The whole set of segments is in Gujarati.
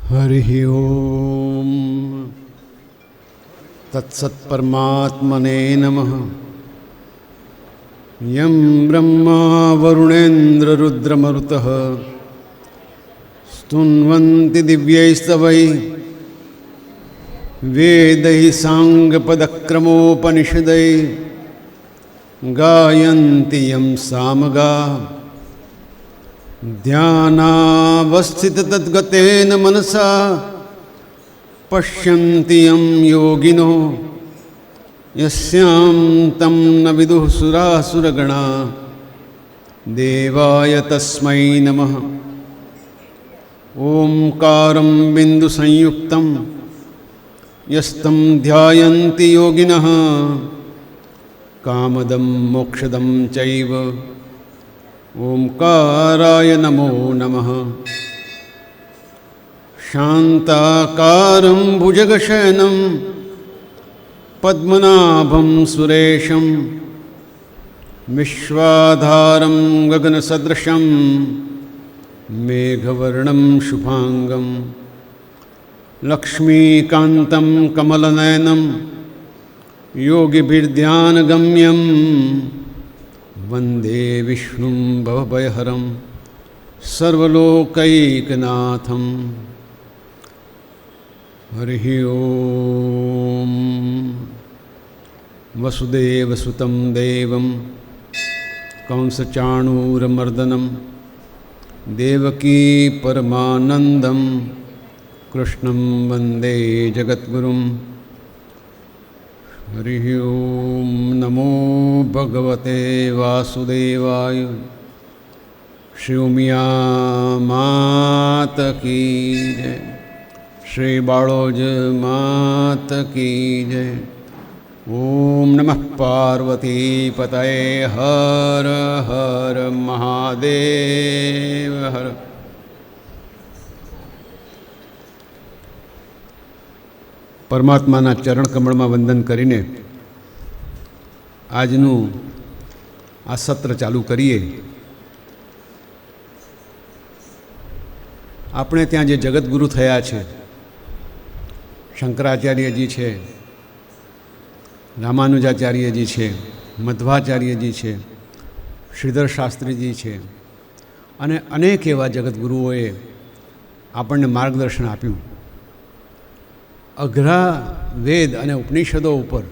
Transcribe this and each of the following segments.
हरिः ओम तत्सत्परमात्मने नमः। यं ब्रह्मा वरुणेन्द्ररुद्रमरुतः स्तुन्वन्ति दिव्यैस्तवैः वेदैः साङ्गपदक्रमोपनिषदैः गायन्ति यं सामगाः ध्यानावस्थिततद्गतेन मनसा पश्यन्ति यं योगिनो यस्यां तं न विदुः सुरासुरगणाः देवाय तस्मै नमः। ओंकारं बिन्दुसंयुक्तं यस्तं ध्यायन्ति योगिनः कामदं मोक्षदं चैव ओंकाराय नमो नमः। शान्ताकारं भुजगशयनं पद्मनाभं सुरेशं विश्वाधारं गगनसदृशं मेघवर्णं शुभांगं लक्ष्मीकान्तं कमलनयनं योगिभिर्ध्यानगम्यं वन्दे विष्णुं भवभयहरं सर्वलोकैकनाथं। हरिः ओम वसुदेवसुतं देवं कंसचाणूरमर्दनं देवकी परमानन्दं कृष्णं वन्दे जगद्गुरुं। हरिः ओम नमो भगवते वासुदेवाय। श्री उमिया मात की जय। श्री बाळोज मात की जय। ओम नमः पार्वती पतये हर हर महादेव हर। परमात्माना चरण कमल में वंदन करीने आजनु आ सत्र चालू करिए। આપણે ત્યાં જે જગતગુરુ થયા છે, શંકરાચાર્યજી છે, રામાનુજાચાર્યજી છે, મધ્વાચાર્યજી છે, શ્રીધર શાસ્ત્રીજી છે અને અનેક એવા જગતગુરુઓએ આપણને માર્ગદર્શન આપ્યું. અઘરા વેદ અને ઉપનિષદો ઉપર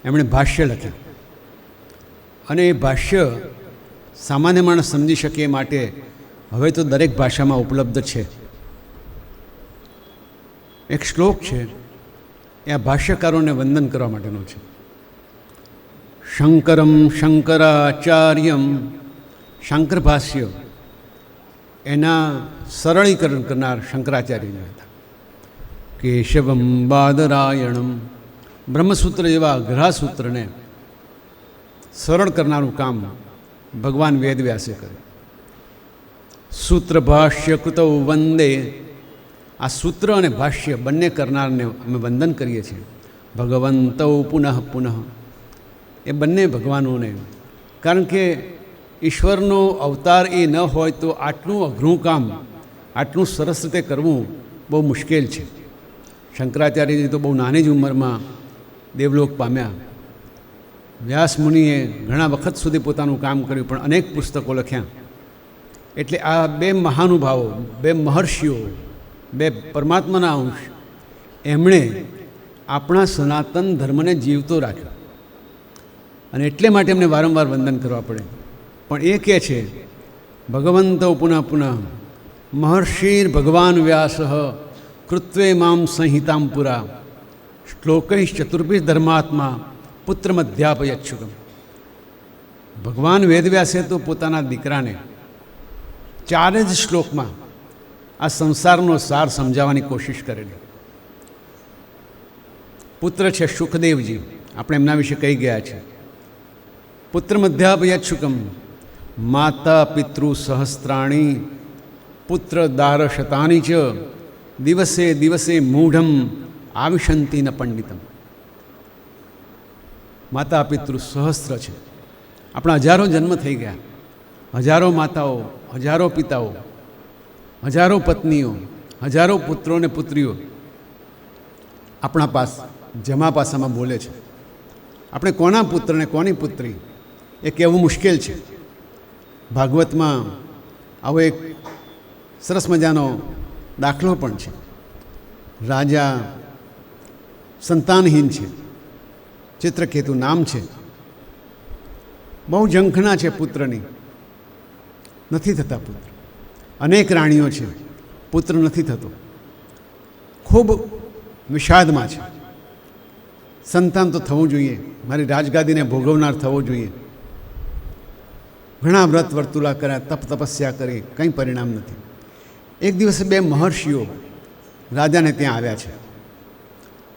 એમણે ભાષ્ય લખ્યા અને એ ભાષ્ય સામાન્ય માણસ સમજી શકે એ માટે હવે તો દરેક ભાષામાં ઉપલબ્ધ છે. એક શ્લોક છે એ આ ભાષ્યકારોને વંદન કરવા માટેનો છે. શંકરમ શંકરાચાર્યમ, શાંકર ભાષ્ય એના સરળીકરણ કરનાર શંકરાચાર્ય હતા. કેશવમ બાદરાયણમ, બ્રહ્મસૂત્ર જેવા અઘરા સૂત્રને સરળ કરનારું કામ ભગવાન વેદવ્યાસે કર્યું. સૂત્ર ભાષ્ય કૃતૌ વંદે, આ સૂત્ર અને ભાષ્ય બંને કરનારને અમે વંદન કરીએ છીએ. ભગવંતૌ પુનઃ પુનઃ, એ બંને ભગવાનોને. કારણ કે ઈશ્વરનો અવતાર એ ન હોય તો આટલું અઘરું કામ આટલું સરસ રીતે કરવું બહુ મુશ્કેલ છે. શંકરાચાર્યજી તો બહુ નાની જ ઉંમરમાં દેવલોક પામ્યા. વ્યાસ મુનિએ ઘણા વખત સુધી પોતાનું કામ કર્યું પણ અનેક પુસ્તકો લખ્યા. એટલે આ બે મહાનુભાવો, બે મહર્ષિઓ, બે પરમાત્માના અંશ, એમણે આપણા સનાતન ધર્મને જીવતો રાખ્યો અને એટલે માટે એમને વારંવાર વંદન કરવા પડે. પણ એ કહે છે ભગવંતો પુનઃ પુનઃ મહર્ષિર ભગવાન વ્યાસ કૃત્વે મામ સંહિતામ પુરા શ્લોકૈ ચતુર્ભિ ધર્માત્મા પુત્રમધ્યાપયચ્છુકમ. ભગવાન વેદવ્યાસે તો પોતાના દીકરાને 4 જ શ્લોકમાં આ સંસારનો સાર સમજાવવાની કોશિશ કરેલી. પુત્ર છે સુખદેવજી, આપણે એમના વિશે કહી ગયા છે. પુત્રમધ્યાપયચ્છુકમ માતા પિતૃ સહસ્ત્રાણી પુત્ર દારશતાની ચ દિવસે દિવસે મૂઢમ આવિશંતિ ન પંડિતમ. માતા પિતૃ સહસ્ત્ર છે. આપણા હજારો જન્મ થઈ ગયા, હજારો માતાઓ, હજારો પિતાઓ, હજારો પત્નીઓ, હજારો પુત્રો અને પુત્રીઓ આપણા જમા પાસામાં બોલે છે. આપણે કોના પુત્ર ને કોની પુત્રી એ કહેવું મુશ્કેલ છે. ભાગવતમાં આવો એક સરસ મજાનો દાખલો પણ છે. રાજા સંતાનહીન છે, ચિત્રકેતુ નામ છે, બહુ ઝંખના છે પુત્રની, નથી થતા પુત્ર. અનેક રાણીઓ છે, પુત્ર નથી થતો, ખૂબ વિષાદમાં છે. સંતાન તો થવું જોઈએ, મારી રાજગાદીને ભોગવનાર થવો જોઈએ. ઘણા વ્રત વર્તુલા કર્યા, તપ તપસ્યા કરી, કંઈ પરિણામ નથી. એક દિવસે બે મહર્ષિઓ રાજાને ત્યાં આવ્યા છે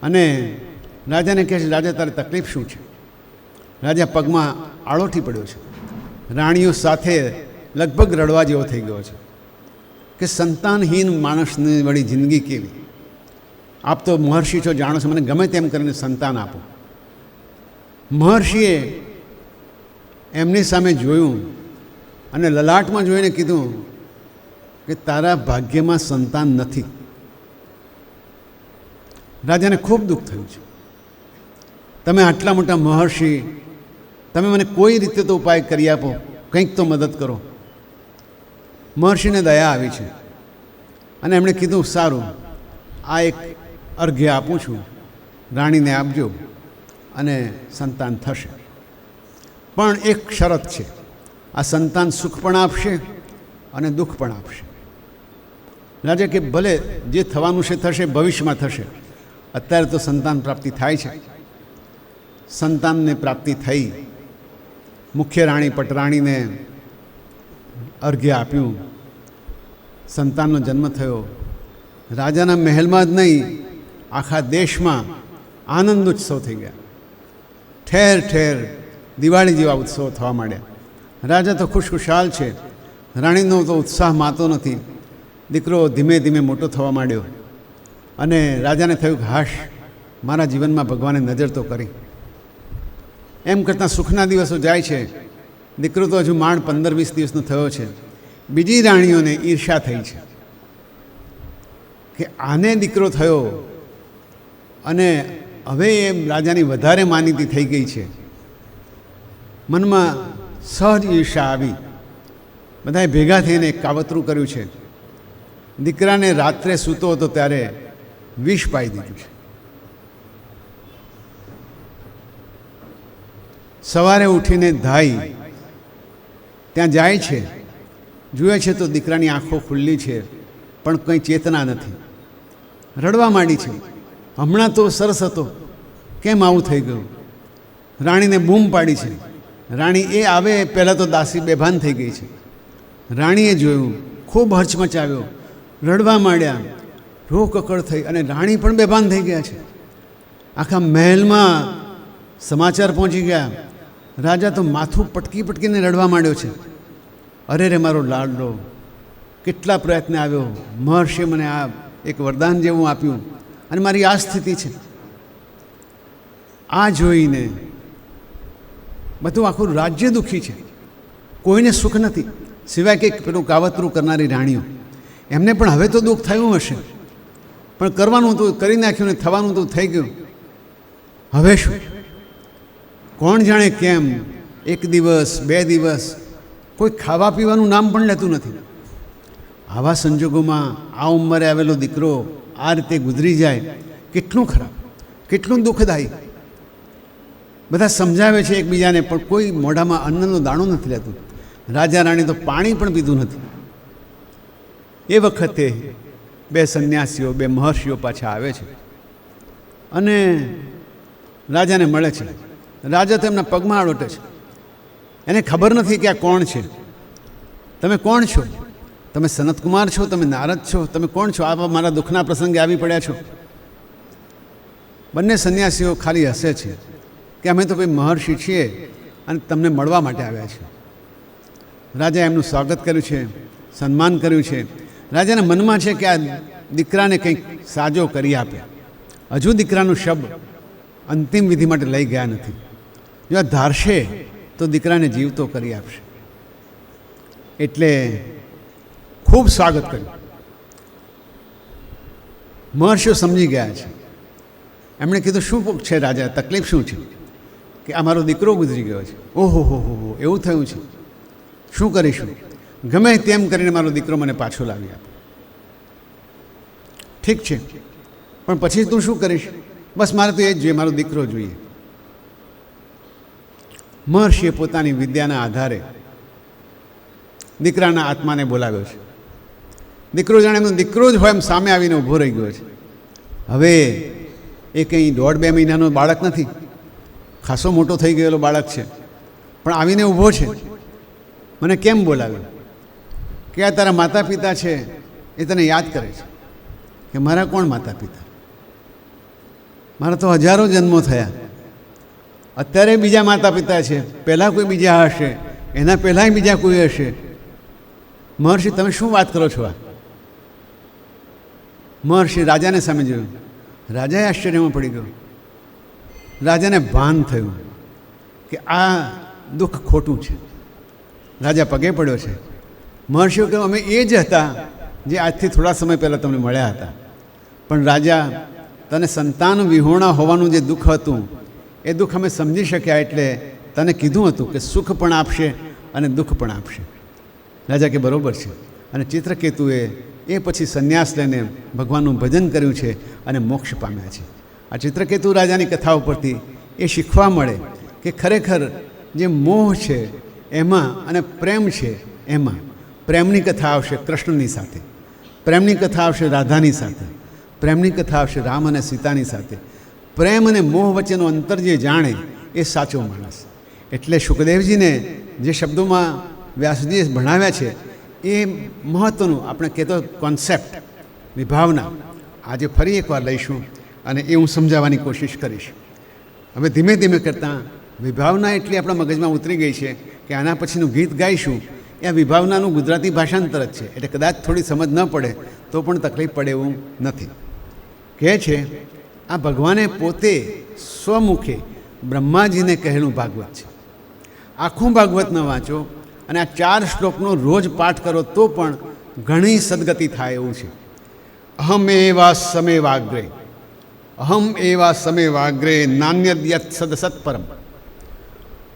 અને રાજાને કહે છે, રાજા તારી તકલીફ શું છે? રાજા પગમાં આળોટી પડ્યો છે, રાણીઓ સાથે લગભગ રડવા જેવો થઈ ગયો છે કે સંતાનહીન માણસની વળી જિંદગી કેવી? આપ તો મહર્ષિ છો, જાણો છો, મને ગમે તેમ કરીને સંતાન આપો. મહર્ષિએ એમની સામે જોયું અને લલાટમાં જોઈને કીધું કે તારા ભાગ્યમાં સંતાન નથી. રાજાને ખૂબ દુઃખ થયું છે. તમે આટલા મોટા મહર્ષિ, તમે મને કોઈ રીતે તો ઉપાય કરી આપો, કંઈક તો મદદ કરો. મહર્ષિને દયા આવી છે અને એમણે કીધું, સારું, આ એક અર્ઘ્ય આપું છું, રાણીને આપજો અને સંતાન થશે. પણ એક શરત છે, આ સંતાન સુખ પણ આપશે અને દુઃખ પણ આપશે. રાજા કે ભલે જે થવાનું છે થશે, ભવિષ્યમાં થશે, અત્યારે તો સંતાન પ્રાપ્તિ થાય છે. સંતાનને પ્રાપ્તિ થઈ, મુખ્ય રાણી પટરાણીને અર્ઘ્ય આપ્યું, સંતાનનો જન્મ થયો. રાજાના મહેલમાં જ નહીં, આખા દેશમાં આનંદ ઉત્સવ થઈ ગયા. ઠેર ઠેર દિવાળી જેવા ઉત્સવ થવા માંડ્યા. રાજા તો ખુશખુશાલ છે, રાણીનો તો ઉત્સાહ માતો નથી. દીકરો ધીમે ધીમે મોટો થવા માંડ્યો અને રાજાને થયું કે હાશ, મારા જીવનમાં ભગવાને નજર તો કરી. એમ કરતાં સુખના દિવસો જાય છે. દીકરો તો હજુ માંડ 15-20 દિવસનો થયો છે. બીજી રાણીઓને ઈર્ષા થઈ છે કે આને દીકરો થયો અને હવે એ રાજાની વધારે માનીતી થઈ ગઈ છે. મનમાં સહજ ઈર્ષા આવી. બધાએ ભેગા થઈને એક કાવતરું કર્યું છે. દીકરાને રાત્રે સૂતો હતો ત્યારે વિષ પાઈ દીધું છે. સવારે ઉઠીને ધાઈ ત્યાં જાય છે, જુએ છે તો દીકરાની આંખો ખુલ્લી છે પણ કંઈ ચેતના નથી. રડવા માંડી છે. હમણાં તો સરસ હતો, કેમ આવું થઈ ગયું? રાણીને બૂમ પાડી છે. રાણી એ આવે પહેલાં તો દાસી બેભાન થઈ ગઈ છે. રાણીએ જોયું, ખૂબ હચમચાવ્યો, રડવા માંડ્યા, રોકકળ થઈ અને રાણી પણ બેભાન થઈ ગયા છે. આખા મહેલમાં સમાચાર પહોંચી ગયા. રાજા તો માથું પટકી પટકીને રડવા માંડ્યો છે. અરે રે મારો લાડલો, કેટલા પ્રયત્ન આવ્યો, મહર્ષિએ મને આ એક વરદાન જેવું આપ્યું અને મારી આ સ્થિતિ છે. આ જોઈને બધું આખું રાજ્ય દુઃખી છે. કોઈને સુખ નથી, સિવાય કે પેલું કાવતરું કરનારી રાણીઓ. એમને પણ હવે તો દુઃખ થયું હશે, પણ કરવાનું તો કરી નાખ્યું ને થવાનું તો થઈ ગયું. હવે શું? કોણ જાણે કેમ 1 દિવસ 2 દિવસ કોઈ ખાવા પીવાનું નામ પણ લેતું નથી. આવા સંજોગોમાં આ ઉંમરે આવેલો દીકરો આ રીતે ગુજરી જાય, કેટલું ખરાબ, કેટલું દુઃખદાયી. બધા સમજાવે છે એકબીજાને, પણ કોઈ મોઢામાં અન્નનો દાણો નથી લેતું. રાજા રાણી તો પાણી પણ પીધું નથી. એ વખતે 2 સંન્યાસીઓ, 2 મહર્ષિઓ પાછા આવે છે અને રાજાને મળે છે. રાજા તો એમના પગમાં આળોટે છે. એને ખબર નથી કે આ કોણ છે. તમે કોણ છો? તમે સનતકુમાર છો? તમે નારદ છો? તમે કોણ છો? આ મારા દુઃખના પ્રસંગે આવી પડ્યા છો? બંને સંન્યાસીઓ ખાલી હસે છે કે અમે તો ભાઈ મહર્ષિ છીએ અને તમને મળવા માટે આવ્યા છે. રાજાએ એમનું સ્વાગત કર્યું છે, સન્માન કર્યું છે. રાજાના મનમાં છે કે આ દીકરાને કંઈક સાજો કરી આપે. હજુ દીકરાનું શબ અંતિમ વિધિ માટે લઈ ગયા નથી. જો આ ધારશે તો દીકરાને જીવતો કરી આપશે. એટલે ખૂબ સ્વાગત કર્યું. મહર્ષિઓ સમજી ગયા છે. એમણે કીધું શું છે રાજા, તકલીફ શું છે? કે આ મારો દીકરો ગુજરી ગયો છે. ઓહો હો હો હો, એવું થયું છે, શું કરીશું? ગમે તેમ કરીને મારો દીકરો મને પાછો લાવી આપો. ઠીક છે, પણ પછી તું શું કરીશ? બસ મારે તો એ જ જોઈએ, મારો દીકરો જોઈએ. મહર્ષિએ પોતાની વિદ્યાના આધારે દીકરાના આત્માને બોલાવ્યો છે. દીકરો જાણે એમનો દીકરો જ હોય એમ સામે આવીને ઊભો રહી ગયો છે. હવે એ કંઈ 1.5-2 મહિનાનો બાળક નથી, ખાસો મોટો થઈ ગયેલો બાળક છે, પણ આવીને ઊભો છે. મને કેમ બોલાવ્યો? કે આ તારા માતા પિતા છે એ તને યાદ કરે છે. કે મારા કોણ માતા પિતા? મારા તો હજારો જન્મો થયા, અત્યારે બીજા માતા પિતા છે, પહેલાં કોઈ બીજા હશે, એના પહેલાંય બીજા કોઈ હશે. મહર્ષિ તમે શું વાત કરો છો? આ મહર્ષિ રાજાને સામે જોયું. રાજાએ આશ્ચર્યમાં પડી ગયો. રાજાને ભાન થયું કે આ દુઃખ ખોટું છે. રાજા પગે પડ્યો છે. મહર્ષિઓ કહ્યું અમે એ જ હતા જે આજથી થોડા સમય પહેલાં તમને મળ્યા હતા. પણ રાજા, તને સંતાન વિહોણા હોવાનું જે દુઃખ હતું એ દુઃખ અમે સમજી શક્યા, એટલે તને કીધું હતું કે સુખ પણ આપશે અને દુઃખ પણ આપશે. રાજા કે બરાબર છે. અને ચિત્રકેતુએ એ પછી સંન્યાસ લઈને ભગવાનનું ભજન કર્યું છે અને મોક્ષ પામ્યા છે. આ ચિત્રકેતુ રાજાની કથા ઉપરથી એ શીખવા મળે કે ખરેખર જે મોહ છે એમાં અને પ્રેમ છે એમાં, પ્રેમની કથા આવશે કૃષ્ણની સાથે, પ્રેમની કથા આવશે રાધાની સાથે, પ્રેમની કથા આવશે રામ અને સીતાની સાથે. પ્રેમ અને મોહ વચ્ચેનું અંતર જે જાણે એ સાચો માણસ. એટલે શુકદેવજીને જે શબ્દોમાં વ્યાસજીએ ભણાવ્યા છે એ મહત્ત્વનું આપણે કહેતો કોન્સેપ્ટ વિભાવના આજે ફરી એકવાર લઈશું અને એ હું સમજાવવાની કોશિશ કરીશ. હવે ધીમે ધીમે કરતાં વિભાવના એટલી આપણા મગજમાં ઉતરી ગઈ છે કે આના પછીનું ગીત ગાઈશું એ વિભાવનાનું ગુજરાતી ભાષાંતર જ છે, એટલે કદાચ થોડી સમજ ન પડે તો પણ તકલીફ પડે એવું નથી. કહે છે આ ભગવાને પોતે સ્વમુખે બ્રહ્માજીને કહેલું ભાગવત છે. આખું ભાગવત ન વાંચો અને આ 4 શ્લોકનો રોજ પાઠ કરો તો પણ ઘણી સદગતિ થાય એવું છે. અહમ એવા સમે વાગ્રે, અહમ એવા સમે વાગ્રે નાન્યદ્યત સદસત પરમ.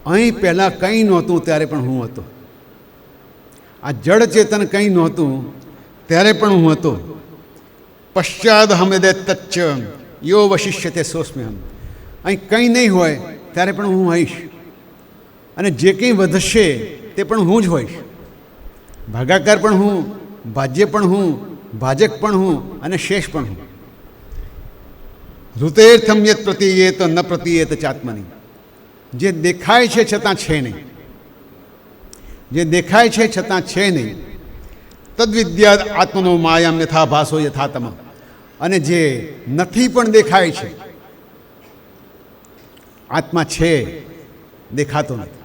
અહીં પહેલાં કંઈ નહોતું ત્યારે પણ હું હતો. આ જડ ચેતન કંઈ નહોતું ત્યારે પણ હું હતો. પશ્ચાદ હમેદે તચ્ચ યો વશિષ્યતે સોસ્મ્યહમ. અહીં કંઈ નહીં હોય ત્યારે પણ હું હોઈશ, અને જે કંઈ વધશે તે પણ હું જ હોઈશ. ભાગાકાર પણ હું, ભાજ્ય પણ હું, ભાજક પણ હું અને શેષ પણ હું. ઋતેર્થમ યત પ્રતીયેત ન પ્રતીયેત ચાત્મની. જે દેખાય છે છતાં છે નહીં, જે દેખાય છે છતાં છે નહીં. તદ્વિદ્યાદ આત્મનો માયામ યથા ભાસો યથા તમ. અને જે નથી પણ દેખાય છે, આત્મા છે દેખાતો નથી.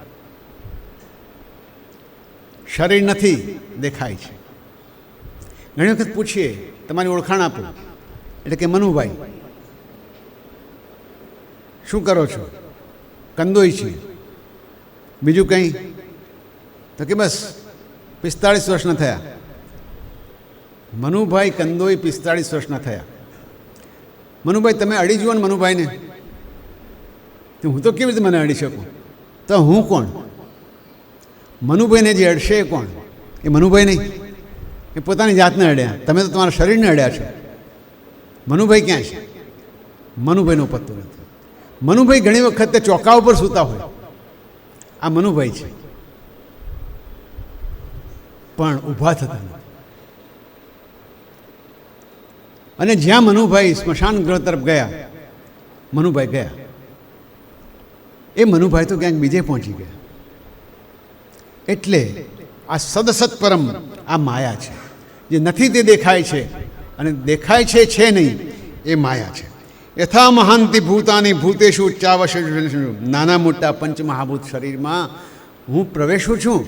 શરીર નથી દેખાય છે. ઘણી વખત પૂછીએ તમારી ઓળખાણ આપો, એટલે કે મનુભાઈ શું કરો છો? કંદોઈ છીએ. બીજું કંઈ? તો કે બસ 45 વર્ષના થયા. મનુભાઈ કંદોઈ 45 વર્ષના થયા. મનુભાઈ તમે અડી જુઓ ને મનુભાઈને. તો હું તો કેવી રીતે મને અડી શકું? તો હું કોણ? મનુભાઈને જે અડશે એ કોણ? એ મનુભાઈ નહીં, એ પોતાની જાતને અડ્યા. તમે તો તમારા શરીરને અડ્યા છો. મનુભાઈ ક્યાં છે? મનુભાઈનો પત્તો નથી. મનુભાઈ ઘણી વખત તે ચોકા ઉપર સૂતા હોય, આ મનુભાઈ છે, પણ ઊભા થતા નથી. અને જ્યાં મનુભાઈ સ્મશાન ગૃહ તરફ ગયા, મનુભાઈ ગયા, એ મનુભાઈ તો ક્યાંક બીજે પહોંચી ગયા. એટલે આ સદસત પરમ આ માયા છે. જે નથી તે દેખાય છે, અને દેખાય છે નહીં એ માયા છે. યથા મહાંતિ ભૂતાની ભૂતેષુ ઉચ્ચાવશ. નાના મોટા પંચમહાભૂત શરીરમાં હું પ્રવેશું છું,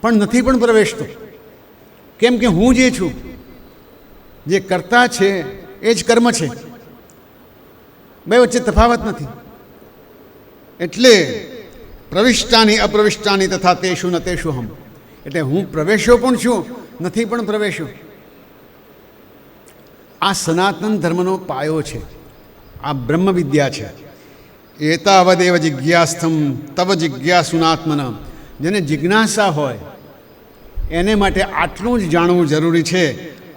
પણ નથી પણ પ્રવેશતો. કેમ કે હું જે છું, જે કર્તા છે એ જ કર્મ છે, બે વચ્ચે તફાવત નથી. એટલે પ્રવિષ્ટાની અપ્રવિષ્ટાની તથા તેષુ ન તેષુ હમ. એટલે હું પ્રવેશ્યો પણ છું, નથી પણ પ્રવેશ્યો. આ સનાતન ધર્મનો પાયો છે, આ બ્રહ્મ વિદ્યા છે. એતાવદેવ જિજ્ઞાસ્થમ તવ જિજ્ઞાસુનાત્મન. જેને જિજ્ઞાસા હોય એને માટે આટલું જ જાણવું જરૂરી છે.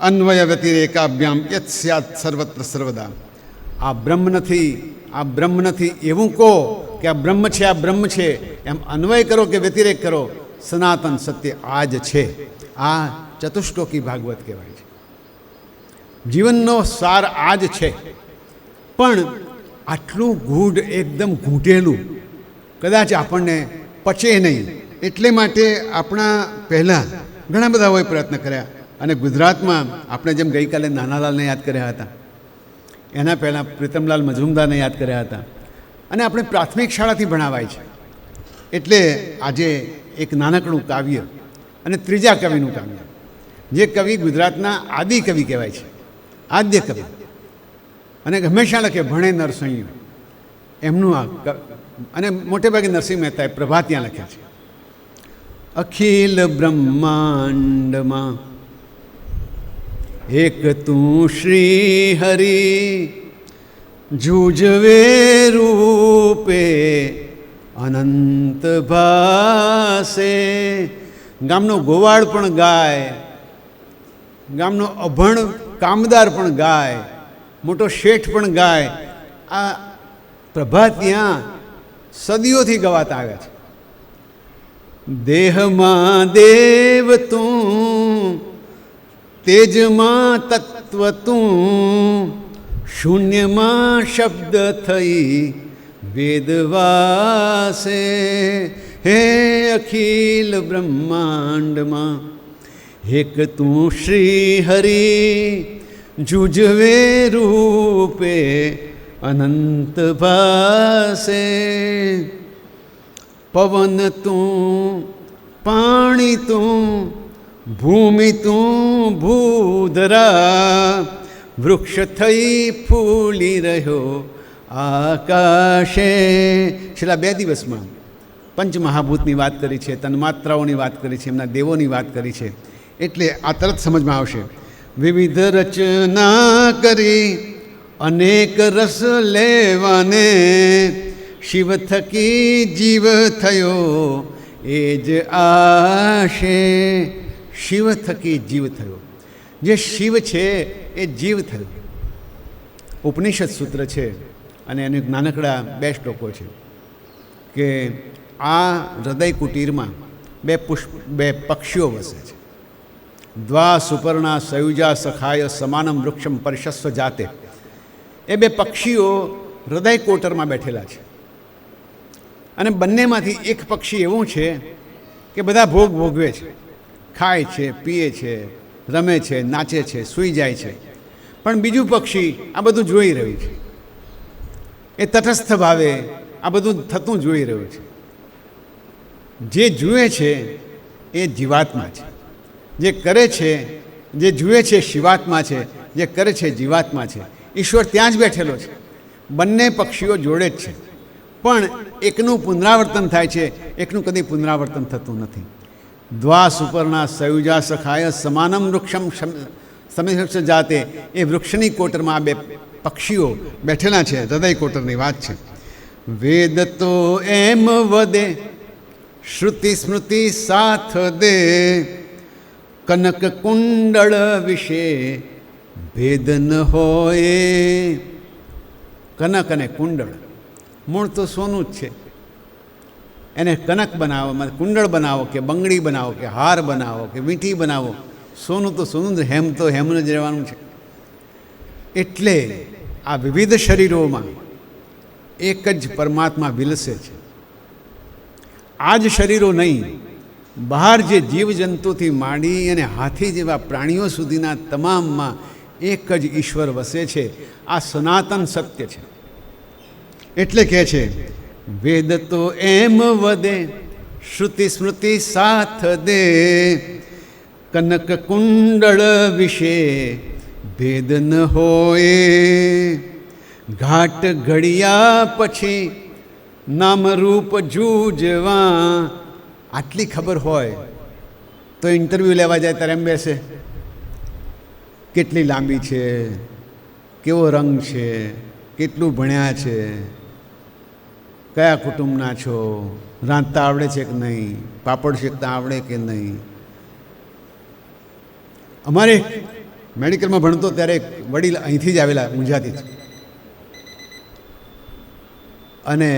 અન્વય વ્યતિરેકાભ્યામ યત સ્યાત સર્વત્ર સર્વદા. આ બ્રહ્મ નથી એવું કહો કે આ બ્રહ્મ છે, આ બ્રહ્મ છે, એમ અન્વય કરો કે વ્યતિરેક કરો, સનાતન સત્ય આ જ છે. આ ચતુષ્ટોકી ભાગવત કહેવાય છે. જીવનનો સાર આ જ છે. પણ આટલું ગૂઢ, એકદમ ઘૂંટેલું કદાચ આપણને પચે નહીં. એટલે માટે આપણા પહેલાં ઘણા બધાઓએ પ્રયત્ન કર્યા. અને ગુજરાતમાં આપણે જેમ ગઈકાલે નાનાલાલને યાદ કર્યા હતા, એના પહેલાં પ્રીતમલાલ મજુમદારને યાદ કર્યા હતા. અને આપણે પ્રાથમિક શાળાથી ભણાવાય છે. એટલે આજે એક નાનકડું કાવ્ય અને ત્રીજા કવિનું કાવ્ય, જે કવિ ગુજરાતના આદિ કવિ કહેવાય છે, આદ્ય કવિ, અને હંમેશા લખે ભણે નરસૈયું, એમનું આ અને મોટે ભાગે નરસિંહ મહેતાએ પ્રભાતિયા લખ્યા છે. અખિલ બ્રહ્માંડમાં એક તું શ્રી હરિ, જૂજવે રૂપે અનંત ભાસે. ગામનો ગોવાળ પણ ગાય, ગામનો અભણ કામદાર પણ ગાય, મોટો શેઠ પણ ગાય. આ પ્રભાતિયા સદીઓથી ગવાતા આવ્યા છે. દેહમાં દેવ તું, તેજમાં તત્વ તું, શૂન્યમાં શબ્દ થઈ વેદવાસે. હે અખિલ બ્રહ્માંડમાં એક તું શ્રી હરિ, જુજવે રૂપે અનંત ભાસે. પવન તું, પાણી તું, ભૂમિ તું ભૂધરા, વૃક્ષ થઈ ફૂલી રહ્યો આકાશે. છેલ્લા 2 દિવસમાં પંચમહાભૂતની વાત કરી છે, તન્માત્રાઓની વાત કરી છે, એમના દેવોની વાત કરી છે. એટલે આ તરત સમજમાં આવશે. વિવિધ રચના કરી અનેક રસ લેવાને, શિવ થકી જીવ થયો એ જ આશે. શિવ થકી જીવ થયો, જે શિવ છે એ જીવ થયો. ઉપનિષદ સૂત્ર છે અને એનું એક નાનકડા 2 શ્લોકો છે કે આ હૃદય કુટીરમાં 2 પક્ષીઓ વસે છે. દ્વા સુપર્ણા સયુજા સખાય સમાનમ વૃક્ષમ પરિશસ્વ જાતે. એ 2 પક્ષીઓ હૃદય કોટરમાં બેઠેલા છે. અને બંનેમાંથી એક પક્ષી એવું છે કે બધા ભોગ ભોગવે છે, ખાય છે, પીએ છે, રમે છે, નાચે છે, સૂઈ જાય છે. પણ બીજું પક્ષી આ બધું જોઈ રહ્યું છે. એ તટસ્થ ભાવે આ બધું થતું જોઈ રહ્યું છે. જે જુએ છે એ જીવાત્મા છે, જે કરે છે, જે જુએ છે શિવાત્મા છે, જે કરે છે જીવાત્મા છે. ઈશ્વર ત્યાં જ બેઠેલો છે. બંને પક્ષીઓ જોડે જ છે, પણ એકનું પુનરાવર્તન થાય છે, એકનું કદી પુનરાવર્તન થતું નથી. દ્વા સુપર્ણા સયુજા સખાય સમાનમ વૃક્ષમ સમિક્ષ જાતે. એ વૃક્ષની કોટરમાં 2 પક્ષીઓ બેઠેલા છે. હૃદય કોટરની વાત છે. વેદ તો એમ વદે, શ્રુતિ સ્મૃતિ સાથ દે, કનક કુંડળ વિશે ભેદ ન હોય. કનક અને કુંડળ મૂળ તો સોનું જ છે. એને કનક બનાવો, કુંડળ બનાવો કે બંગડી બનાવો કે હાર બનાવો કે વીંટી બનાવો, સોનું તો સોનું જ, હેમ તો હેમનું જ રહેવાનું છે. એટલે આ વિવિધ શરીરોમાં એક જ પરમાત્મા વિલસે છે. આ જ શરીરો નહીં, બહાર જે જીવજંતુથી માંડી અને હાથી જેવા પ્રાણીઓ સુધીના તમામમાં એક જ ઈશ્વર વસે છે. આ સનાતન સત્ય છે. એટલે કહે છે વેદ તો એમ વદે, શ્રુતિ સ્મૃતિ સાથ દે, કનક કુંડળ વિશે ભેદ ન હોય. ઘાટ ઘડિયા પછી નામરૂપ જૂજવા. આટલી ખબર હોય તો ઇન્ટરવ્યૂ લેવા જાય ત્યારે એમ બેસે કેટલી લાંબી છે, કેવો રંગ છે, કેટલું ભણ્યા છે, કયા કુટુંબના છો, રાંધતા આવડે છે કે નહીં, પાપડ શેકતા આવડે કે નહીં. અમારે મેડિકલમાં ભણતો ત્યારે એક વડીલ અહીંથી જ આવેલા, ઊંઝાથી જ, અને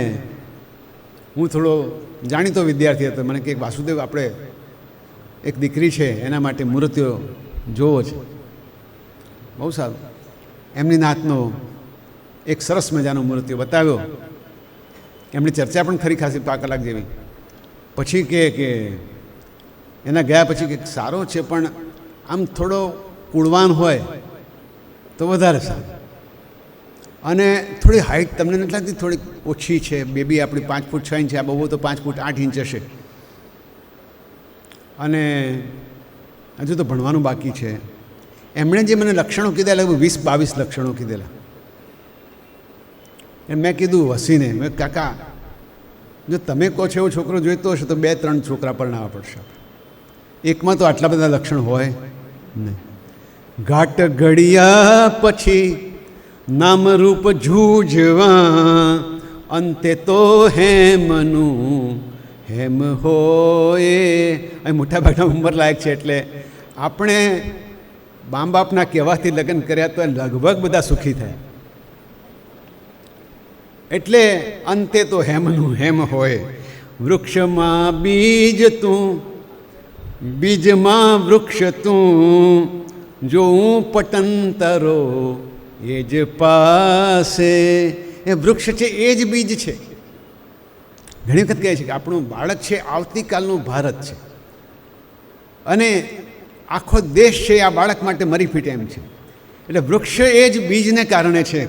હું થોડો જાણીતો વિદ્યાર્થી હતો. મને કે વાસુદેવ, આપણે એક દીકરી છે, એના માટે મૂર્તિઓ જોવો છે. બહુ સારું. એમની નાતનો એક સરસ મજાનો મૂર્તિઓ બતાવ્યો. એમની ચર્ચા પણ ખરી ખાસી 5 કલાક જેવી. પછી કે એના ગયા પછી કે સારો છે, પણ આમ થોડો કુળવાન હોય તો વધારે સારું, અને થોડી હાઇટ તમને નથી લાગતી થોડી ઓછી છે? બેબી આપણી 5 ફૂટ 6 ઇંચ, આ બહુ તો 5 ફૂટ 8 ઇંચ હશે, અને હજુ તો ભણવાનું બાકી છે. એમણે જે મને લક્ષણો કીધા, લગભગ 20-22 લક્ષણો કીધેલા. મેં કીધું હસીને, મેં કાકા, જો તમે કહો છો એવો છોકરો જોઈતો હશે તો 2-3 છોકરા પરણાવવા પડશે. એકમાં તો આટલા બધા લક્ષણ હોય નહીં. ઘાટ ઘડિયા પછી નામ રૂપ જૂજવા, અંતે તો હેમનું હેમ હોય. અહીં મોટા ભાગના ઉંમર લાયક છે, એટલે આપણે મા બાપના કહેવાથી લગ્ન કર્યા તો લગભગ બધા સુખી થયા. એટલે અંતે તો હેમનું હેમ હોય. વૃક્ષમાં બીજ તું, બીજમાં વૃક્ષ તું, જોઉં પટંતરો એ જ પાસે. એ વૃક્ષ છે એ જ બીજ છે. ઘણી વખત કહે છે કે આપણું બાળક છે આવતીકાલનું ભારત છે, અને આખો દેશ છે આ બાળક માટે મરી ફીટે એમ છે. એટલે વૃક્ષ એ જ બીજને કારણે છે.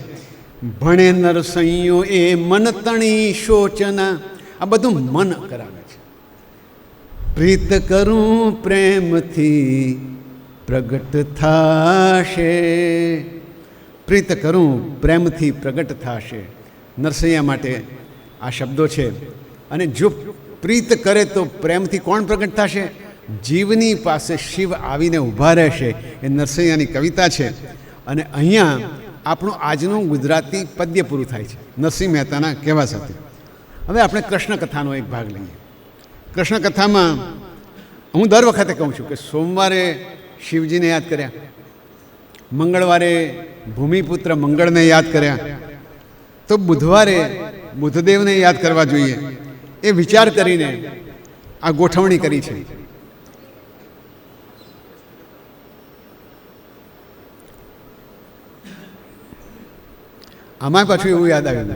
ભણે નરસૈયો એ મન તણી શોચના. આ બધું મન કરાવે છે. પ્રીત કરું પ્રેમથી પ્રગટ થાશે. પ્રીત કરું પ્રેમથી પ્રગટ થાશે. નરસૈયા માટે આ શબ્દો છે. અને જો પ્રીત કરે તો પ્રેમથી કોણ પ્રગટ થશે? જીવની પાસે શિવ આવીને ઊભા રહેશે. એ નરસૈયાની કવિતા છે. અને અહીંયા આપણું આજનું ગુજરાતી પદ્ય પૂરું થાય છે નરસિંહ મહેતાના કહેવા સાથે. હવે આપણે કૃષ્ણ કથાનો એક ભાગ લઈએ. કૃષ્ણ કથામાં હું દર વખતે કહું છું કે સોમવારે શિવજીને યાદ કર્યા, મંગળવારે ભૂમિપુત્ર મંગળને યાદ કર્યા, તો બુધવારે બુધદેવને યાદ કરવા જોઈએ. એ વિચાર કરીને આ ગોઠવણી કરી છે. આમાં પાછું એવું યાદ આવ્યું,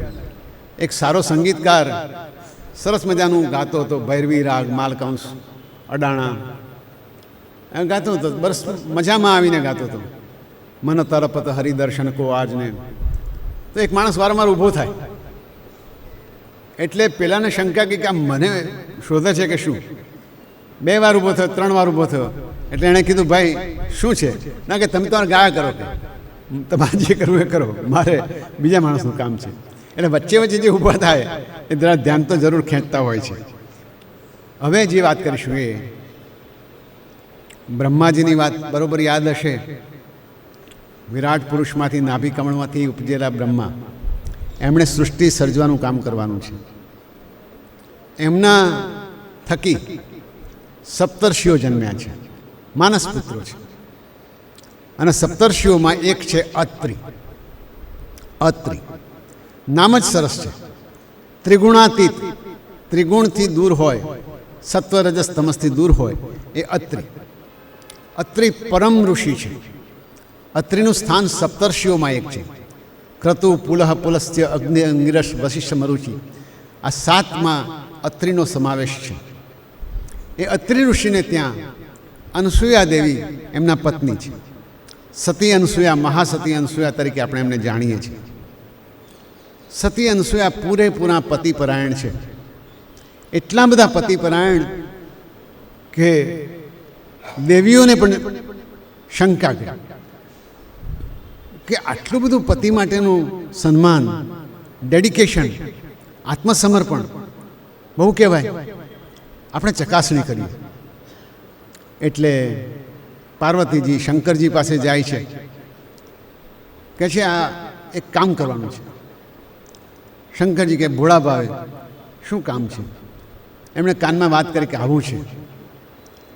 એક સારો સંગીતકાર સરસ મજાનું ગાતો હતો, ભૈરવી રાગ, માલકંસ, અડાણા ગાતો હતો. બસ મજામાં આવીને ગાતો હતો. મન તરપત હરિદર્શન કો આજને. તો એક માણસ વારંવાર ઊભો થાય, એટલે પેલાને શંકા કે આ મને શોધે છે કે શું. 2 વાર ઊભો થયો, 3 વાર ઊભો થયો. એટલે એણે કીધું, ભાઈ શું છે? ના, કે તમે તમારે ગાયા કરો, કે તમારે જે કરવું એ કરો, મારે બીજા માણસનું કામ છે. એટલે વચ્ચે વચ્ચે જે ઊભા થાય એ જરા ધ્યાન તો જરૂર ખેંચતા હોય છે. હવે જે વાત કરીશું એ બ્રહ્માજીની વાત બરાબર યાદ હશે. વિરાટ પુરુષમાંથી, નાભી કમળમાંથી ઉપજેલા બ્રહ્મા, એમણે સૃષ્ટિ સર્જવાનું કામ કરવાનું છે. એમના થકી સપ્તર્ષિઓ જન્મ્યા છે, માનસ પુત્રો છે. અને સપ્તર્ષિઓમાં એક છે અત્રિ. અત્રિ નામ જ સરસ છે. ત્રિગુણાતીત, ત્રિગુણથી દૂર હોય, સત્વ રજસ તમસથી દૂર હોય એ અત્રિ. અત્રિ પરમ ઋષિ છે. અત્રિનું સ્થાન સપ્તર્ષિઓમાં એક છે. ક્રતુ, પુલહ, પુલસ્ત્ય, અગ્નિ, અંગિરસ, વશિષ્ઠ, મરુચિ, આ 7માં અત્રિનો સમાવેશ છે. એ અત્રિ ઋષિને ત્યાં અનસૂયા દેવી એમના પત્ની છે. સતી અનસૂયા, મહાસતી અનસૂયા તરીકે આપણે એમને જાણીએ છીએ. સતી અનસૂયા પૂરેપૂરા પતિપરાયણ છે. એટલા બધા પતિપરાયણ કે દેવીઓને પણ શંકા કરી કે આટલું બધું પતિ માટેનું સન્માન, ડેડિકેશન, આત્મસમર્પણ બહુ કહેવાય. આપણે ચકાસણી કરીએ. એટલે પાર્વતીજી શંકરજી પાસે જાય છે કહે છે આ એક કામ કરવાનું છે. શંકરજી કે ભોળા ભાવે શું કામ છે? એમણે કાનમાં વાત કરી કે આવું છે,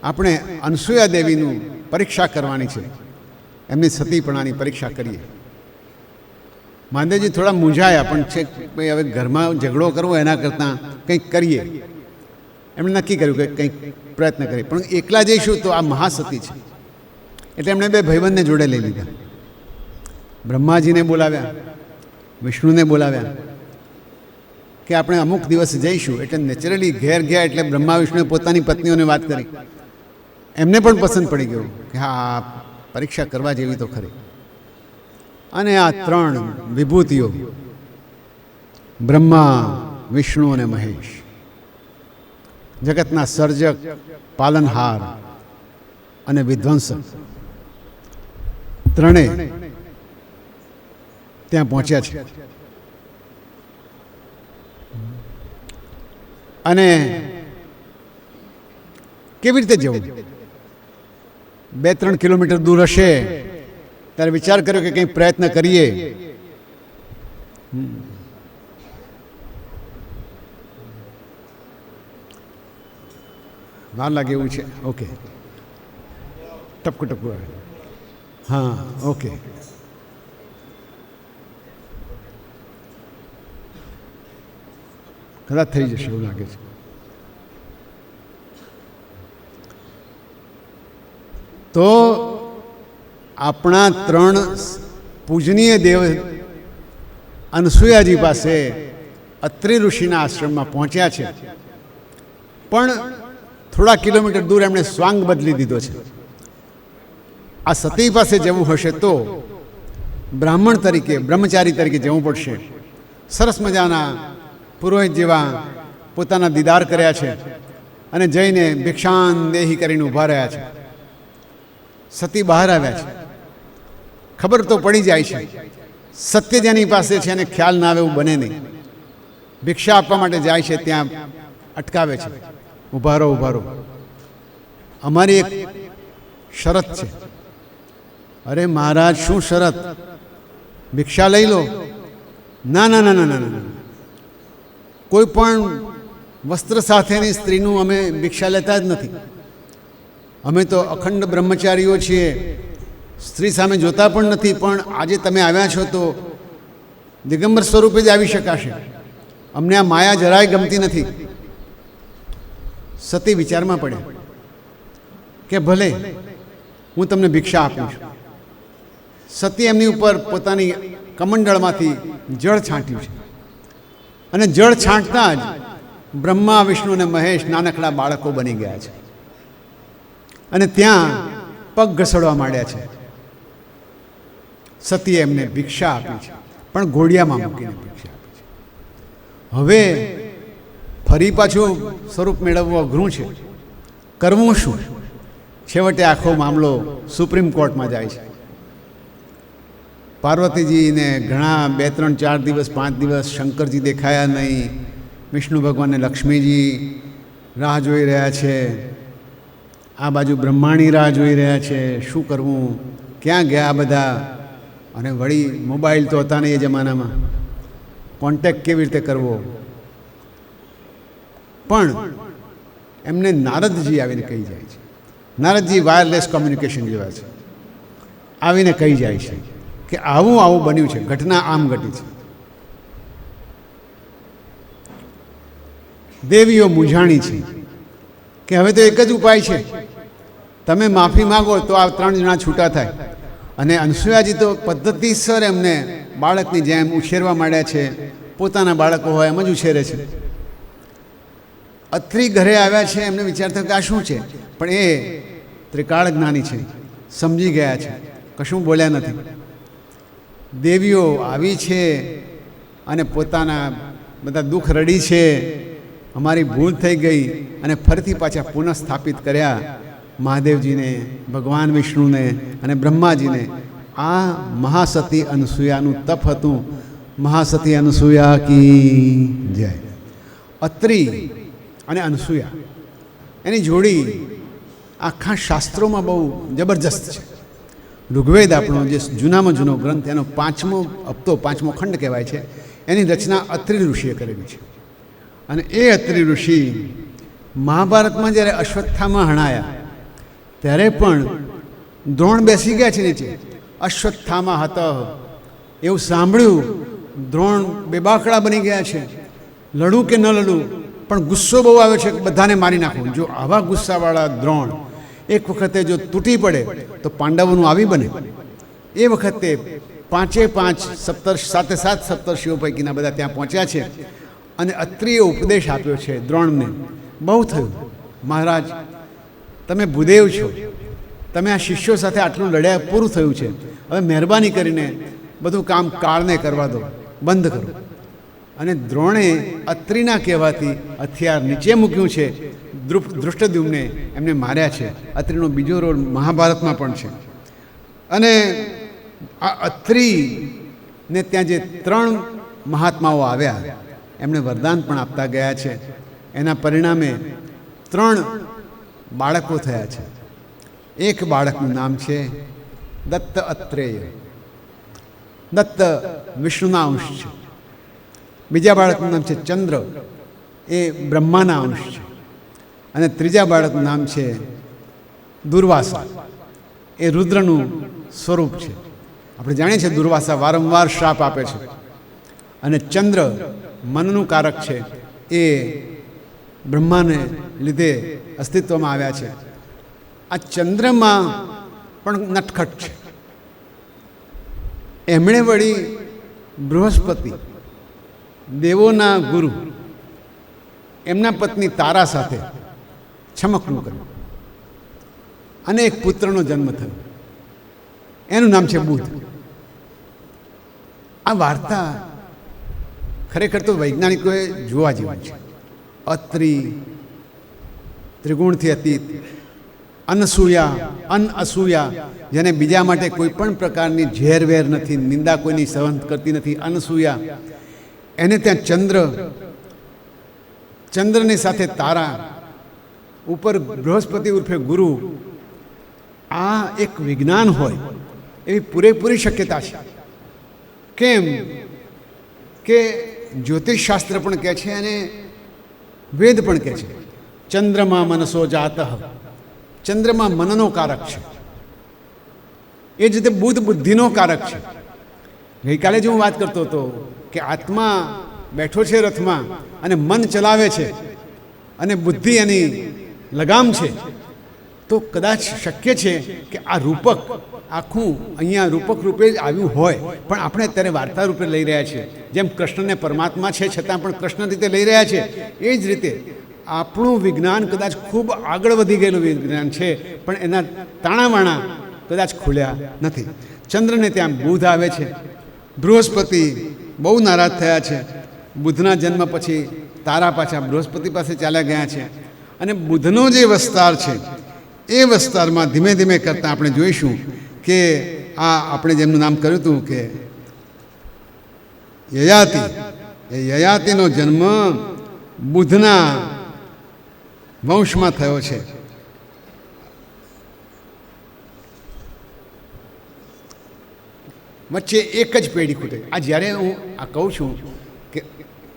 આપણે અનસૂયા દેવીનું પરીક્ષા કરવાની છે, એમની સતીપણાની પરીક્ષા કરીએ. મહાદેવજી થોડા મૂંઝાયા, પણ છે ભાઈ હવે ઘરમાં ઝઘડો કરવો એના કરતાં કંઈક કરીએ. એમણે નક્કી કર્યું કે કંઈક પ્રયત્ન કરીએ, પણ એકલા જઈશું તો આ મહાસતી છે. એટલે એમણે બે ભાઈબંધને જોડે લઈ લીધા. બ્રહ્માજીને બોલાવ્યા, વિષ્ણુને બોલાવ્યા કે આપણે અમુક દિવસ જઈશું. એટલે નેચરલી ઘેર ગયા એટલે બ્રહ્મા વિષ્ણુએ પોતાની પત્નીઓને વાત કરી. એમને પણ પસંદ પડી ગયું કે હા, પરીક્ષા કરવા જેવી તો ખરી. અને આ ત્રણ વિભૂતિઓ બ્રહ્મા, વિષ્ણુ અને મહેશ, જગતના સર્જક, પાલનહાર અને વિધ્વંસક, ત્રણેય ત્યાં પહોંચ્યા છે. અને કેવી રીતે જવું? 2-3 કિલોમીટર દૂર હશે ત્યારે વિચાર કર્યો કે કંઈ પ્રયત્ન કરીએ. વાર લાગે એવું છે. ઓકે, ટપકું ટપકું આવે. હા, ઓકે. કદાચ થઈ જશે એવું લાગે છે. તો આપણા ત્રણ પૂજનીય દેવ અનસૂયાજી પાસે અત્રિ ઋષિના આશ્રમમાં પહોંચ્યા છે, પણ થોડા કિલોમીટર દૂર એમણે સ્વાંગ બદલી દીધો છે. આ સતી પાસે જવું હશે તો બ્રાહ્મણ તરીકે, બ્રહ્મચારી તરીકે જવું પડશે. સરસ મજાના પુરોહિત જેવા પોતાના દીદાર કર્યા છે અને જઈને ભિક્ષાન દેહી કરીને ઊભા રહ્યા છે. સતી બહાર આવ્યા છે. ખબર તો પડી જાય છે, સત્ય જેની પાસે છે એને ખ્યાલ ના આવે એવું બને નહીં. ભિક્ષા આપવા માટે જાય છે, ત્યાં અટકાવે છે. ઊભા રહો, ઊભા રહો, અમારી એક શરત છે. અરે મહારાજ, શું શરત? ભિક્ષા લઈ લો. ના ના ના ના ના ના, કોઈ પણ વસ્ત્ર સાથેની સ્ત્રીનું અમે ભિક્ષા લેતા જ નથી. અમે તો અખંડ બ્રહ્મચારીઓ છીએ, સ્ત્રી સામે જોતા પણ નથી. પણ આજે તમે આવ્યા છો તો દિગંબર સ્વરૂપે જ આવી શકાશે. અમને આ માયા જરાય ગમતી નથી. સતી વિચારમાં પડે કે ભલે, હું તમને ભિક્ષા આપું છું. સતી એમની ઉપર પોતાની કમંડળમાંથી જળ છાંટ્યું છે અને જળ છાંટતા જ બ્રહ્મા, વિષ્ણુ અને મહેશ નાનકડા બાળકો બની ગયા છે અને ત્યાં પગ ઘસડવા માંડ્યા છે. સતીએ એમને ભિક્ષા આપી છે, પણ ઘોડિયામાં મૂકીને ભિક્ષા આપી છે. હવે ફરી પાછું સ્વરૂપ મેળવવું અઘરું છે. કરવું શું? છેવટે આખો મામલો સુપ્રીમ કોર્ટમાં જાય છે. પાર્વતીજીને ઘણા 2-3-4 દિવસ 5 દિવસ શંકરજી દેખાયા નહીં. વિષ્ણુ ભગવાનને લક્ષ્મીજી રાહ જોઈ રહ્યા છે, આ બાજુ બ્રહ્માણી રાહ જોઈ રહ્યા છે. શું કરવું? ક્યાં ગયા બધા? અને વળી મોબાઈલ તો હતા નહીં એ જમાનામાં, કોન્ટેક્ટ કેવી રીતે કરવો? પણ એમને નારદજી આવીને કહી જાય છે. નારદજી વાયરલેસ કોમ્યુનિકેશન જેવા છે. આવીને કહી જાય છે કે આવું આવું બન્યું છે, ઘટના આમ ઘટી છે. દેવીઓ મૂંઝાણી છે કે હવે તો એક જ ઉપાય છે, તમે માફી માગો તો આ 3 જણા છૂટા થાય. અને અનસૂયાજી તો પદ્ધતિસર એમને બાળકની જેમ ઉછેરવા માંડ્યા છે. પોતાના બાળકો હોય એમ જ ઉછેરે છે. અત્રિ ઘરે આવ્યા છે, એમને વિચાર થયો કે આ શું છે, પણ એ ત્રિકાળ જ્ઞાની છે, સમજી ગયા છે, કશું બોલ્યા નથી. દેવીઓ આવી છે અને પોતાના બધા દુઃખ રડી છે, અમારી ભૂલ થઈ ગઈ, અને ફરીથી પાછા પુનઃ સ્થાપિત કર્યા મહાદેવજીને, ભગવાન વિષ્ણુને અને બ્રહ્માજીને. આ મહાસતી અનસૂયાનું તપ હતું. મહાસતી અનસૂયા કી જય. અત્રિ અને અનસૂયા એની જોડી આખા શાસ્ત્રોમાં બહુ જબરજસ્ત છે. ઋગ્વેદ આપણો જે જૂનામાં જૂનો ગ્રંથ, એનો 5મો હપ્તો, 5મો ખંડ કહેવાય છે, એની રચના અત્રિ ઋષિએ કરેલી છે. અને એ અત્રિ ઋષિ મહાભારતમાં જ્યારે અશ્વત્થામાં હણાયા ત્યારે પણ દ્રોણ બેસી ગયા છે નીચે, અશ્વત્થામાં હતા એવું સાંભળ્યું, દ્રોણ બેબાકડા બની ગયા છે, લડું કે ન લડું, પણ ગુસ્સો બહુ આવે છે કે બધાને મારી નાખું. જો આવા ગુસ્સાવાળા દ્રોણ એક વખતે જો તૂટી પડે તો પાંડવોનું આવી બને. એ વખતે 7 સપ્તર્ષિઓ પૈકીના બધા ત્યાં પહોંચ્યા છે અને અત્રિએ ઉપદેશ આપ્યો છે દ્રોણને. બહુ થયું મહારાજ, તમે ભૂદેવ છો, તમે આ શિષ્યો સાથે આટલું લડ્યા, પૂરું થયું છે, હવે મહેરબાની કરીને બધું કામ કાળને કરવા દો, બંધ કરો. અને દ્રોણે અત્રિના કહેવાથી હથિયાર નીચે મૂક્યું છે. ધૃષ્ટદ્યુમ્ને એમને માર્યા છે. અત્રિનો બીજો રોલ મહાભારતમાં પણ છે. અને આ અત્રિને ત્યાં જે 3 મહાત્માઓ આવ્યા, એમણે વરદાન પણ આપતા ગયા છે. એના પરિણામે 3 બાળકો થયા છે. એક બાળકનું નામ છે દત્ત અત્રેય. દત્ત વિષ્ણુના અંશ છે. બીજા બાળકનું નામ છે ચંદ્ર, એ બ્રહ્માના અંશ છે. અને ત્રીજા બાળકનું નામ છે દુર્વાસા, એ રુદ્રનું સ્વરૂપ છે. આપણે જાણીએ છીએ દુર્વાસા વારંવાર શ્રાપ આપે છે. અને ચંદ્ર મનનું કારક છે, એ બ્રહ્માને લીધે અસ્તિત્વમાં આવ્યા છે. આ ચંદ્રમાં પણ નટખટ છે. એમણે વળી બૃહસ્પતિ, દેવોના ગુરુ, એમના પત્ની તારા સાથે છમકનું કર્યું અને એક પુત્રનો જન્મ થયો. એનું નામ છે બુધ. આ વાર્તા ખરેખર તો વૈજ્ઞાનિકોએ જોવા જેવી છે. અત્રિ, ત્રિગુણથી અતીત, અનસૂયા, અનઅસૂયા, જેને બીજા માટે કોઈ પણ પ્રકારની ઝેરવેર નથી, નિંદા કોઈની સહન કરતી નથી, અનસૂયા. એને ત્યાં ચંદ્ર, ચંદ્રની સાથે તારા, ઉપર બૃહસ્પતિ ઉર્ફે ગુરુ. આ એક વિજ્ઞાન હોય એવી પૂરેપૂરી શક્યતા છે. કેમ કે જ્યોતિષશાસ્ત્ર પણ કહે છે અને વેદ પણ કહે છે, ચંદ્રમાં મનસો જાતઃ, ચંદ્રમાં મનનો કારક છે. એ જ રીતે બુધ બુદ્ધિનો કારક છે. ગઈકાલે જ હું વાત કરતો હતો કે આત્મા બેઠો છે રથમાં અને મન ચલાવે છે અને બુદ્ધિ એની લગામ છે. તો કદાચ શક્ય છે કે આ રૂપક આખું અહીંયા રૂપક રૂપે જ આવ્યું હોય, પણ આપણે અત્યારે વાર્તા રૂપે લઈ રહ્યા છીએ. જેમ કૃષ્ણને પરમાત્મા છે છતાં પણ કૃષ્ણ રીતે લઈ રહ્યા છે, એ જ રીતે આપણું વિજ્ઞાન કદાચ ખૂબ આગળ વધી ગયેલું વિજ્ઞાન છે, પણ એના તાણાવાણા કદાચ ખુલ્યા નથી. ચંદ્રને ત્યાં બુધ આવે છે. બૃહસ્પતિ બહુ નારાજ થયા છે. બુધના જન્મ પછી તારા પાછા બૃહસ્પતિ પાસે ચાલ્યા ગયા છે. અને બુધનો જે વિસ્તાર છે, એ વિસ્તારમાં ધીમે ધીમે કરતાં આપણે જોઈશું કે આ આપણે જેમનું નામ કર્યું હતું કે યયાતિ, એ યયાતિનો જન્મ બુધના વંશમાં થયો છે. વચ્ચે એક જ પેઢી ખૂટે. આ જ્યારે હું આ કહું છું કે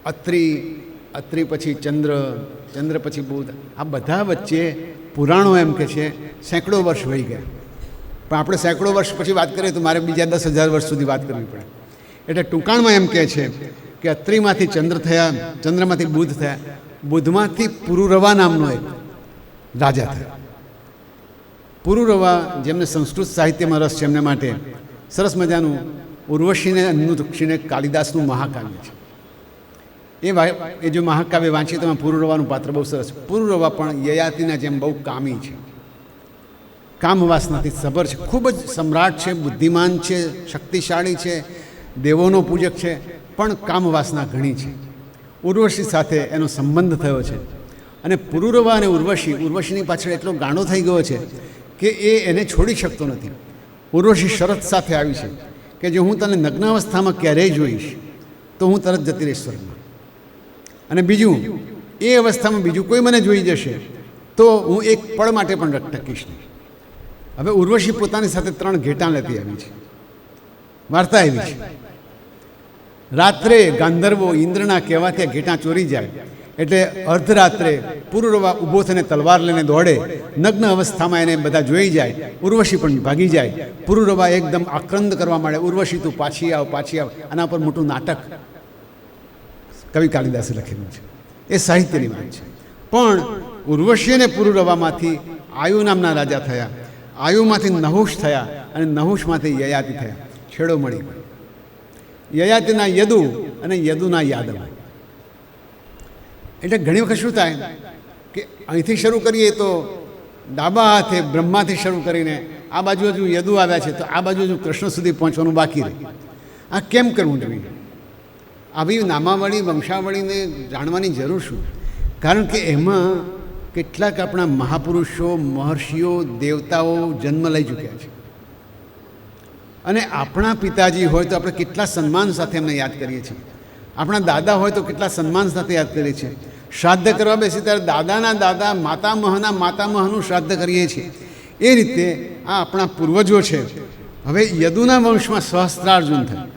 અત્રિ પછી ચંદ્ર, ચંદ્ર પછી બુધ, આ બધા વચ્ચે પુરાણો એમ કે છે સેંકડો વર્ષ વહી ગયા. પણ આપણે સેંકડો વર્ષ પછી વાત કરીએ તો મારે બીજા 10,000 વર્ષ સુધી વાત કરવી પડે. એટલે ટૂંકાણમાં એમ કહે છે કે અત્રિમાંથી ચંદ્ર થયા, ચંદ્રમાંથી બુધ થયા, બુધમાંથી પુરુરવા નામનો એક રાજા થયા. પુરુરવા, જેમને સંસ્કૃત સાહિત્યમાં રસ છે, એમને માટે સરસ મજાનું ઉર્વશીને અન્નુદક્ષિણે કાલિદાસનું મહાકાવ્ય છે. એ જો મહાકાવ્ય વાંચીએ તો પુરુરવાનું પાત્ર બહુ સરસ. પુરુરવા પણ યયાતિના જેમ બહુ કામી છે, કામવાસનાથી સભર છે, ખૂબ જ સમ્રાટ છે, બુદ્ધિમાન છે, શક્તિશાળી છે, દેવોનો પૂજક છે, પણ કામવાસના ઘણી છે. ઉર્વશી સાથે એનો સંબંધ થયો છે. અને પુરુરવા અને ઉર્વશીની પાછળ એટલો ગાંડો થઈ ગયો છે કે એને છોડી શકતો નથી. ઉર્વશી શરત સાથે આવી છે કે જો હું તને નગ્ન અવસ્થામાં ક્યારેય જોઈશ તો હું તરત જતી રહીશ સ્વર્ગમાં. અને બીજું, એ અવસ્થામાં બીજું કોઈ મને જોઈ જશે તો હું એક પળ માટે પણ ટકીશ નહીં. હવે ઉર્વશી પોતાની સાથે 3 ઘેટાં લેતી આવી છે. વાર્તા આવી છે, રાત્રે ગાંધર્વો ઇન્દ્રના કહેવાથી ઘેટાં ચોરી જાય એટલે અર્ધરાત્રે પુરુરવા ઊભો થઈને તલવાર લઈને દોડે. નગ્ન અવસ્થામાં એને બધા જોઈ જાય. ઉર્વશી પણ ભાગી જાય. પુરુરવા એકદમ આક્રંદ કરવા માંડે, ઉર્વશી તું પાછી આવ, પાછી આવ. આના પર મોટું નાટક કવિ કાલિદાસે લખેલું છે. એ સાહિત્યની વાત છે. પણ ઉર્વશી અને પુરુરવામાંથી આયુ નામના રાજા થયા. આયુમાંથી નહુષ થયા અને નહુષમાંથી યયાતિ થયા. છેડો મળી ગયો. યયાતિના યદુ અને યદુના યાદવ. એટલે ઘણી વખત શું થાય કે અહીંથી શરૂ કરીએ તો ડાબા હાથે બ્રહ્માથી શરૂ કરીને આ બાજુ હજુ યદુ આવ્યા છે તો આ બાજુ હજુ કૃષ્ણ સુધી પહોંચવાનું બાકી રહે. આ કેમ કરવું જોઈએ? આવી નામાવળી વંશાવળીને જાણવાની જરૂર શું? કારણ કે એમાં કેટલાક આપણા મહાપુરુષો, મહર્ષિઓ, દેવતાઓ જન્મ લઈ ચૂક્યા છે. અને આપણા પિતાજી હોય તો આપણે કેટલા સન્માન સાથે એમને યાદ કરીએ છીએ. આપણા દાદા હોય તો કેટલા સન્માન સાથે યાદ કરીએ છીએ. શ્રાદ્ધ કરવા બેસી ત્યારે દાદાના દાદા, માતામહના માતામહનું શ્રાદ્ધ કરીએ છીએ. એ રીતે આ આપણા પૂર્વજો છે. હવે યદુના વંશમાં સહસ્ત્રાર્જુન થયું.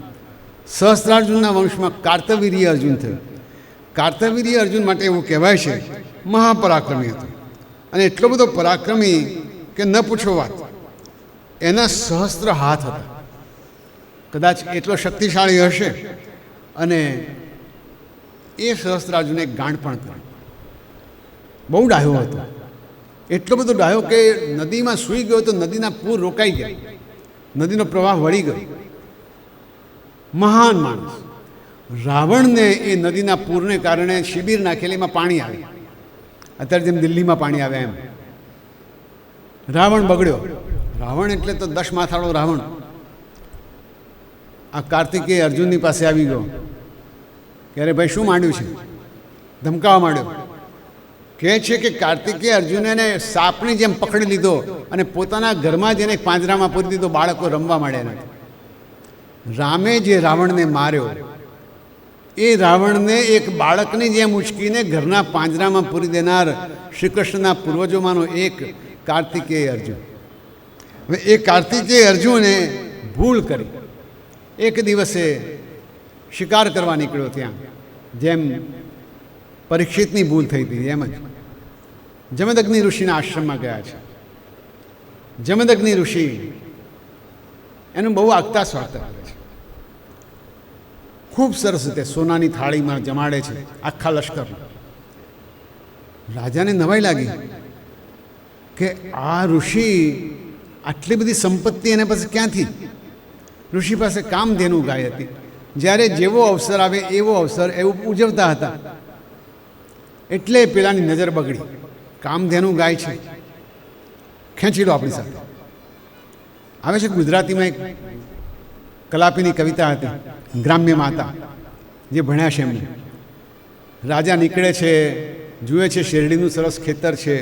સહસ્ત્રાર્જુનના વંશમાં કાર્તવીર્ય અર્જુન થયું. કાર્તવીર્ય અર્જુન માટે એવું કહેવાય છે મહાપરાક્રમી હતો. અને એટલો બધો પરાક્રમી કે ન પૂછો વાત. એના સહસ્ત્ર હાથ હતા. કદાચ એટલો શક્તિશાળી હશે. અને એ સહસ્ત્રાર્જુને એક ગાંઠ પણ કરી. બહુ ડાહ્યો હતો. એટલો બધો ડાહ્યો કે નદીમાં સૂઈ ગયો તો નદીના પૂર રોકાઈ ગયા, નદીનો પ્રવાહ વળી ગયો. મહાન માણસ. રાવણને એ નદીના પૂરને કારણે શિબિર નાખેલી, એમાં પાણી આવે. અત્યારે જેમ દિલ્હીમાં પાણી આવે એમ રાવણ બગડ્યો. રાવણ એટલે તો 10 માથાળો રાવણ. આ કાર્તિકેય અર્જુનની પાસે આવી ગયો કે અરે ભાઈ શું માંડ્યું છે? ધમકાવા માંડ્યો. કહે છે કે કાર્તિકેય અર્જુને સાપની જેમ પકડી લીધો અને પોતાના ઘરમાં જ એને પાંજરામાં પૂરી દીધો. બાળકો રમવા માંડ્યા નથી. રામે જે રાવણને માર્યો એ રાવણને એક બાળકની જેમ ઉચકીને ઘરના પાંજરામાં પૂરી દેનાર શ્રી કૃષ્ણના પૂર્વજોમાંનો એક કાર્તિકેય અર્જુન. હવે એ કાર્તિકેય અર્જુને ભૂલ કરી. એક દિવસે શિકાર કરવા નીકળ્યો. ત્યાં જેમ પરીક્ષિતની ભૂલ થઈ હતી એમ જ જમદગ્નિ ઋષિના આશ્રમમાં ગયા છે. જમદગ્નિ ઋષિ એનું બહુ આગતા સ્વાગત કરે છે. ખૂબ સરસ રીતે સોનાની થાળીમાં જમાડે છે આખા લશ્કર. રાજાને નવાઈ લાગી કે આ ઋષિ આટલી બધી સંપત્તિ એના પાસે ક્યાંથી? ઋષિ પાસે કામધેનુ ગાય હતી. જ્યારે જેવો અવસર આવે એવો અવસર એવું ઉજવતા હતા. એટલે પેલાની નજર બગડી. કામધેનુ ગાય છે, ખેંચી લો આપણી સાથે. આવે છે ગુજરાતીમાં એક કલાપીની કવિતા હતી, ગ્રામ્ય માતા, જે ભણ્યા છે એમને. રાજા નીકળે છે, જુએ છે શેરડીનું સરસ ખેતર છે.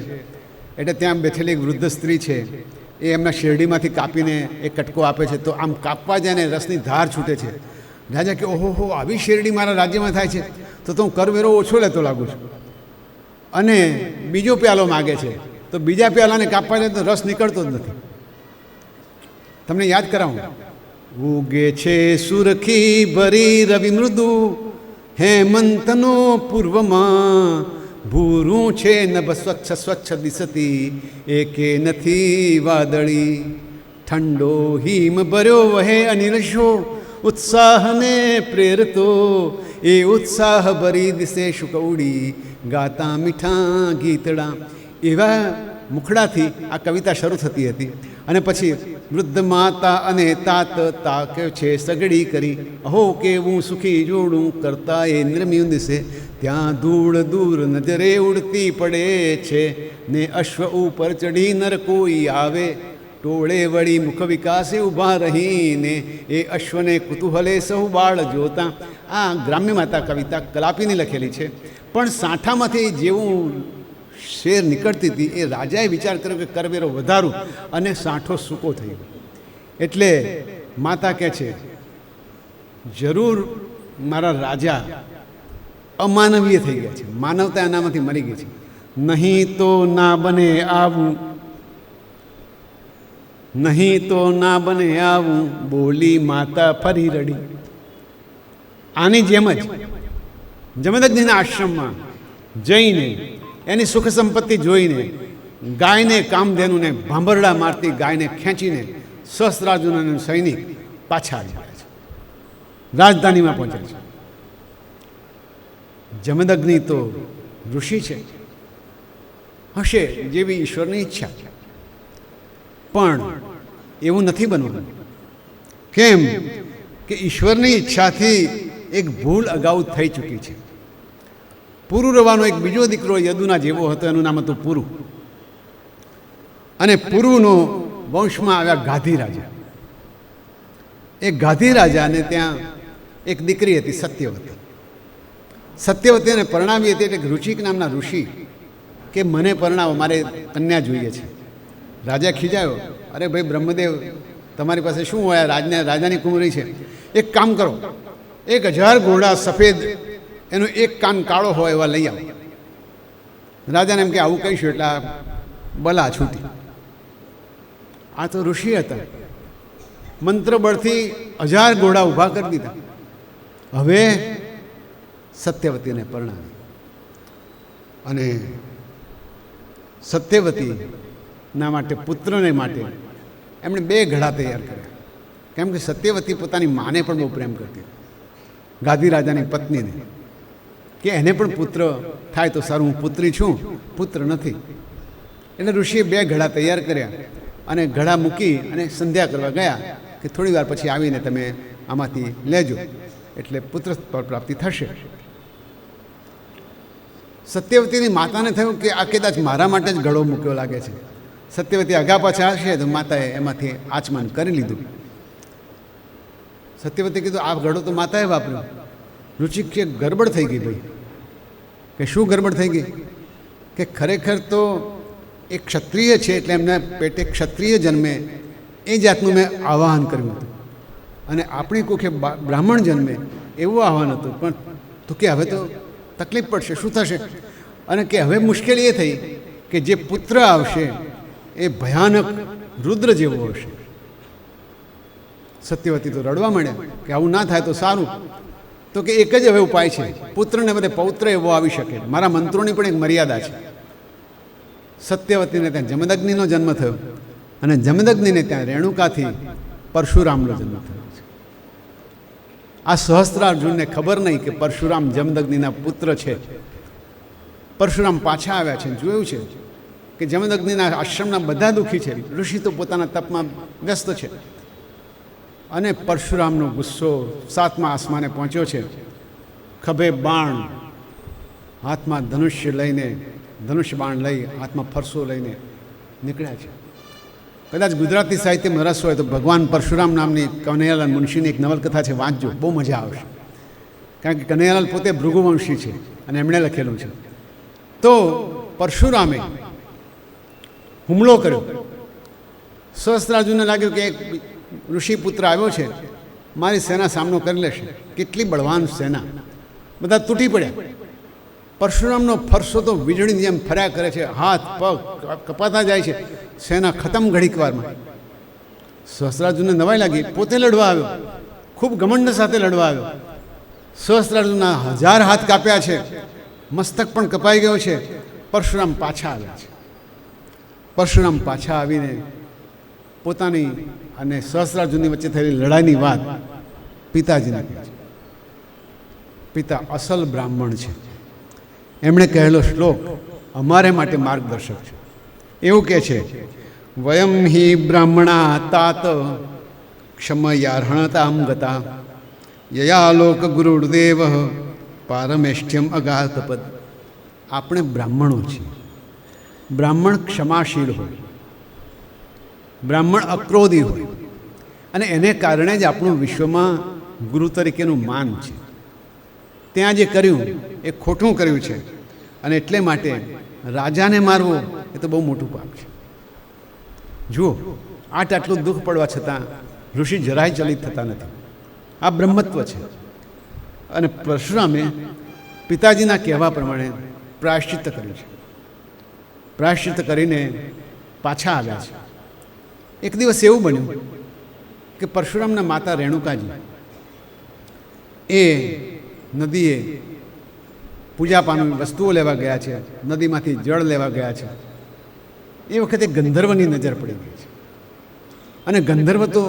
એટલે ત્યાં બેઠેલી એક વૃદ્ધ સ્ત્રી છે. એ એમના શેરડીમાંથી કાપીને એક કટકો આપે છે. તો આમ કાપવા જાય ને રસની ધાર છૂટે છે. રાજા કે ઓહો હો, આવી શેરડી મારા રાજ્યમાં થાય છે તો હું કરવેરો ઓછો લેતો લાગુ છું. અને બીજો પ્યાલો માગે છે તો બીજા પ્યાલાને કાપવા જાય તો રસ નીકળતો જ નથી. તમને યાદ કરાવું. ઉગે છે સુરખી ભરી રવિ મૃદુ, હેમંતનો પૂર્વમાં. ભૂરું છે નભ સ્વચ્છ સ્વચ્છ દિસતી, એકે નથી વાદળી. ઠંડો હિમ ભર્યો વહે અનિરશો, ઉત્સાહને પ્રેરતો. એ ઉત્સાહ ભરી દિશે શુકવડી, ગાતા મીઠા ગીતડા. એવા મુખડાથી આ કવિતા શરૂ થતી હતી. અને પછી વૃદ્ધ માતા અને તાત તાકે છે સગડી કરી. અહો કેવું સુખી જોડું કરતા એ નિર્મ્યું દિશે. ત્યાં ધૂળ દૂર નજરે ઉડતી પડે છે, ને અશ્વ ઉપર ચડી નર કોઈ આવે. ટોળે વળી મુખ વિકાસે ઊભા રહીને, એ અશ્વને કુતૂહલે સહુ બાળ જોતા. આ ગ્રામ્ય માતા કવિતા કલાપીની લખેલી છે. પણ સાંઠામાંથી જેવું શેર નીકળતી હતી એ રાજાએ વિચાર કર્યો કે કરવેરો વધારું, અને સાંઠો સૂકો થઈ ગયો. એટલે માતા કહે છે, જરૂર મારા રાજા અમાનવીય થઈ ગયા છે, માનવતા એનામાંથી મરી ગઈ છે. નહીં તો ના બને આવું, નહીં તો ના બને આવું, બોલી માતા ફરી રડી. આની જેમ જ જમદગ્નિના આશ્રમમાં જઈને એની સુખ સંપત્તિ જોઈને ગાયને કામધેનુને ભાંભરડા મારતી ગાયને ખેંચીને સહસ્ત્રાર્જુન અને સૈનિક પાછા આવી ગયા છે, રાજધાનીમાં પહોંચ્યા છે. જમદગ્નિ તો ઋષિ છે, હશે જેવી ઈશ્વરની ઈચ્છા, પણ એવું નથી બનવાનું. કેમ કે ઈશ્વરની ઈચ્છાથી એક ભૂલ અગાઉ થઈ ચૂકી છે. પુરુરવાનો એક બીજો દીકરો યદુના જેવો હતો, એનું નામ હતું પુરુ. અને પુરુનો વંશમાં આવ્યા ગાધી રાજા. એ ગાધી રાજાને ત્યાં એક દીકરી હતી સત્યવતી. સત્યવતીને પરણાવી હતી એટલે રુચિક નામના ઋષિ કે મને પરણાવો, મારે કન્યા જોઈએ છે. રાજા ખીજાયો, અરે ભાઈ બ્રહ્મદેવ, તમારી પાસે શું હોય, રાજાની કુંવરી છે, એક કામ કરો, 1000 ઘોડા સફેદ, એનો એક કાન કાળો હોય એવા લઈ આવો. રાજાને એમ કે આવું કહીશું એટલે આ બલા છૂટી. આ તો ઋષિ હતા, મંત્ર બળથી 1000 ઘોડા ઊભા કરી દીધા. હવે સત્યવતીને પરણાવી અને સત્યવતીના માટે, પુત્રને માટે એમણે 2 ઘડા તૈયાર કર્યા. કેમ કે સત્યવતી પોતાની માને પણ બહુ પ્રેમ કરતી, ગાદી રાજાની પત્નીને, કે એને પણ પુત્ર થાય તો સારું, હું પુત્રી છું, પુત્ર નથી. એટલે ઋષિએ 2 ઘડા તૈયાર કર્યા અને ઘડા મૂકી અને સંધ્યા કરવા ગયા કે થોડી વાર પછી આવીને તમે આમાંથી લેજો, એટલે પુત્ર પ્રાપ્તિ થશે. સત્યવતીની માતાને થયું કે આ કદાચ મારા માટે જ ઘડો મૂક્યો લાગે છે. સત્યવતી આગા પાછા હશે તો માતાએ એમાંથી આચમન કરી લીધું. સત્યવતી કીધું આ ઘડો તો માતાએ વાપર્યો. રુચિક કે ગરબડ થઈ ગઈ ભાઈ. કે શું ગરબડ થઈ ગઈ? કે ખરેખર તો એ ક્ષત્રિય છે એટલે એમના પેટે ક્ષત્રિય જન્મે એ જાતનું મેં આવાહન કર્યું હતું, અને આપણી કોખે બ્રાહ્મણ જન્મે એવું આહવાન હતું. પણ તો કે હવે તો તકલીફ પડશે, શું થશે? અને કે હવે મુશ્કેલી એ થઈ કે જે પુત્ર આવશે એ ભયાનક રુદ્ર જેવો હશે. સત્યવતી તો રડવા માંડ્યા કે આવું ના થાય તો સારું. તો કે એક જ હવે ઉપાય છે, પુત્રને બધે પૌત્ર એવો આવી શકે, મારા મંત્રોની પણ એક મર્યાદા છે. સત્યવતીને ત્યાં જમદગ્નિનો જન્મ થયો અને જમદગ્નિને ત્યાં રેણુકાથી પરશુરામનો જન્મ થયો છે. આ સહસ્ત્રાર્જુનને ખબર નહીં કે પરશુરામ જમદગ્નિના પુત્ર છે. પરશુરામ પાછા આવ્યા છે, જોયું છે કે જમદગ્નિના આશ્રમના બધા દુઃખી છે, ઋષિ તો પોતાના તપમાં વ્યસ્ત છે. અને પરશુરામનો ગુસ્સો 7મા આસમાને પહોંચ્યો છે. ખભે બાણ, હાથમાં ધનુષ્ય લઈને, ધનુષ્ય બાણ લઈ, હાથમાં ફરસો લઈને નીકળ્યા છે. કદાચ ગુજરાતી સાહિત્યમાં રસ હોય તો ભગવાન પરશુરામ નામની કનૈયાલાલ મુનશીની એક નવલકથા છે, વાંચજો, બહુ મજા આવશે. કારણ કે કનૈયાલાલ પોતે ભૃગુવંશી છે અને એમણે લખેલું છે. તો પરશુરામે હુમલો કર્યો. સહસ્ત્રાર્જુનને લાગ્યું કે એક ઋષિપુત્ર આવ્યો છે, મારી સેના સામનો કરી લેશે. કેટલી બળવાન સેના! બધા તૂટી પડ્યા. પરશુરામનો ફરસો તો વીજળીની જેમ ફર્યા કરે છે, હાથ પગ કપાતા જાય છે, સેના ખતમ ઘડીક વારમાં. સહસ્ત્રાર્જુનને નવાઈ લાગી, પોતે લડવા આવ્યો, ખૂબ ઘમંડ સાથે લડવા આવ્યો. સહસ્ત્રાર્જુનના 1000 હાથ કાપ્યા છે, મસ્તક પણ કપાઈ ગયો છે. પરશુરામ પાછા આવ્યા છે. પરશુરામ પાછા આવીને પોતાની અને સહસ્ત્રાર્જુનની વચ્ચે થયેલી લડાઈની વાત પિતાજીને કહે છે. પિતા અસલ બ્રાહ્મણ છે, એમણે કહેલો શ્લોક અમારે માટે માર્ગદર્શક છે. એવું કહે છે, વયમ હિ બ્રાહ્મણા તાત ક્ષમયાર્હણતામ ગતા યયાલોક ગુરુદેવ પારમેષ્ઠ્યમ અગાતપદ. આપણે બ્રાહ્મણો છીએ. બ્રાહ્મણ ક્ષમાશીલ હોય, બ્રાહ્મણ અક્રોધી હોય, અને એને કારણે જ આપણું વિશ્વમાં ગુરુ તરીકેનું માન છે. ત્યાં જે કર્યું એ ખોટું કર્યું છે, અને એટલે માટે રાજાને મારવો એ તો બહુ મોટું પાપ છે. જુઓ, આટલું દુઃખ પડવા છતાં ઋષિ જરાય ચલિત થતા નથી. આ બ્રહ્મત્વ છે. અને પરશુરામે પિતાજીના કહેવા પ્રમાણે પ્રાયશ્ચિત્ત કર્યું છે. પ્રાયશ્ચિત્ત કરીને પાછા આવ્યા છે. એક દિવસ એવું બન્યું કે પરશુરામના માતા રેણુકાજી એ નદીએ પૂજા પાનની વસ્તુઓ લેવા ગયા છે, નદીમાંથી જળ લેવા ગયા છે. એ વખતે ગંધર્વની નજર પડી ગઈ છે. અને ગંધર્વ તો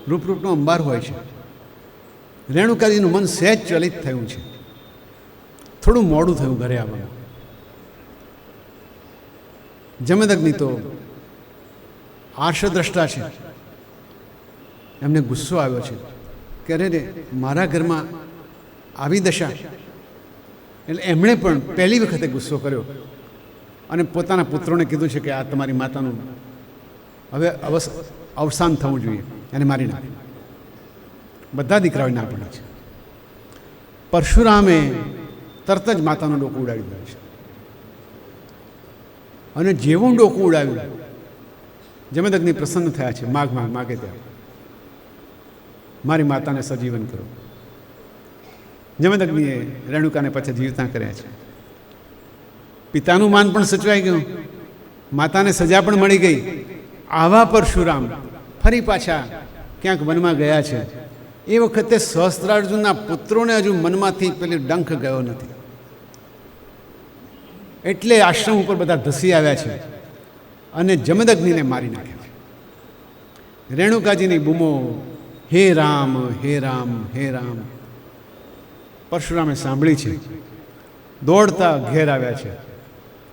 રૂપરૂપનો અંબાર હોય છે. રેણુકાજીનું મન સહેજ ચલિત થયું છે. થોડું મોડું થયું ઘરે આવવાનું. જમદગ્નિ તો આર્ષદ્રષ્ટા છે, એમને ગુસ્સો આવ્યો છે કે અરે રે, મારા ઘરમાં આવી દશા. એટલે એમણે પણ પહેલી વખતે ગુસ્સો કર્યો અને પોતાના પુત્રોને કીધું છે કે આ તમારી માતાનું હવે અવસાન થવું જોઈએ, એને મારી નાખે. બધા દીકરાઓએ ના પડે છે. પરશુરામે તરત જ માતાનું ડોકું ઉડાવી દીધું છે. અને જેવું ડોકું ઉડાવ્યું, જમદગ્નિ પ્રસન્ન થયા છે. માગે ત્યાં મારી માતાને સજીવન કરો. જમદગ્નિએ રેણુકાને પાછા જીવતા કર્યા છે. પિતાનું માન પણ સચવાઈ ગયું, માતાને સજા પણ મળી ગઈ. આવા પરશુરામ ફરી પાછા ક્યાંક વનમાં ગયા છે. એ વખતે સહસ્ત્રાર્જુનના પુત્રોને હજુ મનમાંથી પેલી ડંખ ગયો નથી, એટલે આશ્રમ ઉપર બધા ધસી આવ્યા છે અને જમદગ્નિને મારી નાખ્યા છે. રેણુકાજીની બૂમો, હે રામ, હે રામ, હે રામ, પરશુરામે સાંભળી છે. દોડતા ઘેર આવ્યા છે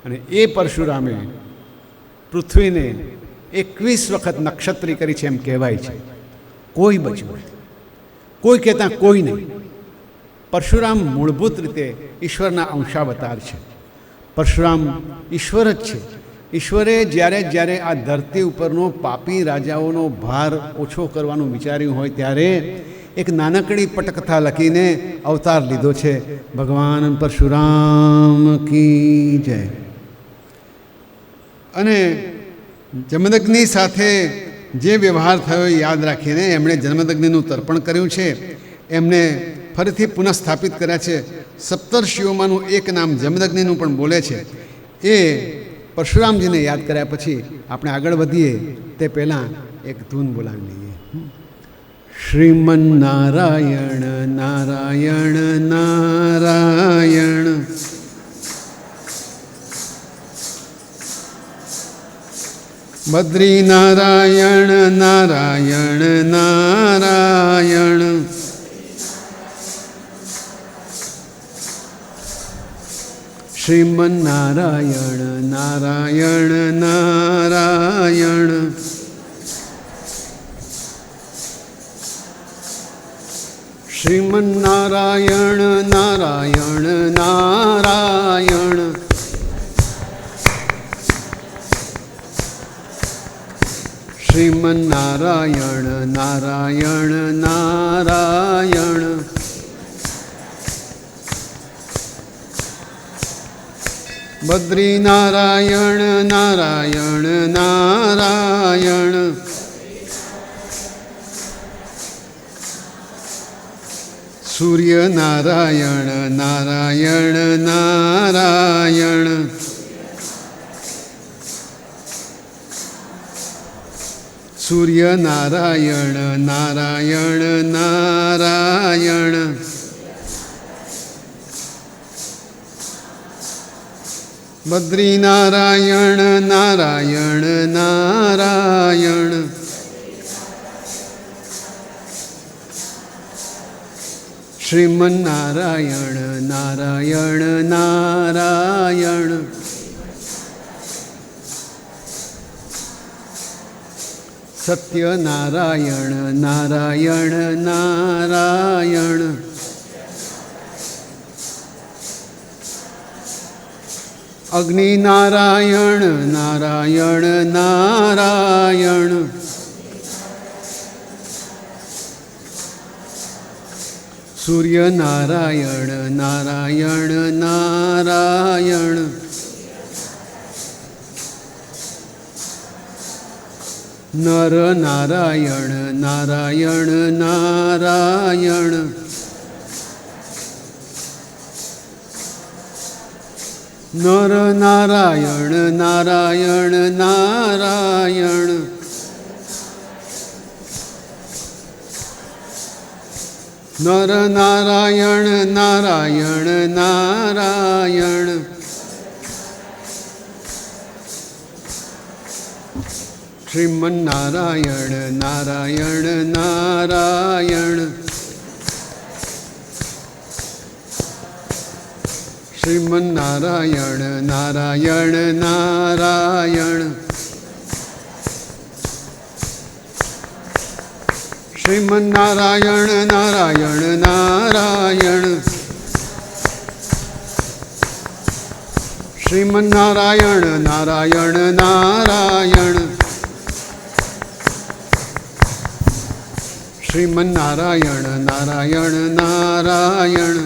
અને એ પરશુરામે પૃથ્વીને 21 વખત નક્ષત્રી કરી છે એમ કહેવાય છે. કોઈ બચ્યું નથી, કોઈ કહેતા કોઈ નહીં. પરશુરામ મૂળભૂત રીતે ઈશ્વરના અંશાવતાર છે. પરશુરામ ઈશ્વર જ છે. ઈશ્વરે જ્યારે આ ધરતી ઉપરનો પાપી રાજાઓનો ભાર ઓછો કરવાનું વિચાર્યું હોય ત્યારે એક નાનકડી પટકથા લખીને અવતાર લીધો છે. ભગવાન પરશુરામ કી જય. અને જમદગ્નિ સાથે જે વ્યવહાર થયો યાદ રાખીને એમણે જમદગ્નિનું તર્પણ કર્યું છે. એમને ફરીથી પુનઃસ્થાપિત કર્યા છે. સપ્તર્ષિઓમાંનું એક નામ જમદગ્નિનું પણ બોલે છે. એ પરશુરામજીને યાદ કર્યા પછી આપણે આગળ વધીએ તે પહેલાં એક ધૂન બોલાવી લઈએ. શ્રીમન નારાયણ નારાયણ નારાયણ, બદ્રી નારાયણ નારાયણ નારાયણ, શ્રીમન નારાયણ નારાયણ નારાયણ, શ્રીમન નારાયણ નારાયણ નારાયણ, શ્રીમન નારાયણ નારાયણ નારાયણ, બદ્રી નારાયણ નારાયણ નારાયણ, સૂર્ય નારાયણ નારાયણ નારાયણ, સૂર્ય નારાયણ નારાયણ નારાયણ, બદ્રી નારાયણ નારાયણ નારાયણ, શ્રીમન નારાયણ નારાયણ નારાયણ, સત્ય નારાયણ નારાયણ નારાયણ, અગ્નિ નારાયણ નારાયણ નારાયણ, સૂર્ય નારાયણ નારાયણ નારાયણ, નર નારાયણ નારાયણ નારાયણ, નર નારાયણ નારાયણ નારાયણ, નર નારાયણ નારાયણ નારાયણ. શ્રીમન નારાયણ નારાયણ નારાયણ. શ્રીમન નારાયણ નારાયણ નારાયણ. શ્રીમન નારાયણ નારાયણ નારાયણ. શ્રીમન નારાયણ નારાયણ નારાયણ. શ્રીમન નારાયણ નારાયણ નારાયણ.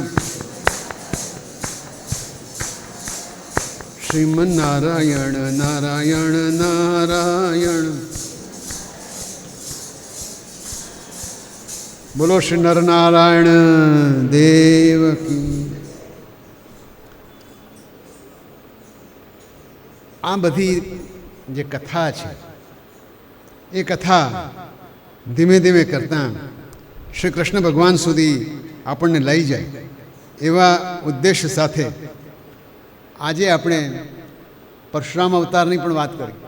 શ્રીમન નારાયણ નારાયણ નારાયણ. બોલો શ્રી નરનારાયણ દેવ કી. આ બધી જે કથા છે એ કથા ધીમે ધીમે કરતાં શ્રી કૃષ્ણ ભગવાન સુધી આપણને લઈ જાય એવા ઉદ્દેશ્ય સાથે આજે આપણે પરશુરામ અવતારની પણ વાત કરી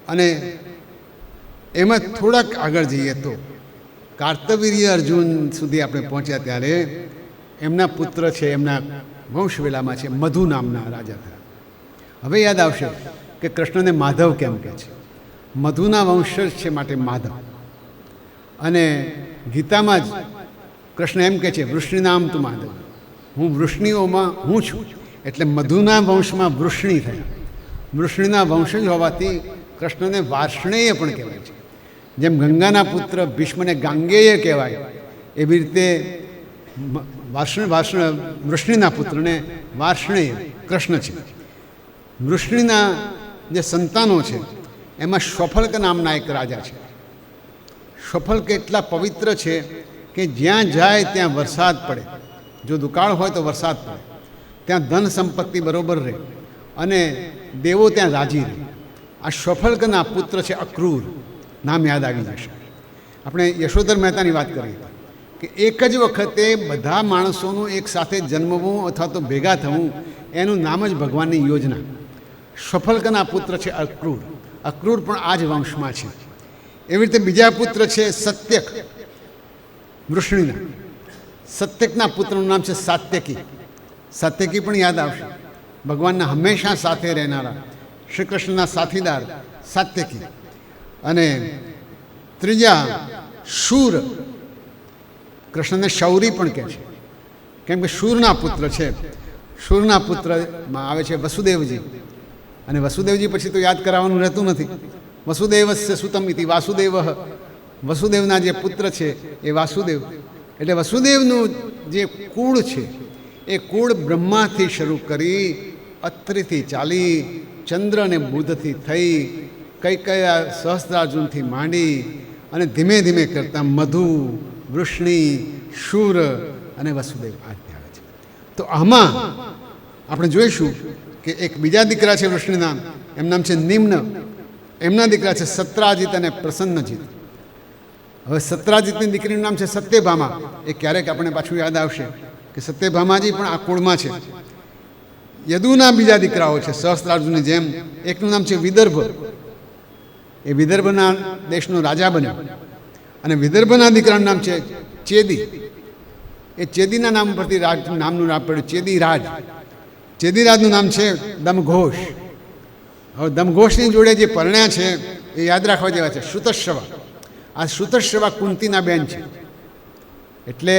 અને એમાં થોડાક આગળ જઈએ તો કાર્તવીર્ય અર્જુન સુધી આપણે પહોંચ્યા ત્યારે એમના પુત્ર છે, એમના વંશવેલામાં છે મધુ નામના રાજા થયા. હવે યાદ આવશે કે કૃષ્ણને માધવ કેમ કહે છે. મધુના વંશજ છે માટે માધવ. અને ગીતામાં જ કૃષ્ણ એમ કહે છે વૃષ્ણિનામ તું માધવ, હું વૃષ્ણિઓમાં હું છું. એટલે મધુના વંશમાં વૃષ્ણિ થયા. વૃષ્ણિના વંશજ હોવાથી કૃષ્ણને વાર્ષ્ણેય પણ કહેવાય છે. જેમ ગંગાના પુત્ર ભીષ્મને ગાંગેય કહેવાય એવી રીતે વૃષ્ણિના પુત્રને વાર્ષ્ણેય કૃષ્ણ છે. વૃષ્ણિના જે સંતાનો છે એમાં શ્વફલ્ક નામના એક રાજા છે. શ્વફલ્ક એટલા પવિત્ર છે કે જ્યાં જાય ત્યાં વરસાદ પડે. જો દુકાળ હોય તો વરસાદ પડે, ત્યાં ધન સંપત્તિ બરોબર રહે અને દેવો ત્યાં રાજી રહે. આ શ્વફલ્કના પુત્ર છે અક્રૂર. નામ યાદ આવી જશે. આપણે યશોધર મહેતાની વાત કરી કે એક જ વખતે બધા માણસોનું એક સાથે જન્મવું અથવા તો ભેગા થવું એનું નામ જ ભગવાનની યોજના. શ્વફલ્કના પુત્ર છે અક્રૂર. અક્રૂર પણ આ જ વંશમાં છે. એવી રીતે બીજા પુત્ર છે સત્યક વૃષ્ણિના. સત્યકના પુત્રનું નામ છે સાત્યકી. સાત્યકી પણ યાદ આવશે. ભગવાનના હંમેશા સાથે રહેનારા શ્રી કૃષ્ણના સાથીદાર સાત્યકી. અને ત્રીજા શૂર. કૃષ્ણને શૌરી પણ કહે છે કેમ કે શૂરના પુત્ર છે. શૂરના પુત્રમાં આવે છે વસુદેવજી. અને વસુદેવજી પછી તો યાદ કરાવવાનું રહેતું નથી. વસુદેવસ્ય સુતમ ઇતિ વાસુદેવ. વસુદેવના જે પુત્ર છે એ વાસુદેવ. એટલે વસુદેવનું જે કુળ છે એ કુળ બ્રહ્માથી શરૂ કરી અત્રિથી ચાલી ચંદ્ર અને બુધથી થઈ કૈકયા સહસ્ત્રાર્જુનથી માંડી અને ધીમે ધીમે કરતાં મધુ, વૃષ્ણિ, શૂર અને વસુદેવ આ રીતે આવે છે. તો આમાં આપણે જોઈશું કે એક બીજા દીકરા છે વૃષ્ણિના, એમનું નામ છે નિમ્ન. એમના દીકરા છે સત્રાજીત અને પ્રસન્નજીત. હવે સત્રાજીતની દીકરીનું નામ છે સત્યભામા. એ ક્યારેક આપણે પાછું યાદ આવશે કે સત્યભામાજી પણ આ કુળમાં છે. યદુના બીજા દીકરાઓ છે સહસ્ત્રાર્જુનની જેમ. એકનું નામ છે વિદર્ભ. એ વિદર્ભના દેશનો રાજા બન્યો. અને વિદર્ભના દીકરાનું નામ છે ચેદી. એ ચેદીના નામ પરથી નામનું નામ પડ્યું ચેદીરાજ. ચેદીરાજનું નામ છે દમઘોષ. હવે દમઘોષની જોડે જે પરણ્યા છે એ યાદ રાખવા જેવા છે શ્રુતશ્રવા. આ શ્રુતશ્રવા કુંતીના બેન છે. એટલે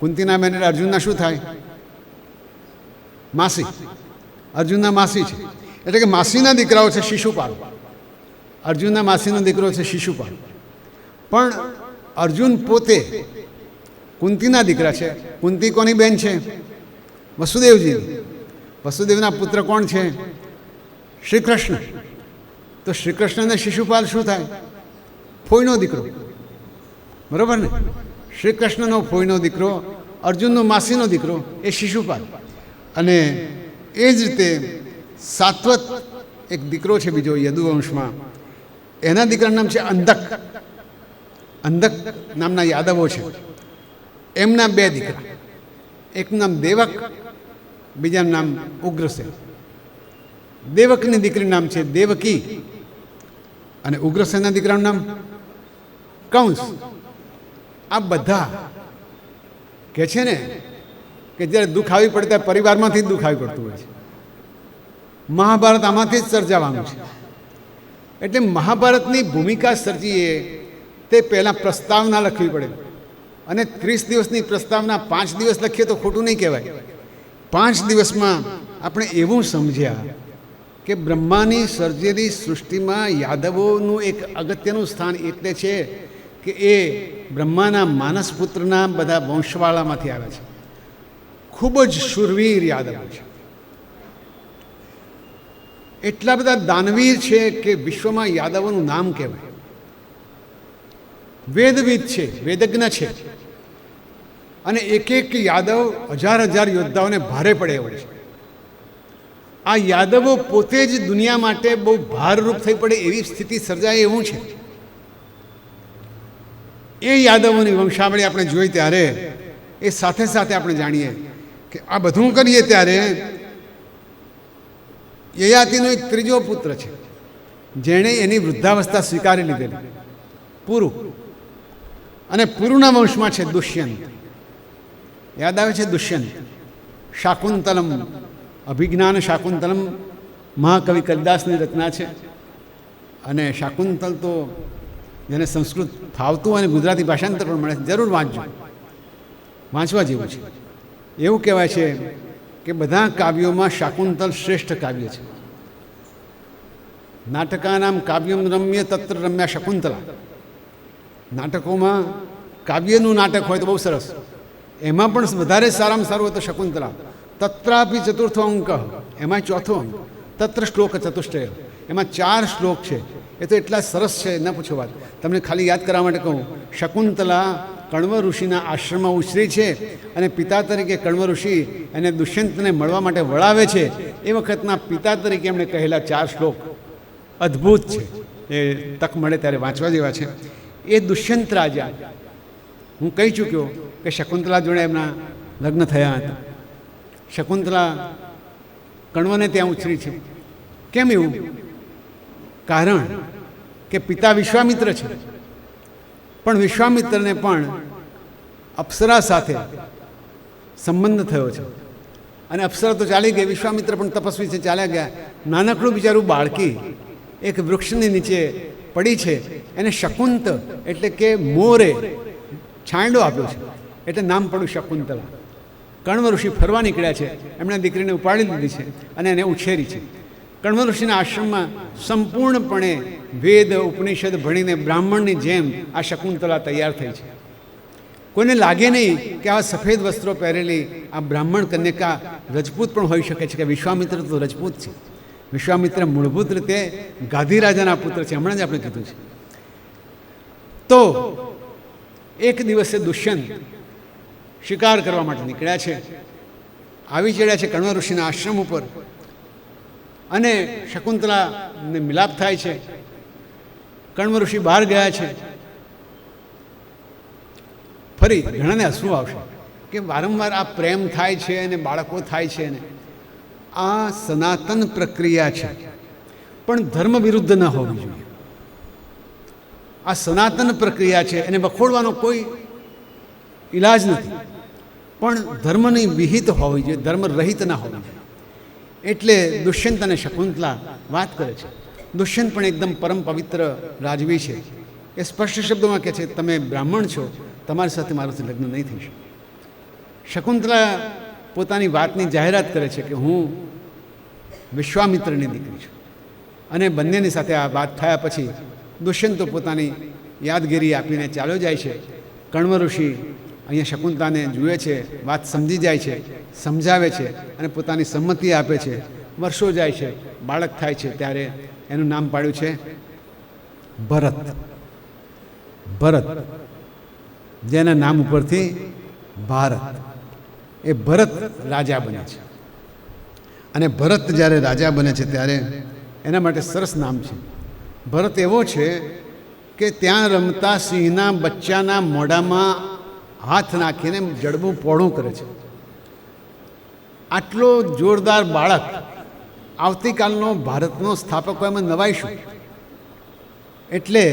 કુંતીના બેન એટલે અર્જુનના શું થાય? માસી. અર્જુનના માસી છે. એટલે કે માસીના દીકરાઓ છે શિશુપાલ. અર્જુનના માસીનો દીકરો છે શિશુપાલ. પણ અર્જુન પોતે કુંતીના દીકરા છે. કુંતી કોની બેન છે? વસુદેવજી. વસુદેવના પુત્ર કોણ છે? શ્રી કૃષ્ણ. તો શ્રી કૃષ્ણને શિશુપાલ શું થાય? ફોઈનો દીકરો. બરાબર ને? શ્રી કૃષ્ણનો ફોઈનો દીકરો, અર્જુનનો માસીનો દીકરો એ શિશુપાલ. અને એ જ રીતે સાત્વત એક દીકરો છે બીજો યદુવંશમાં. એના દીકરાનું નામ છે અંધક. અંધક નામના યાદવો છે, એમના 2 દીકરા, એકનું નામ દેવક, બીજાનું નામ ઉગ્રસેન. દેવકની દીકરીનું નામ છે દેવકી અને ઉગ્રસેનના દીકરાનું નામ કંસ. આ બધા કે છે ને કે જ્યારે દુઃખ આવી પડે ત્યારે પરિવારમાંથી જ દુઃખ આવી પડતું હોય છે. મહાભારત આમાંથી જ સર્જાવાનું છે. એટલે મહાભારતની ભૂમિકા સર્જીએ તે પહેલાં પ્રસ્તાવના લખવી પડે, અને 30 દિવસની પ્રસ્તાવના 5 દિવસ લખીએ તો ખોટું નહીં કહેવાય. 5 દિવસમાં આપણે એવું સમજ્યા કે બ્રહ્માની સર્જેલી સૃષ્ટિમાં યાદવોનું એક અગત્યનું સ્થાન એટલે છે કે એ બ્રહ્માના માનસપુત્રના બધા વંશવાળામાંથી આવે છે. ખૂબ જ શૂરવીર યાદવો છે, એટલા બધા દાનવીર છે કે વિશ્વમાં યાદવોનું નામ કહેવાય. વેદવિદ છે, વેદજ્ઞ છે, અને એક એક યાદવ હજાર યોદ્ધાઓને ભારે પડે એવો છે. આ યાદવો પોતે જ દુનિયા માટે બહુ ભારરૂપ થઈ પડે એવી સ્થિતિ સર્જાય એવું છે. એ યાદવોની વંશાવળી આપણે જોઈ ત્યારે એ સાથે સાથે આપણે જાણીએ કે આ બધું કરીએ ત્યારે યયાતિનો એક ત્રીજો પુત્ર છે જેણે એની વૃદ્ધાવસ્થા સ્વીકારી લીધેલી, પુરુ. અને પુરુના વંશમાં છે દુષ્યંત. યાદ આવે છે દુષ્યંત? શાકુંતલમ, અભિજ્ઞાન શાકુંતલમ મહાકવિ કાલિદાસની રચના છે. અને શાકુંતલ તો જેને સંસ્કૃત ફાવતું અને ગુજરાતી ભાષાંતર પણ મળે, જરૂર વાંચજો, વાંચવા જેવું છે. એવું કહેવાય છે કે બધા કાવ્યોમાં શાકુંતલ શ્રેષ્ઠ કાવ્ય છે. નાટકાનામ કાવ્યમ રમ્ય તત્ર રમ્યા શકુંતલા. નાટકોમાં કાવ્યનું નાટક હોય તો બહુ સરસ, એમાં પણ વધારે સારામાં સારું હોય તો શકુંતલા. તત્રાપી ચતુર્થો અંક, એમાં 4થો અંક. તત્ર શ્લોક ચતુષ્ટય, એમાં 4 શ્લોક છે. એ તો એટલા સરસ છે, ન પૂછો વાત. તમને ખાલી યાદ કરવા માટે કહું, શકુંતલા કણ્વ ઋષિના આશ્રમમાં ઉછરી છે અને પિતા તરીકે કણ્વ ઋષિ એને દુષ્યંતને મળવા માટે વળાવે છે. એ વખતના પિતા તરીકે એમણે કહેલા 4 શ્લોક અદ્ભુત છે. એ તક મળે ત્યારે વાંચવા જેવા છે. એ દુષ્યંત રાજા, હું કહી ચૂક્યો કે શકુંતલા જોડે એમના લગ્ન થયા હતા. શકુંતલા કણ્વને ત્યાં ઉછરી છે. કેમ એવું? કારણ કે પિતા વિશ્વામિત્ર છે, પણ વિશ્વામિત્રને પણ અપ્સરા સાથે સંબંધ થયો છે. અને અપ્સરા તો ચાલી ગઈ, વિશ્વામિત્ર પણ તપસ્વી છે, ચાલ્યા ગયા. નાનકડું બિચારું બાળકી એક વૃક્ષની નીચે પડી છે, એને શકુંત એટલે કે મોરે છાંયડો આપ્યો છે, એટલે નામ પડ્યું શકુંતલા. કણ્વ ઋષિ ફરવા નીકળ્યા છે, એમણે દીકરીને ઉપાડી લીધી છે અને એને ઉછેરી છે. કણ્વ ઋષિના આશ્રમમાં સંપૂર્ણપણે વેદ ઉપનિષદ ભણીને બ્રાહ્મણની જેમ આ શકુંતલા તૈયાર થઈ છે. કોઈને લાગે નહીં કે આવા સફેદ વસ્ત્રો પહેરેલી આ બ્રાહ્મણ કન્યકા રજપૂત પણ હોઈ શકે છે, કે વિશ્વામિત્ર તો રજપૂત છે. વિશ્વામિત્ર મૂળભૂત રીતે ગાધી રાજાના પુત્ર છે, હમણાં જ આપણે કીધું છે. તો એક દિવસે દુષ્યંત શિકાર કરવા માટે નીકળ્યા છે, આવી ચડ્યા છે કણ્વ ઋષિના આશ્રમ ઉપર, અને શકુંતલાને મિલાપ થાય છે. કણ્વ ઋષિ બહાર ગયા છે. ફરી ઘણાને હસવું આવશે કે વારંવાર આ પ્રેમ થાય છે અને બાળકો થાય છે ને, આ સનાતન પ્રક્રિયા છે, પણ ધર્મ વિરુદ્ધ ન હોવી જોઈએ. આ સનાતન પ્રક્રિયા છે, એને વખોડવાનો કોઈ ઈલાજ નથી, પણ ધર્મની વિહિત હોવી જોઈએ, ધર્મ રહિત ના હોવી જોઈએ. એટલે દુષ્યંત અને શકુંતલા વાત કરે છે. દુષ્યંત પણ એકદમ પરમ પવિત્ર રાજવી છે. એ સ્પષ્ટ શબ્દોમાં કહે છે, તમે બ્રાહ્મણ છો, તમારી સાથે મારાથી લગ્ન નહીં થઈ શકે. શકુંતલા પોતાની વાતની જાહેરાત કરે છે કે હું વિશ્વામિત્રની દીકરી છું. અને બંનેની સાથે આ વાત થયા પછી દુષ્યંત પોતાની યાદગીરી આપીને ચાલ્યો જાય છે. કણ્વ ઋષિ અહીંયા શકુંતલાને જુએ છે, વાત સમજી જાય છે, સમજાવે છે અને પોતાની સંમતિ આપે છે. વર્ષો જાય છે, બાળક થાય છે, ત્યારે એનું નામ પાડ્યું છે ભરત. ભરત, જેના નામ ઉપરથી ભારત, એ ભરત રાજા બને છે. અને ભરત જ્યારે રાજા બને છે ત્યારે એના માટે સરસ નામ છે. ભરત એવો છે કે ત્યાં રમતા સિંહના બચ્ચાના મોઢામાં હાથ નાખીને જડબું પહોળું કરે છે. આટલો જોરદાર બાળક આવતીકાલનો ભારતનો સ્થાપક હોય એમાં નવાઈશું. એટલે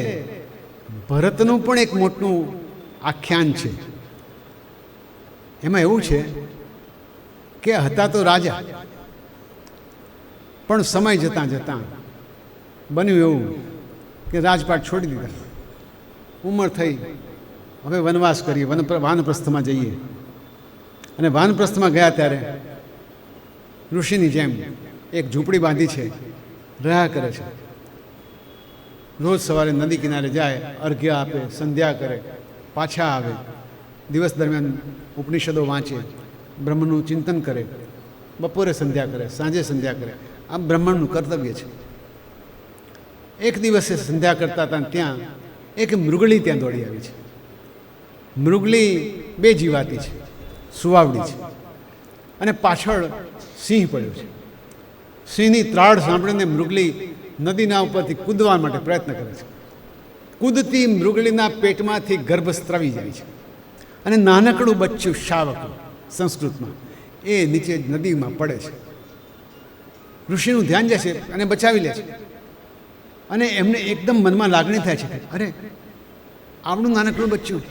ભરતનું પણ એક મોટું આખ્યાન છે. એમાં એવું છે કે હતા તો રાજા, પણ સમય જતાં જતાં બન્યું એવું કે રાજપાટ છોડી દીધા. ઉંમર થઈ, હવે વનવાસ કરીએ, વાનપ્રસ્થમાં જઈએ. અને વાનપ્રસ્થમાં ગયા ત્યારે ઋષિની જેમ એક ઝૂંપડી બાંધી છે, રહ્યા કરે છે. રોજ સવારે નદી કિનારે જાય, અર્ઘ્ય આપે, સંધ્યા કરે, પાછા આવે. દિવસ દરમિયાન ઉપનિષદો વાંચે, બ્રહ્મનું ચિંતન કરે, બપોરે સંધ્યા કરે, સાંજે સંધ્યા કરે. આ બ્રાહ્મણનું કર્તવ્ય છે. એક દિવસે સંધ્યા કરતા હતા, ત્યાં એક મૃગલી ત્યાં દોડી આવી છે. મૃગલી બે જીવાતી છે, સુવાવડી છે, અને પાછળ સિંહ પડ્યો છે. સિંહની ત્રાડ સાંભળીને મૃગલી નદીના ઉપરથી કૂદવા માટે પ્રયત્ન કરે છે. કૂદતી મૃગલીના પેટમાંથી ગર્ભ સ્ત્રવી જાય છે, અને નાનકડું બચ્ચું શાવક સંસ્કૃતમાં એ નીચે નદીમાં પડે છે. ઋષિનું ધ્યાન જાય છે અને બચાવી લે છે. અને એમને એકદમ મનમાં લાગણી થાય છે કે અરે આવડું નાનકડું બચ્ચું,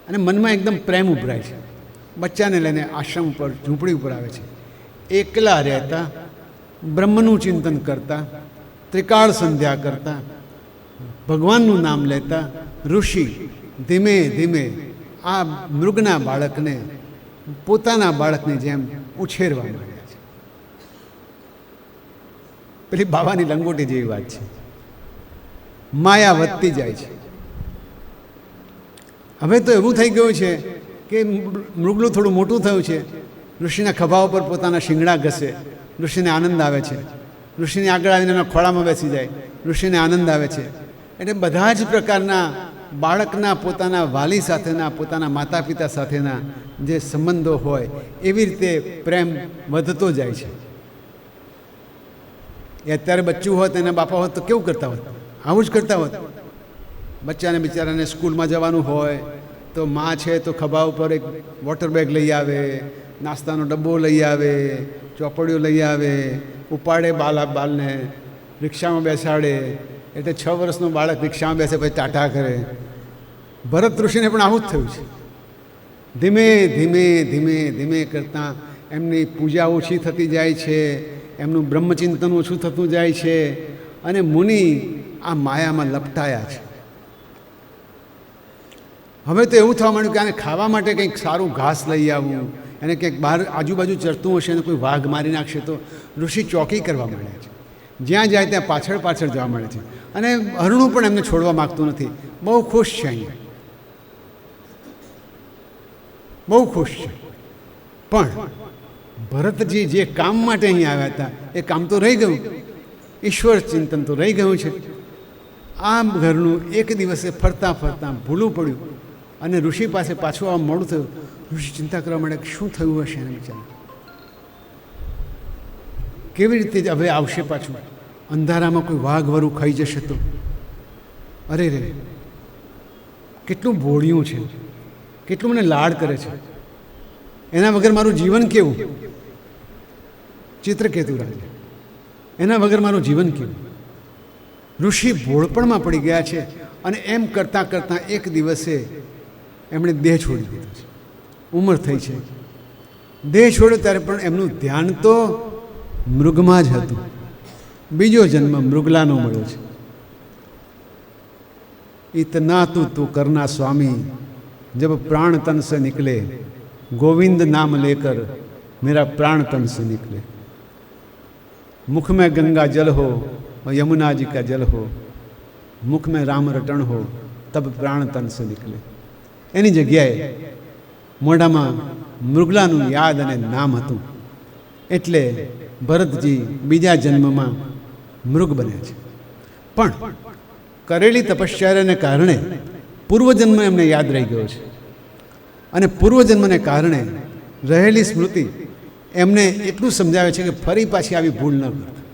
અને મનમાં એકદમ પ્રેમ ઉભરાય છે. બચ્ચાને લઈને આશ્રમ ઉપર, ઝૂંપડી ઉપર આવે છે. એકલા રહેતા, બ્રહ્મનું ચિંતન કરતા, ત્રિકાળ સંધ્યા કરતા, ભગવાનનું નામ લેતા ઋષિ ધીમે ધીમે આ મૃગના બાળકને પોતાના બાળકની જેમ ઉછેરવા માંડ્યા છે. પેલી બાવાની લંગોટી જેવી વાત છે. માયા વધતી જાય છે. હવે તો એવું થઈ ગયું છે કે મૃગલું થોડું મોટું થયું છે. ઋષિના ખભા ઉપર પોતાના શિંગડા ઘસે, ઋષિને આનંદ આવે છે. ઋષિની આગળ આવીને એના ખોળામાં બેસી જાય, ઋષિને આનંદ આવે છે. એટલે બધા જ પ્રકારના બાળકના પોતાના વાલી સાથેના, પોતાના માતા પિતા સાથેના જે સંબંધો હોય એવી રીતે પ્રેમ વધતો જાય છે. એ અત્યારે બચ્ચું હોત, એના બાપા હોત તો કેવું કરતા હોત? આવું જ કરતા હોત. બચ્ચાને બિચારાને સ્કૂલમાં જવાનું હોય તો માં છે તો ખભા ઉપર એક વોટર બેગ લઈ આવે, નાસ્તાનો ડબ્બો લઈ આવે, ચોપડીઓ લઈ આવે, ઉપાડે બાલને, રિક્ષામાં બેસાડે. એટલે 6 વર્ષનું બાળક રિક્ષામાં બેસે પછી ટાટા કરે. ભરત ઋષિને પણ આવું જ થયું છે. ધીમે ધીમે ધીમે ધીમે કરતાં એમની પૂજા ઓછી થતી જાય છે, એમનું બ્રહ્મચિંતન ઓછું થતું જાય છે, અને મુનિ આ માયામાં લપટાયા છે. હવે તો એવું થવા માંડ્યું કે આને ખાવા માટે કંઈક સારું ઘાસ લઈ આવવું, એને કંઈક બહાર આજુબાજુ ચરતું હશે અને કોઈ વાઘ મારી નાખશે તો ઋષિ ચોકી કરવા માંડ્યા છે. જ્યાં જાય ત્યાં પાછળ પાછળ જવા મળે છે. અને હરણું પણ એમને છોડવા માગતું નથી. બહુ ખુશ છે, અહીંયા બહુ ખુશ છે. પણ ભરતજી જે કામ માટે અહીં આવ્યા હતા એ કામ તો રહી ગયું, ઈશ્વર ચિંતન તો રહી ગયું છે. આ ઘરનું એક દિવસે ફરતાં ફરતાં ભૂલું પડ્યું અને ઋષિ પાસે પાછું આવવા મોડું થયું. ઋષિ ચિંતા કરવા માંડે કે શું થયું હશે એને બિચારા, કેવી રીતે હવે આવશે પાછું? અંધારામાં કોઈ વાઘ વરુ ખાઈ જશે તો? અરે રે, કેટલું ભોળિયું છે, કેટલું મને લાડ કરે છે, એના વગર મારું જીવન કેવું? ચિત્રકેતુ રાજા, એના વગર મારું જીવન કેવું? ઋષિ ભોળપણમાં પડી ગયા છે. અને એમ કરતાં કરતાં એક દિવસે એમણે દેહ છોડી દીધો છે. ઉંમર થઈ છે, દેહ છોડ્યો ત્યારે પણ એમનું ધ્યાન તો મૃગમાં જ હતું. બીજો જન્મ મૃગલાનો મળ્યો છે. इतना तू करना स्वामी, जब प्राण तन से निकले, गोविंद नाम लेकर मेरा प्राण तन से निकले. मुख में गंगा जल हो और यमुना जी का जल हो, मुख में राम रटन हो, तब प्राण तन से निकले. એની જગ્યાએ મોઢામાં મૃગલાનું યાદ અને નામ હતું. એટલે ભરતજી બીજા જન્મમાં મૃગ બન્યા છે. પણ કરેલી તપશ્ચર્યાને કારણે પૂર્વજન્મ એમને યાદ રહી ગયો છે. અને પૂર્વજન્મને કારણે રહેલી સ્મૃતિ એમને એટલું સમજાવે છે કે ફરી પાછી આવી ભૂલ ન કરતા.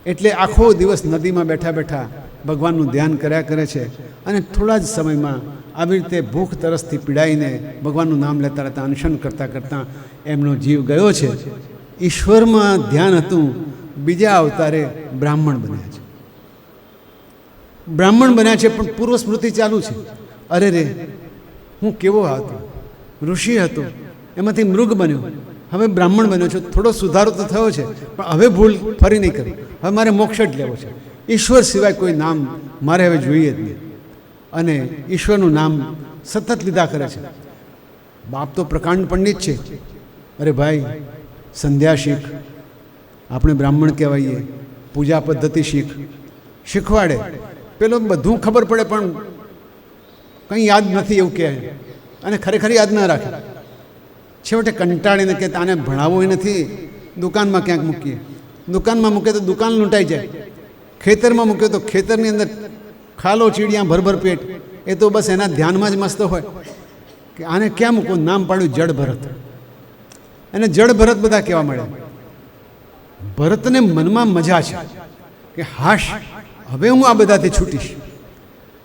એટલે આખો દિવસ નદીમાં બેઠા બેઠા ભગવાનનું ધ્યાન કર્યા કરે છે અને થોડા જ સમયમાં આવી રીતે ભૂખ તરસથી પીડાઈને ભગવાનનું નામ લેતા લેતા અનશન કરતાં કરતાં એમનો જીવ ગયો છે. ઈશ્વરમાં ધ્યાન હતું, બીજા અવતારે બ્રાહ્મણ બન્યા છે. બ્રાહ્મણ બન્યા છે પણ પૂર્વ સ્મૃતિ ચાલુ છે. અરે રે, હું કેવો હતો, ઋષિ હતો, એમાંથી મૃગ બન્યો, હવે બ્રાહ્મણ બન્યો છું. થોડો સુધારો તો થયો છે પણ હવે ભૂલ ફરી નહીં કરી. હવે મારે મોક્ષ જ લેવો છે. ઈશ્વર સિવાય કોઈ નામ મારે હવે જોઈએ જ નહીં. અને ઈશ્વરનું નામ સતત લીધા કરે છે. બાપ તો પ્રકાંડ પંડિત છે. અરે ભાઈ, સંધ્યા શીખ, આપણે બ્રાહ્મણ કહેવાઈએ, પૂજા પદ્ધતિ શીખ, શીખવાડે. પેલો બધું ખબર પડે પણ કંઈ યાદ નથી એવું કહે અને ખરેખર યાદ ન રાખે. છેવટે કંટાળીને કે આને ભણાવવું નથી, દુકાનમાં ક્યાંક મૂકીએ. દુકાનમાં મૂકે તો દુકાન લૂંટાઈ જાય, ખેતરમાં મૂકે તો ખેતરની અંદર ખાલો ચીડિયા ભરભર પેટ. એ તો બસ એના ધ્યાનમાં જ મસ્ત હોય કે આને ક્યાં મૂકવું. નામ પાડ્યું જડ ભરત. એને જડ ભરત બધા કહેવા મળે. ભરતને મનમાં મજા છે કે હાશ, હવે હું આ બધાથી છૂટીશ.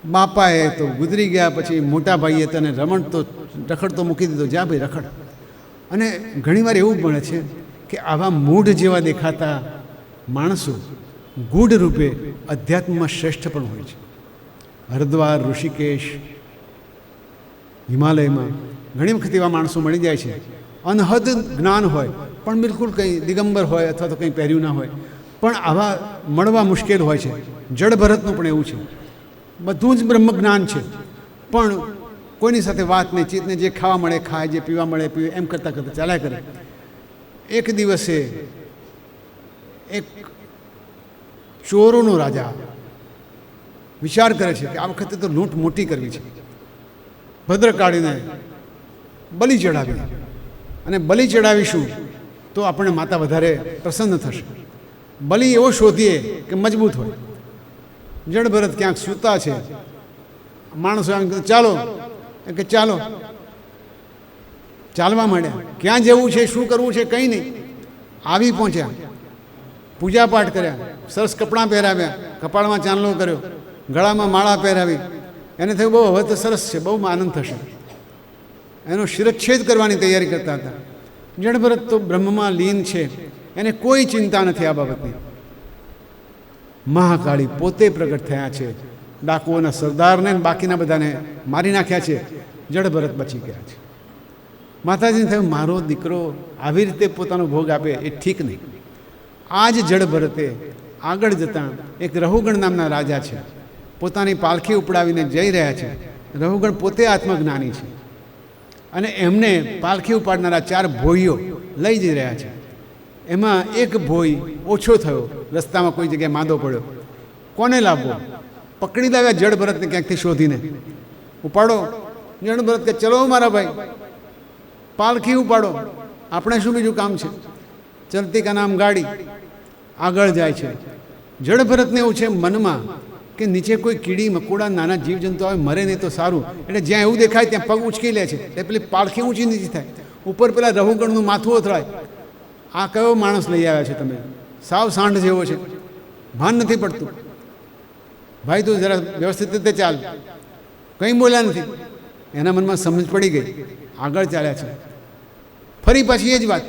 બાપાએ તો ગુજરી ગયા, પછી મોટા ભાઈએ તને રમણ તો રખડ તો મૂકી દીધો, જા ભાઈ રખડ. અને ઘણીવાર એવું બને છે કે આવા મૂઢ જેવા દેખાતા માણસો ગૂઢ રૂપે અધ્યાત્મમાં શ્રેષ્ઠ પણ હોય છે. હરિદ્વાર, ઋષિકેશ, હિમાલયમાં ઘણી વખત એવા માણસો મળી જાય છે. અનહદ જ્ઞાન હોય પણ બિલકુલ કંઈ દિગંબર હોય અથવા તો કંઈ પહેર્યું ના હોય, પણ આવા મળવા મુશ્કેલ હોય છે. જડ ભરતનું પણ એવું છે. બધું જ બ્રહ્મ જ્ઞાન છે પણ કોઈની સાથે વાત નહીં, ચિત્તને જે ખાવા મળે ખાય, જે પીવા મળે પીવે, એમ કરતાં કરતાં ચાલ્યા કરે. એક દિવસે એક ચોરોનો રાજા વિચાર કરે છે કે આ વખતે તો લૂંટ મોટી કરવી છે. ભદ્રકાળીને બલિ ચડાવી, અને બલિ ચડાવીશું તો આપણે માતા વધારે પ્રસન્ન થશે. બલિ એવો શોધીએ કે મજબૂત હોય. જડ ભરત ક્યાંક સૂતા છે, માણસો એમ કીધું ચાલો, કે ચાલો. ચાલવા માંડ્યા. ક્યાં જવું છે, શું કરવું છે, કંઈ નહીં. આવી પહોંચ્યા, પૂજાપાઠ કર્યા, સરસ કપડાં પહેરાવ્યા, કપાળમાં ચાંદલો કર્યો, ગળામાં માળા પહેરાવી. એને થયું બહુ હવે તો સરસ છે, બહુ આનંદ થશે. એનો શિરચ્છેદ કરવાની તૈયારી કરતા હતા. જડ ભરત તો બ્રહ્મમાં લીન છે, એને કોઈ ચિંતા નથી આ બાબતની. મહાકાળી પોતે પ્રગટ થયા છે, ડાકુઓના સરદારને બાકીના બધાને મારી નાખ્યા છે. જડ ભરત બચી ગયા છે. માતાજીને થયું મારો દીકરો આવી રીતે પોતાનો ભોગ આપે એ ઠીક નહીં. આ જ જડ ભરતે આગળ જતાં એક રહુગણ નામના રાજા છે, પોતાની પાલખી ઉપડાવીને જઈ રહ્યા છે. રહુગણ પોતે આત્મજ્ઞાની છે અને એમને પાલખી ઉપાડનારા 4 ભોઈઓ લઈ જઈ રહ્યા છે. એમાં એક ભોઈ ઓછો થયો, રસ્તામાં કોઈ જગ્યાએ માંદો પડ્યો. કોને લાવવો? પકડી લાવ્યા જડ ભરતને ક્યાંકથી શોધીને. ઉપાડો. જડ ભરત કે ચલો મારા ભાઈ, પાલખી ઉપાડો, આપણે શું બીજું કામ છે. ચલતી કા નામ ગાડી. આગળ જાય છે. જડ ભરતને એવું છે મનમાં કે નીચે કોઈ કીડી મકોડા નાના જીવજંતુ આવે, મરે નહીં તો સારું. એટલે જ્યાં એવું દેખાય ત્યાં પગ ઉચકી લે છે, એટલે પેલી પાલખી ઊંચી નીચી થાય. ઉપર પેલા રહુગણનું માથું અથડાય. આ કયો માણસ લઈ આવ્યા છે તમે? સાવ સાંઢ જેવો છે, ભાન નથી પડતું. ભાઈ તું જરા વ્યવસ્થિત રીતે ચાલ. કંઈ બોલ્યા નથી. એના મનમાં સમજ પડી ગઈ. આગળ ચાલ્યા છે. ફરી પાછી એ જ વાત,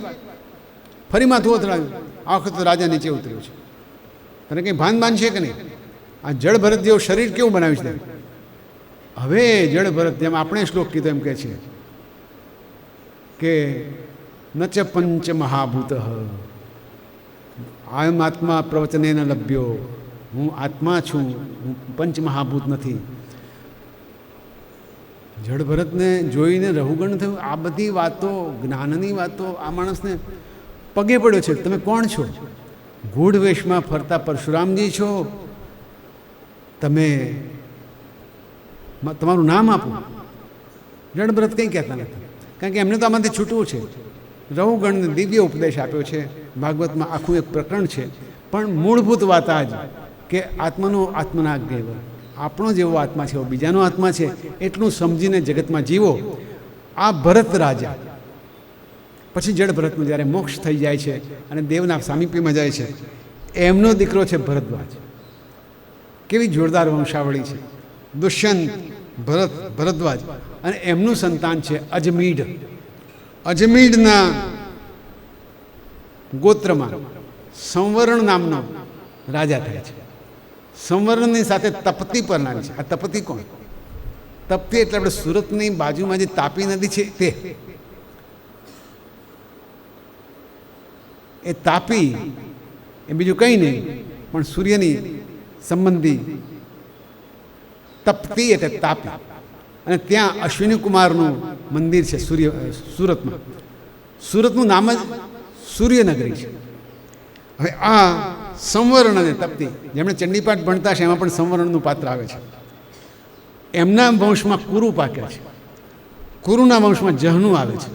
ફરી માથું અથડાયું. આ વખત તો રાજા નીચે ઉતર્યો છે. તને કંઈ ભાન બાન છે કે નહીં? આ જડ ભરત જેવું શરીર કેવું બનાવ્યું છે? હવે જડ ભરત જેમ આપણે શ્લોક કીધો એમ કહે છે કે ન ચ પંચ મહાભૂત આયમ આત્મા પ્રવચને ન લભ્યો. હું આત્મા છું, હું પંચ મહાભૂત નથી. જડ ભરતને જોઈને રહુગણ થયું. આ બધી વાતો, જ્ઞાનની વાતો આ માણસને પગે પડ્યો છે. તમે કોણ છો? ગૂઢ વેશમાં ફરતા પરશુરામજી છો? તમે તમારું નામ આપો. જડ ભરત કંઈ કહેતા નથી, કારણ કે એમને તો આમાંથી છૂટવું છે. રહુગણને દિવ્ય ઉપદેશ આપ્યો છે. ભાગવતમાં આખું એક પ્રકરણ છે. પણ મૂળભૂત વાત આ જ કે આત્માનો આત્મના જ્ઞેવ, આપણો જેવો આત્મા છે બીજાનો આત્મા છે, એટલું સમજીને જગતમાં જીવો. આ ભરત રાજા પછી જડ ભરતનું જ્યારે મોક્ષ થઈ જાય છે અને દેવના સામીપ્યમાં જાય છે, એમનો દીકરો છે ભરદ્વાજ. કેવી જોરદાર વંશાવળી છે. દુષ્યંત, ભરદ્વાજ અને એમનું સંતાન છે અજમીઢ. અજમીઢના ગોત્રમાં સંવર્ણ નામનો રાજા થાય છે. સંવર્ણની સાથે તપતી પરણાવી છે. આ તપતી કોણ? તપતી એટલે આપણે સુરતની બાજુમાં જે તાપી નદી છે તે. એ તાપી એ બીજું કંઈ નહીં પણ સૂર્યની સંબંધી તપતી એટલે તાપી. અને ત્યાં અશ્વિની કુમારનું મંદિર છે સુરતમાં. સુરતનું નામ જ સૂર્યનગરી છે. હવે આ સંવર્ણ અને તપતી જેમણે ચંડીપાઠ ભણતા છે એમાં પણ સંવર્ણનું પાત્ર આવે છે. એમના વંશમાં કુરુ પાકે છે. કુરુના વંશમાં જહનુ આવે છે.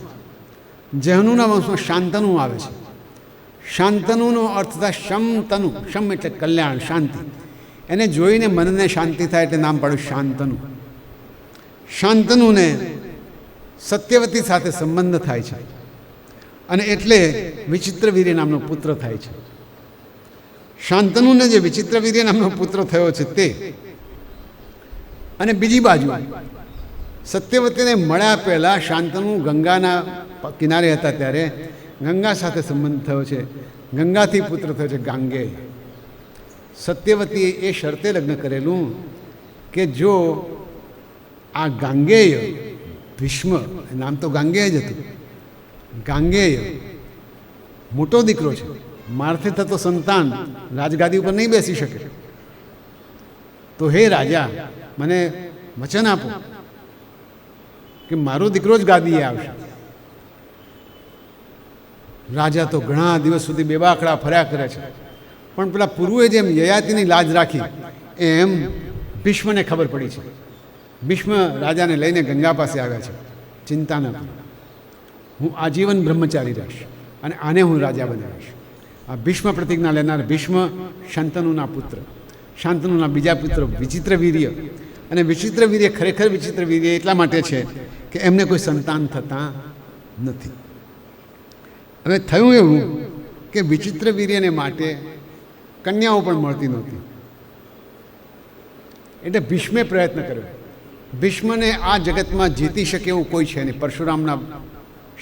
જહનુના વંશમાં શાંતનુ આવે છે. શાંતનુનો અર્થ થાય શમતનુ. શમ એટલે કલ્યાણ, શાંતિ. એને જોઈને મનને શાંતિ થાય એટલે નામ પાડ્યું શાંતનુ. શાંતનુને સત્યવતી સાથે સંબંધ થાય છે અને એટલે વિચિત્રવીર્ય નામનો પુત્ર થાય છે. શાંતનુને જે વિચિત્રવીર્ય નામનો પુત્ર થયો છે તે. અને બીજી બાજુ સત્યવતીને મળ્યા પહેલાં શાંતનુ ગંગાના કિનારે હતા ત્યારે ગંગા સાથે સંબંધ થયો છે. ગંગાથી પુત્ર થયો છે ગાંગેય. સત્યવતીએ એ શરતે લગ્ન કરેલું કે જો આ ગાંગેય ભીષ્મ, નામ તો ગાંગેય જ હતું, ગાંગેય મોટો દીકરો છે, મારથી થતો સંતાન રાજગાદી ઉપર નહીં બેસી શકે, તો હે રાજા મને વચન આપો કે મારો દીકરો જ ગાદીએ આવશે. રાજા તો ઘણા દિવસ સુધી બેબાકડા ફર્યા કરે છે, પણ પેલા પુરુએ જેમ યયાતિની લાજ રાખી એમ ભીષ્મને ખબર પડી છે. ભીષ્મ રાજાને લઈને ગંગા પાસે આવ્યા છે. ચિંતા ન કરો, હું આજીવન બ્રહ્મચારી રહીશ અને આને હું રાજા બનાવીશ. આ ભીષ્મ પ્રતિજ્ઞા લેનાર ભીષ્મ શાંતનુના પુત્ર. શાંતનુના બીજા પુત્ર વિચિત્રવીર્ય. અને વિચિત્રવીર્ય ખરેખર વિચિત્રવીર્ય એટલા માટે છે કે એમને કોઈ સંતાન થતા નથી. હવે થયું એવું કે વિચિત્રવીર્યને માટે કન્યાઓ પણ મળતી નહોતી. એટલે ભીષ્મે પ્રયત્ન કર્યો. ભીષ્મને આ જગતમાં જીતી શકે એવું કોઈ છે નહીં. પરશુરામના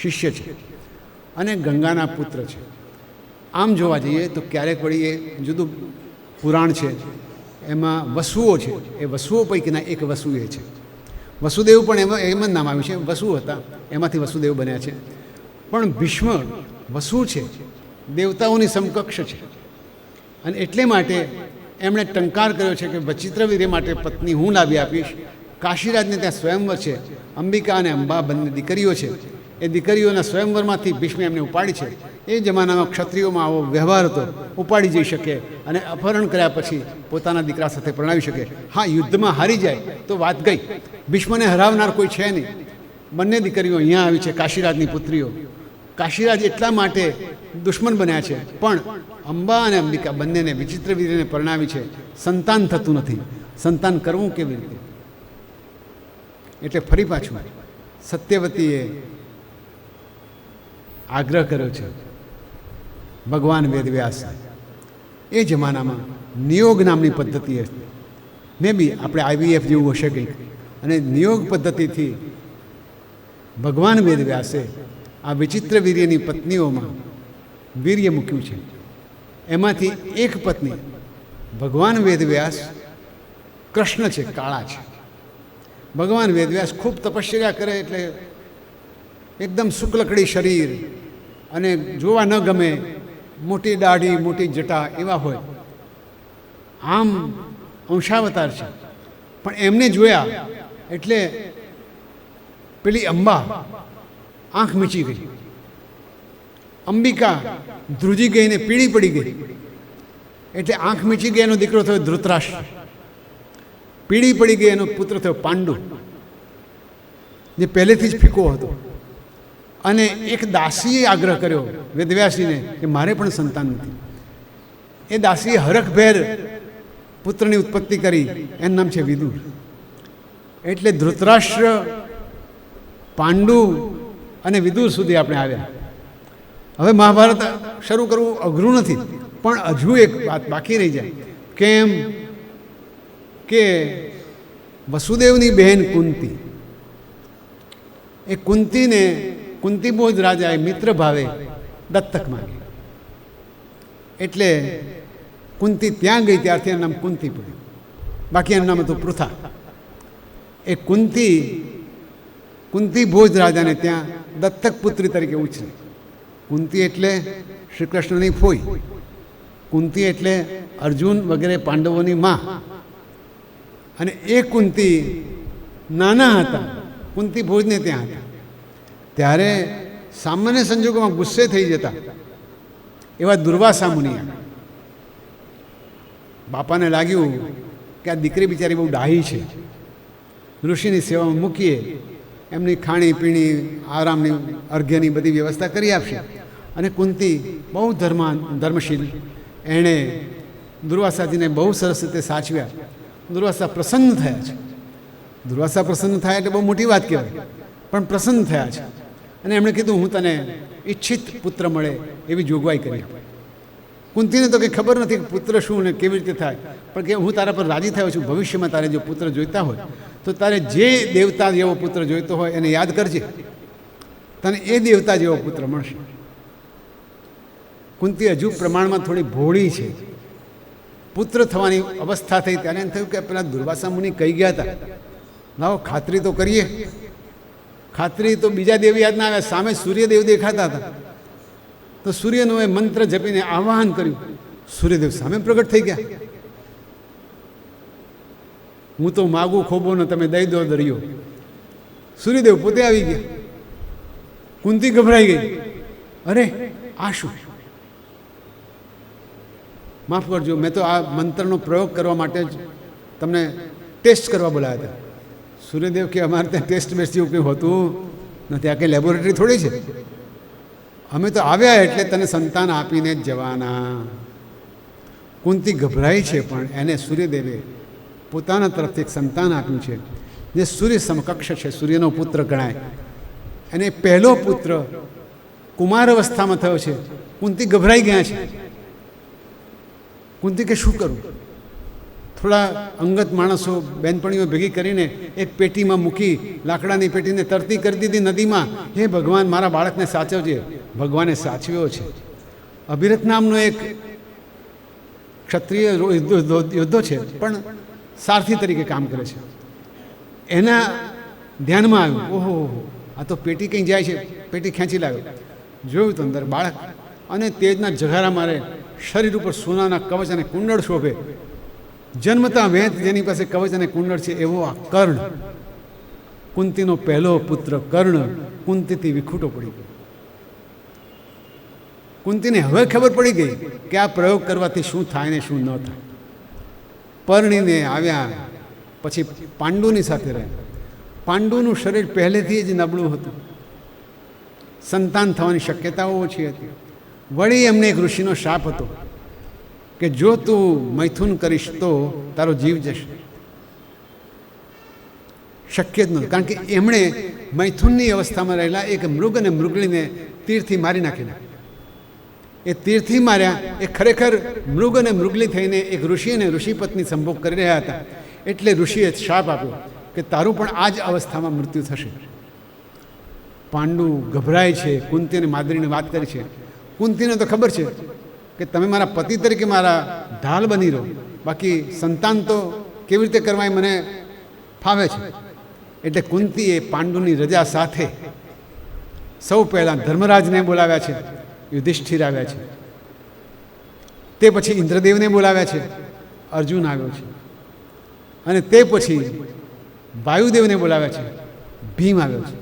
શિષ્ય છે અને ગંગાના પુત્ર છે. આમ જોવા જઈએ તો ક્યારેક વળી એ જુદું પુરાણ છે, એમાં વસુઓ છે. એ વસુઓ પૈકીના એક વસુ એ છે. વસુદેવ પણ એમાં એમ જ નામ આવ્યું છે. વસુ હતા, એમાંથી વસુદેવ બન્યા છે. પણ ભીષ્મ વસુ છે, દેવતાઓની સમકક્ષ છે. અને એટલે માટે એમણે ટંકાર કર્યો છે કે વિચિત્રવીર્ય માટે પત્ની હું લાવી આપીશ. કાશીરાજને ત્યાં સ્વયંવર છે. અંબિકા અને અંબા બંને દીકરીઓ છે. એ દીકરીઓના સ્વયંવરમાંથી ભીષ્મે એમને ઉપાડી છે. એ જમાનામાં ક્ષત્રિયોમાં આવો વ્યવહાર હતો, ઉપાડી જઈ શકે અને અપહરણ કર્યા પછી પોતાના દીકરા સાથે પરણાવી શકે. હા, યુદ્ધમાં હારી જાય તો વાત ગઈ. ભીષ્મને હરાવનાર કોઈ છે નહીં. બંને દીકરીઓ અહીંયા આવી છે, કાશીરાજની પુત્રીઓ. કાશીરાજ એટલા માટે દુશ્મન બન્યા છે, પણ અંબા અને અંબિકા બંનેને વિચિત્રવીર્યને પરણાવી છે. સંતાન થતું નથી. સંતાન કરવું કેવી રીતે? એટલે ફરી પાછું સત્યવતીએ આગ્રહ કર્યો છે ભગવાન વેદવ્યાસ. એ જમાનામાં નિયોગ નામની પદ્ધતિ હતી. મે બી આપણે IVF જેવું હશે કંઈક. અને નિયોગ પદ્ધતિથી ભગવાન વેદવ્યાસે આ વિચિત્રવીર્યની પત્નીઓમાં વીર્ય મૂક્યું છે. એમાંથી એક પત્ની ભગવાન વેદવ્યાસ કૃષ્ણ છે, કાળા છે. ભગવાન વેદવ્યાસ ખૂબ તપશ્ચર્યા કરે એટલે એકદમ શુક્લકડી શરીર અને જોવા ન ગમે, મોટી દાઢી, મોટી જટા એવા હોય. આમ અંશાવતાર છે. પણ એમને જોયા એટલે પેલી અંબા આંખ મીચી ગઈ. અંબિકા ધ્રુજી ગઈને પીળી પડી ગઈ. એટલે આંખ મીચી ગઈ એનો દીકરો થયો ધૃતરાષ્ટ્ર. પીળી પડી ગઈ એનો પુત્ર થયો પાંડુ, જે પહેલેથી જ ફીકો હતો. અને એક દાસીએ આગ્રહ કર્યો વેદવ્યાસજીને કે મારે પણ સંતાન નથી. એ દાસીએ હરખભેર પુત્રની ઉત્પત્તિ કરી. એનું નામ છે વિદુર. એટલે ધૃતરાષ્ટ્ર, પાંડુ અને વિદુર સુધી આપણે આવ્યા. હવે મહાભારત શરૂ કરવું અઘરું નથી, પણ હજુ એક વાત બાકી રહી જાય. કેમ કે વસુદેવની બહેન કુંતી, એ કુંતીને કુંતીભોજ રાજાએ મિત્ર ભાવે દત્તક માંગી. એટલે કુંતી ત્યાં ગઈ, ત્યારથી એનું નામ કુંતી પડ્યું. બાકી એનું નામ હતું પૃથા. એ કુંતીભોજ રાજાને ત્યાં દત્તક પુત્રી તરીકે ઉછરી. કુંતી એટલે શ્રી કૃષ્ણની ફોઈ, કુંતી એટલે અર્જુન વગેરે પાંડવોની માં. અને એ કુંતી નાના હતા, કુંતીભોજને ત્યાં હતા. ત્યારે સામાન્ય સંજોગોમાં ગુસ્સે થઈ જતા એવા દુર્વાસા મુનિ આવ્યા. બાપાને લાગ્યું કે આ દીકરી બિચારી બહુ ડાહી છે, ઋષિની સેવામાં મૂકીએ, એમની ખાણી પીણી આરામની અર્ઘ્યની બધી વ્યવસ્થા કરી આપશે. અને કુંતી બહુ ધર્મશીલ, એણે દુર્વાસાજીને બહુ સરસ રીતે સાચવ્યા. દુર્વાસા પ્રસન્ન થયા છે. દુર્વાસા પ્રસન્ન થાય એટલે બહુ મોટી વાત કહેવાય, પણ પ્રસન્ન થયા છે. અને એમણે કીધું હું તને ઈચ્છિત પુત્ર મળે એવી જોગવાઈ કરી આપે. કુંતીને તો કંઈ ખબર નથી કે પુત્ર શું ને કેવી રીતે થાય, પણ કે હું તારા પર રાજી થયો છું. ભવિષ્યમાં તારે જો પુત્ર જોઈતા હોય તો તારે જે દેવતા જેવો પુત્ર જોઈતો હોય એને યાદ કરજે, તને એ દેવતા જેવો પુત્ર મળશે. કુંતી હજુ પ્રમાણમાં થોડી ભોળી છે. પુત્ર થવાની અવસ્થા થઈ ત્યારે એમ થયું કે પેલા દુર્વાસા મુનિ કહી ગયા હતા, લાવો ખાતરી તો કરીએ. ખાતરી તો બીજા દેવ યાદ ના આવ્યા, સામે સૂર્યદેવ દેખાતા હતા. તો સૂર્યનું એ મંત્ર જપીને આવાહન કર્યું. સૂર્યદેવ સામે પ્રગટ થઈ ગયા. હું તો માગું ખોબો ને તમે દઈ દો દરિયો. સૂર્યદેવ પોતે આવી ગયા. કુંતી ગભરાઈ ગઈ. અરે આ શું? માફ કરજો, મેં તો આ મંત્રનો પ્રયોગ કરવા માટે જ તમને ટેસ્ટ કરવા બોલાયા હતા. સૂર્યદેવ કે અમારે ત્યાં ટેસ્ટ બેસ્ટ જેવું કંઈ હોતું નથી, આ કંઈ લેબોરેટરી થોડી છે. અમે તો આવ્યા એટલે તને સંતાન આપીને જ જવાના. કુંતી ગભરાઈ છે, પણ એને સૂર્યદેવે પોતાના તરફથી એક સંતાન આપ્યું છે જે સૂર્ય સમકક્ષ છે, સૂર્યનો પુત્ર ગણાય. અને પહેલો પુત્ર કુમાર અવસ્થામાં થયો છે. કુંતી ગભરાઈ ગયા છે. કુંતી કે શું કરું? થોડા અંગત માણસો બહેનપણીઓ ભેગી કરીને એક પેટીમાં મૂકી, લાકડાની પેટીને તરતી કરી દીધી નદીમાં. હે ભગવાન, મારા બાળકને સાચવજે. ભગવાને સાચવ્યો છે. અભિરથ નામનો એક ક્ષત્રિય યોદ્ધો છે, પણ સારથી તરીકે કામ કરે છે. એના ધ્યાનમાં આવ્યું, ઓહો આ તો પેટી કંઈ જાય છે. પેટી ખેંચી લાવ્યો, જોયું તો અંદર બાળક, અને તેજના જઘારા મારે, શરીર ઉપર સોનાના કવચ અને કુંડળ શોભે. જન્મતા વેંત જેની પાસે કવચ અને કુંડળ છે એવો આ કર્ણ. કુંતીનો પહેલો પુત્ર કર્ણ કુંતીથી વિખૂટો પડી ગયો. કુંતીને હવે ખબર પડી ગઈ કે આ પ્રયોગ કરવાથી શું થાય ને શું ન થાય. પરણીને આવ્યા પછી પાંડુની સાથે રહ્યા. પાંડુનું શરીર પહેલેથી જ નબળું હતું, સંતાન થવાની શક્યતાઓ ઓછી હતી. વળી એમને એક ઋષિનો શાપ હતો કે જો તું મૈથુન કરીશ તો તારો જીવ જશે. શક્ય જ નહોતું, કારણ કે એમણે મૈથુનની અવસ્થામાં રહેલા એક મૃગ અને મૃગલીને તીરથી મારી નાખેલા. એ તીરથી માર્યા એ ખરેખર મૃગ અને મૃગલી થઈને એક ઋષિ અને ઋષિ પત્ની સંભોગ કરી રહ્યા હતા. એટલે ઋષિએ શાપ આપ્યો કે તારું પણ આ જ અવસ્થામાં મૃત્યુ થશે. પાંડુ ગભરાય છે. કુંતી અને માદ્રીને વાત કરી છે. કુંતીને તો ખબર છે કે તમે મારા પતિ તરીકે મારા ઢાલ બની રહો, બાકી સંતાન તો કેવી રીતે કરવા એ મને ફાવે છે. એટલે કુંતીએ પાંડુની રજા સાથે સૌ પહેલાં ધર્મરાજને બોલાવ્યા છે, યુધિષ્ઠિર આવ્યા છે, તે પછી ઇન્દ્રદેવને બોલાવ્યા છે, અર્જુન આવ્યો છે, અને તે પછી વાયુદેવને બોલાવ્યા છે, ભીમ આવ્યો છે.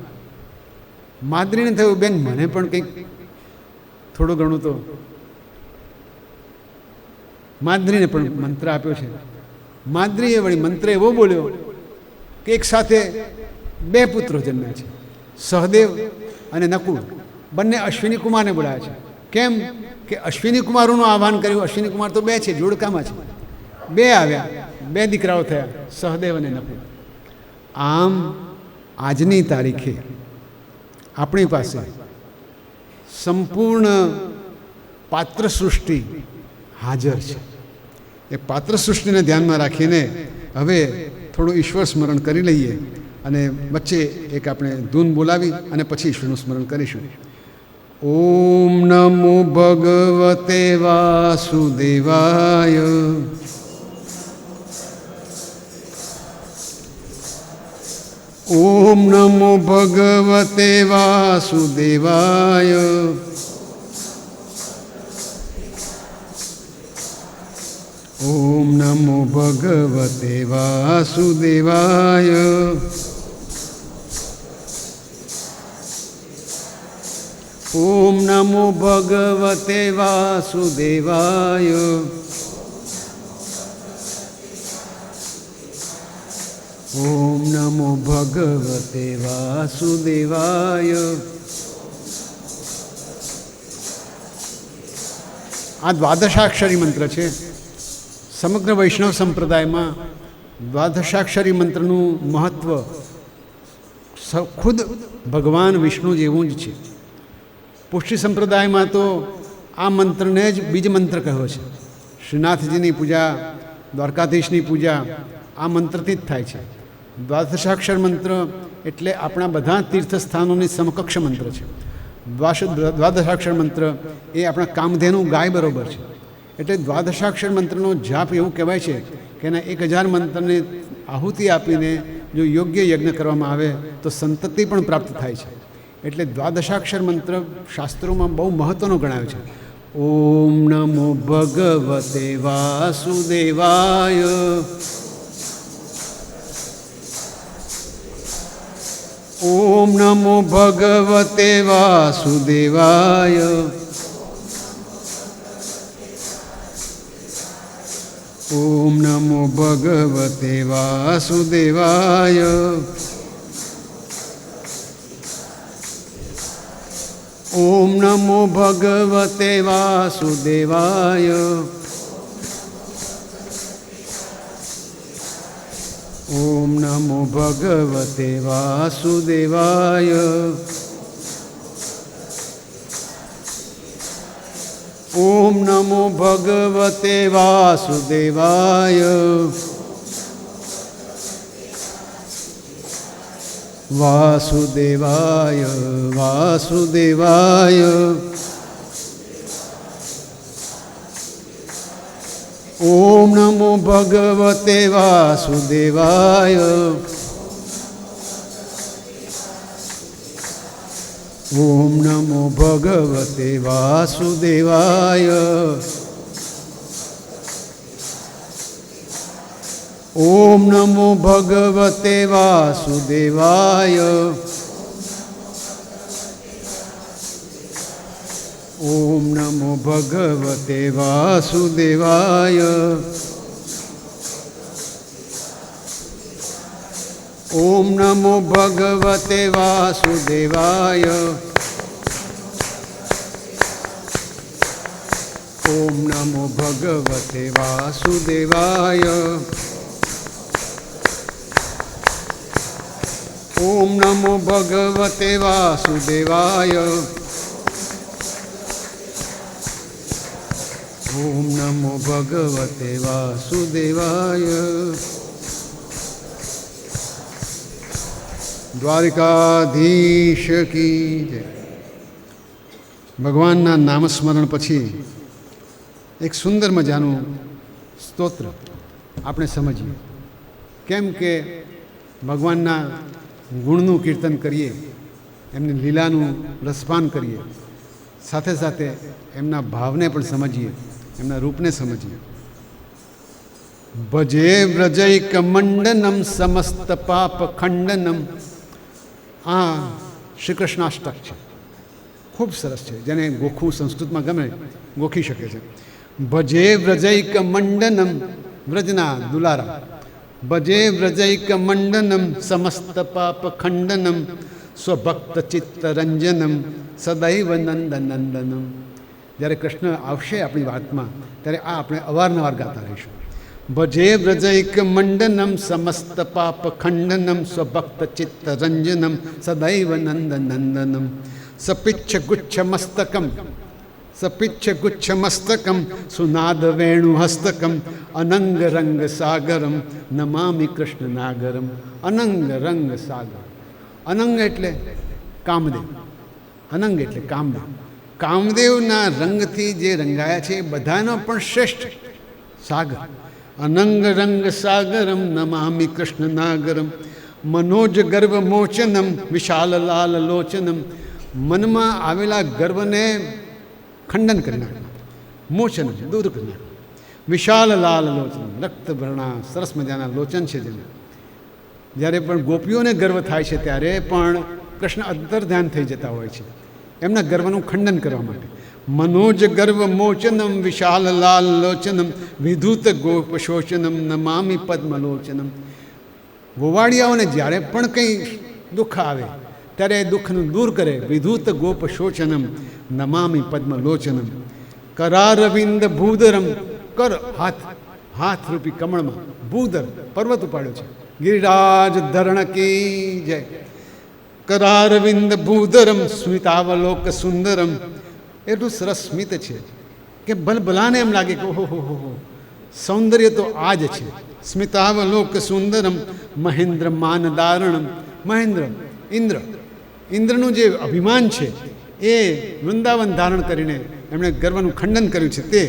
માદ્રીને થયું બેન મને પણ કંઈક થોડું ઘણું તો. માદ્રીને પણ મંત્ર આપ્યો છે. માદ્રીએ વળી મંત્ર એવો બોલ્યો કે એક સાથે બે પુત્રો જન્મ્યા છે, સહદેવ અને નકુળ. બંને અશ્વિની કુમારને બોલાવ્યા છે. કેમ કે અશ્વિની કુમારોનું આહ્વાન કર્યું. અશ્વિની કુમાર તો બે છે, જોડકામાં છે. બે આવ્યા, બે દીકરાઓ થયા, સહદેવ અને નકુળ. આમ આજની તારીખે આપણી પાસે સંપૂર્ણ પાત્ર સૃષ્ટિ હાજર છે. એ પાત્ર સૃષ્ટિને ધ્યાનમાં રાખીને હવે થોડું ઈશ્વર સ્મરણ કરી લઈએ અને વચ્ચે એક આપણે ધૂન બોલાવી અને પછી ઈશ્વરનું સ્મરણ કરીશું. ઓમ નમો ભગવતે વાસુદેવાય. ઓમ નમો ભગવતે વાસુદેવાય. ઓમ નમો ભગવતે વાસુદેવાય. ઓમ નમો ભગવતે વાસુદેવાય. ઓમ નમો ભગવતે વાસુદેવાય. આ દ્વાદશાક્ષરી મંત્ર છે. સમગ્ર વૈષ્ણવ સંપ્રદાયમાં દ્વાદશાક્ષરી મંત્રનું મહત્ત્વ ખુદ ભગવાન વિષ્ણુ જેવું જ છે. પુષ્ટિ સંપ્રદાયમાં તો આ મંત્રને જ બીજ મંત્ર કહ્યો છે. શ્રીનાથજીની પૂજા, દ્વારકાધીશની પૂજા આ મંત્રથી જ થાય છે. દ્વાદશાક્ષર મંત્ર એટલે આપણા બધા તીર્થસ્થાનોની સમકક્ષ મંત્ર છે. દ્વાદશાક્ષર મંત્ર એ આપણા કામધેનુ ગાય બરોબર છે. એટલે દ્વાદશાક્ષર મંત્રનો જાપ એવું કહેવાય છે કે એના 1000 મંત્રને આહુતિ આપીને જો યોગ્ય યજ્ઞ કરવામાં આવે તો સંતતિ પણ પ્રાપ્ત થાય છે. એટલે દ્વાદશાક્ષર મંત્ર શાસ્ત્રોમાં બહુ મહત્ત્વનો ગણાયો છે. ઓમ નમો ભગવતે વાસુદેવાય. ઓમ નમો ભગવતે વાસુદેવાય. ઓમ નમો ભગવતે વાસુદેવાય. ઓમ નમો ભગવતે વાસુદેવાય. ઓમ નમો ભગવતે વાસુદેવાય. ઓમ નમો ભગવતે વાસુદેવાય. વાસુદેવાય વાસુદેવાય. ઓમ નમો ભગવતે વાસુદેવાય. ઓમ નમો ભગવતે વાસુદેવાય. ઓમ નમો ભગવતે વાસુદેવાય. ઓમ નમો ભગવતે વાસુદેવાય. ઓમ નમો ભગવતે વાસુદેવાય. ઓમ નમો ભગવતે વાસુદેવાય. ઓમ નમો ભગવતે વાસુદેવાય. ઓમ નમો ભગવતે વાસુદેવાય. દ્વારિકાધીશ કી જય. ભગવાનના નામસ્મરણ પછી એક સુંદર મજાનું સ્તોત્ર આપણે સમજીએ. કેમ કે ભગવાનના ગુણનું કીર્તન કરીએ, એમની લીલાનું રસપાન કરીએ, સાથે સાથે એમના ભાવને પણ સમજીએ, એમના રૂપને સમજીએ. ભજે વ્રજૈક મંડનમ સમસ્ત પાપ ખંડનમ. આ શ્રી કૃષ્ણાષ્ટક છે, ખૂબ સરસ છે. જેને ગોખવું સંસ્કૃતમાં ગમે ગોખી શકે છે. ભજે વ્રજૈક મંડનમ, વ્રજના દુલારા. ભજે વ્રજૈક મંડનમ સમસ્ત પાપ ખંડનમ સ્વભક્ત ચિત્ત રંજનમ સદૈવ નંદનંદનમ. જ્યારે કૃષ્ણ આવશે આપણી વાતમાં ત્યારે આ આપણે અવારનવાર ગાતા રહીશું. ભજે વ્રજૈક મંડનમ સમસ્ત પાપ ખંડનમ સ્વભક્ત ચિત્ત રંજનમ સદૈવ નંદનંદનમ સપિચ્છ ગુચ્છ મસ્તકમ સપિચ્છ ગુચ્છ મસ્તકમ સુનાદ વેણુ હસ્તકમ અનંગ રંગ સાગરમ નમામિ કૃષ્ણ નાગરમ. અનંગ રંગ સાગર. અનંગ એટલે કામદેવ. અનંગ એટલે કામદેવ. કામદેવના રંગથી જે રંગાયા છે એ બધાનો પણ શ્રેષ્ઠ સાગર. અનંગ રંગ સાગરમ નમામિ કૃષ્ણ નાગરમ. મનોજ ગર્વ મોચનમ વિશાલ લાલ લોચનમ. મનમાં આવેલા ગર્વને ખંડન કરી નાખવું, મોચન દૂર કરી નાખવું. વિશાલ લાલ લોચન, રક્તભરણા સરસ મજાના લોચન છે જેને. જ્યારે પણ ગોપીઓને ગર્વ થાય છે ત્યારે પણ કૃષ્ણ અંતર ધ્યાન થઈ જતા હોય છે એમના ગર્વનું ખંડન કરવા માટે. મનોજ ગર્વ મોચનમ વિશાલ લાલ લોચનમ વિધૂત ગોપ શોચનમ નમામિ પદ્મલોચનમ. ગોવાળિયાઓને જ્યારે પણ કંઈ દુઃખ આવે ત્યારે એ દુઃખનું દૂર કરે. વિધૂત ગોપ શોચનમ નમામિ પદ્મલોચનમ. કરારવિંદ ભૂધરમ. કર હાથ, હાથ રૂપી કમળમાં ભૂધર પર્વત ઉપાડ્યો છે. ગિરિરાજ ધરણ કી જય. કરારવિંદ ભૂધરમ સ્મિતાવલોક સુંદરમ. એટલું સરસ સ્મિત છે કે ભલભલાને એમ લાગે કે ઓહો હો સૌંદર્ય તો આ જ છે. સ્મિતાવલોક સુંદરમ મહેન્દ્ર માનદારણમ. મહેન્દ્ર ઇન્દ્ર, ઇન્દ્રનું જે અભિમાન છે એ વૃંદાવન ધારણ કરીને એમણે ગર્વનું ખંડન કર્યું છે તે.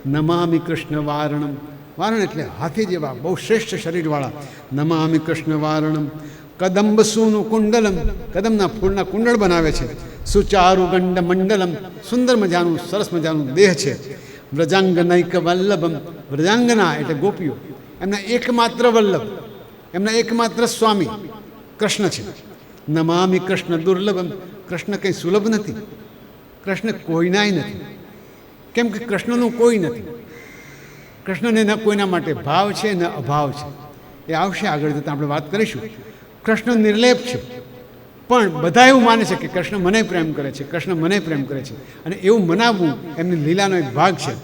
નમામિ કૃષ્ણ વારણમ. વારણ એટલે હાથી જેવા બહુ શ્રેષ્ઠ શરીરવાળા. નમામિ કૃષ્ણ વારણમ. કદંબ સૂનું કુંડલમ. કદમના ફૂલના કુંડળ બનાવે છે. સુચારુ ગંડ મંડલમ. સુંદર મજાનું સરસ મજાનું દેહ છે. વ્રજાંગનૈક વલ્લભમ. વ્રજાંગના એટલે ગોપીઓ, એમના એકમાત્ર વલ્લભ, એમના એકમાત્ર સ્વામી કૃષ્ણ છે. નમામિ કૃષ્ણ દુર્લભમ. કૃષ્ણ કંઈ સુલભ નથી, કૃષ્ણ કોઈનાય નથી. કેમ કે કૃષ્ણનું કોઈ નથી. કૃષ્ણને ન કોઈના માટે ભાવ છે ન અભાવ છે. એ આવશે આગળ જતાં આપણે વાત કરીશું. કૃષ્ણ નિર્લેપ છે, પણ બધા એવું માને છે કે કૃષ્ણ મને પ્રેમ કરે છે, કૃષ્ણ મને પ્રેમ કરે છે, અને એવું મનાવવું એમની લીલાનો એક ભાગ છે.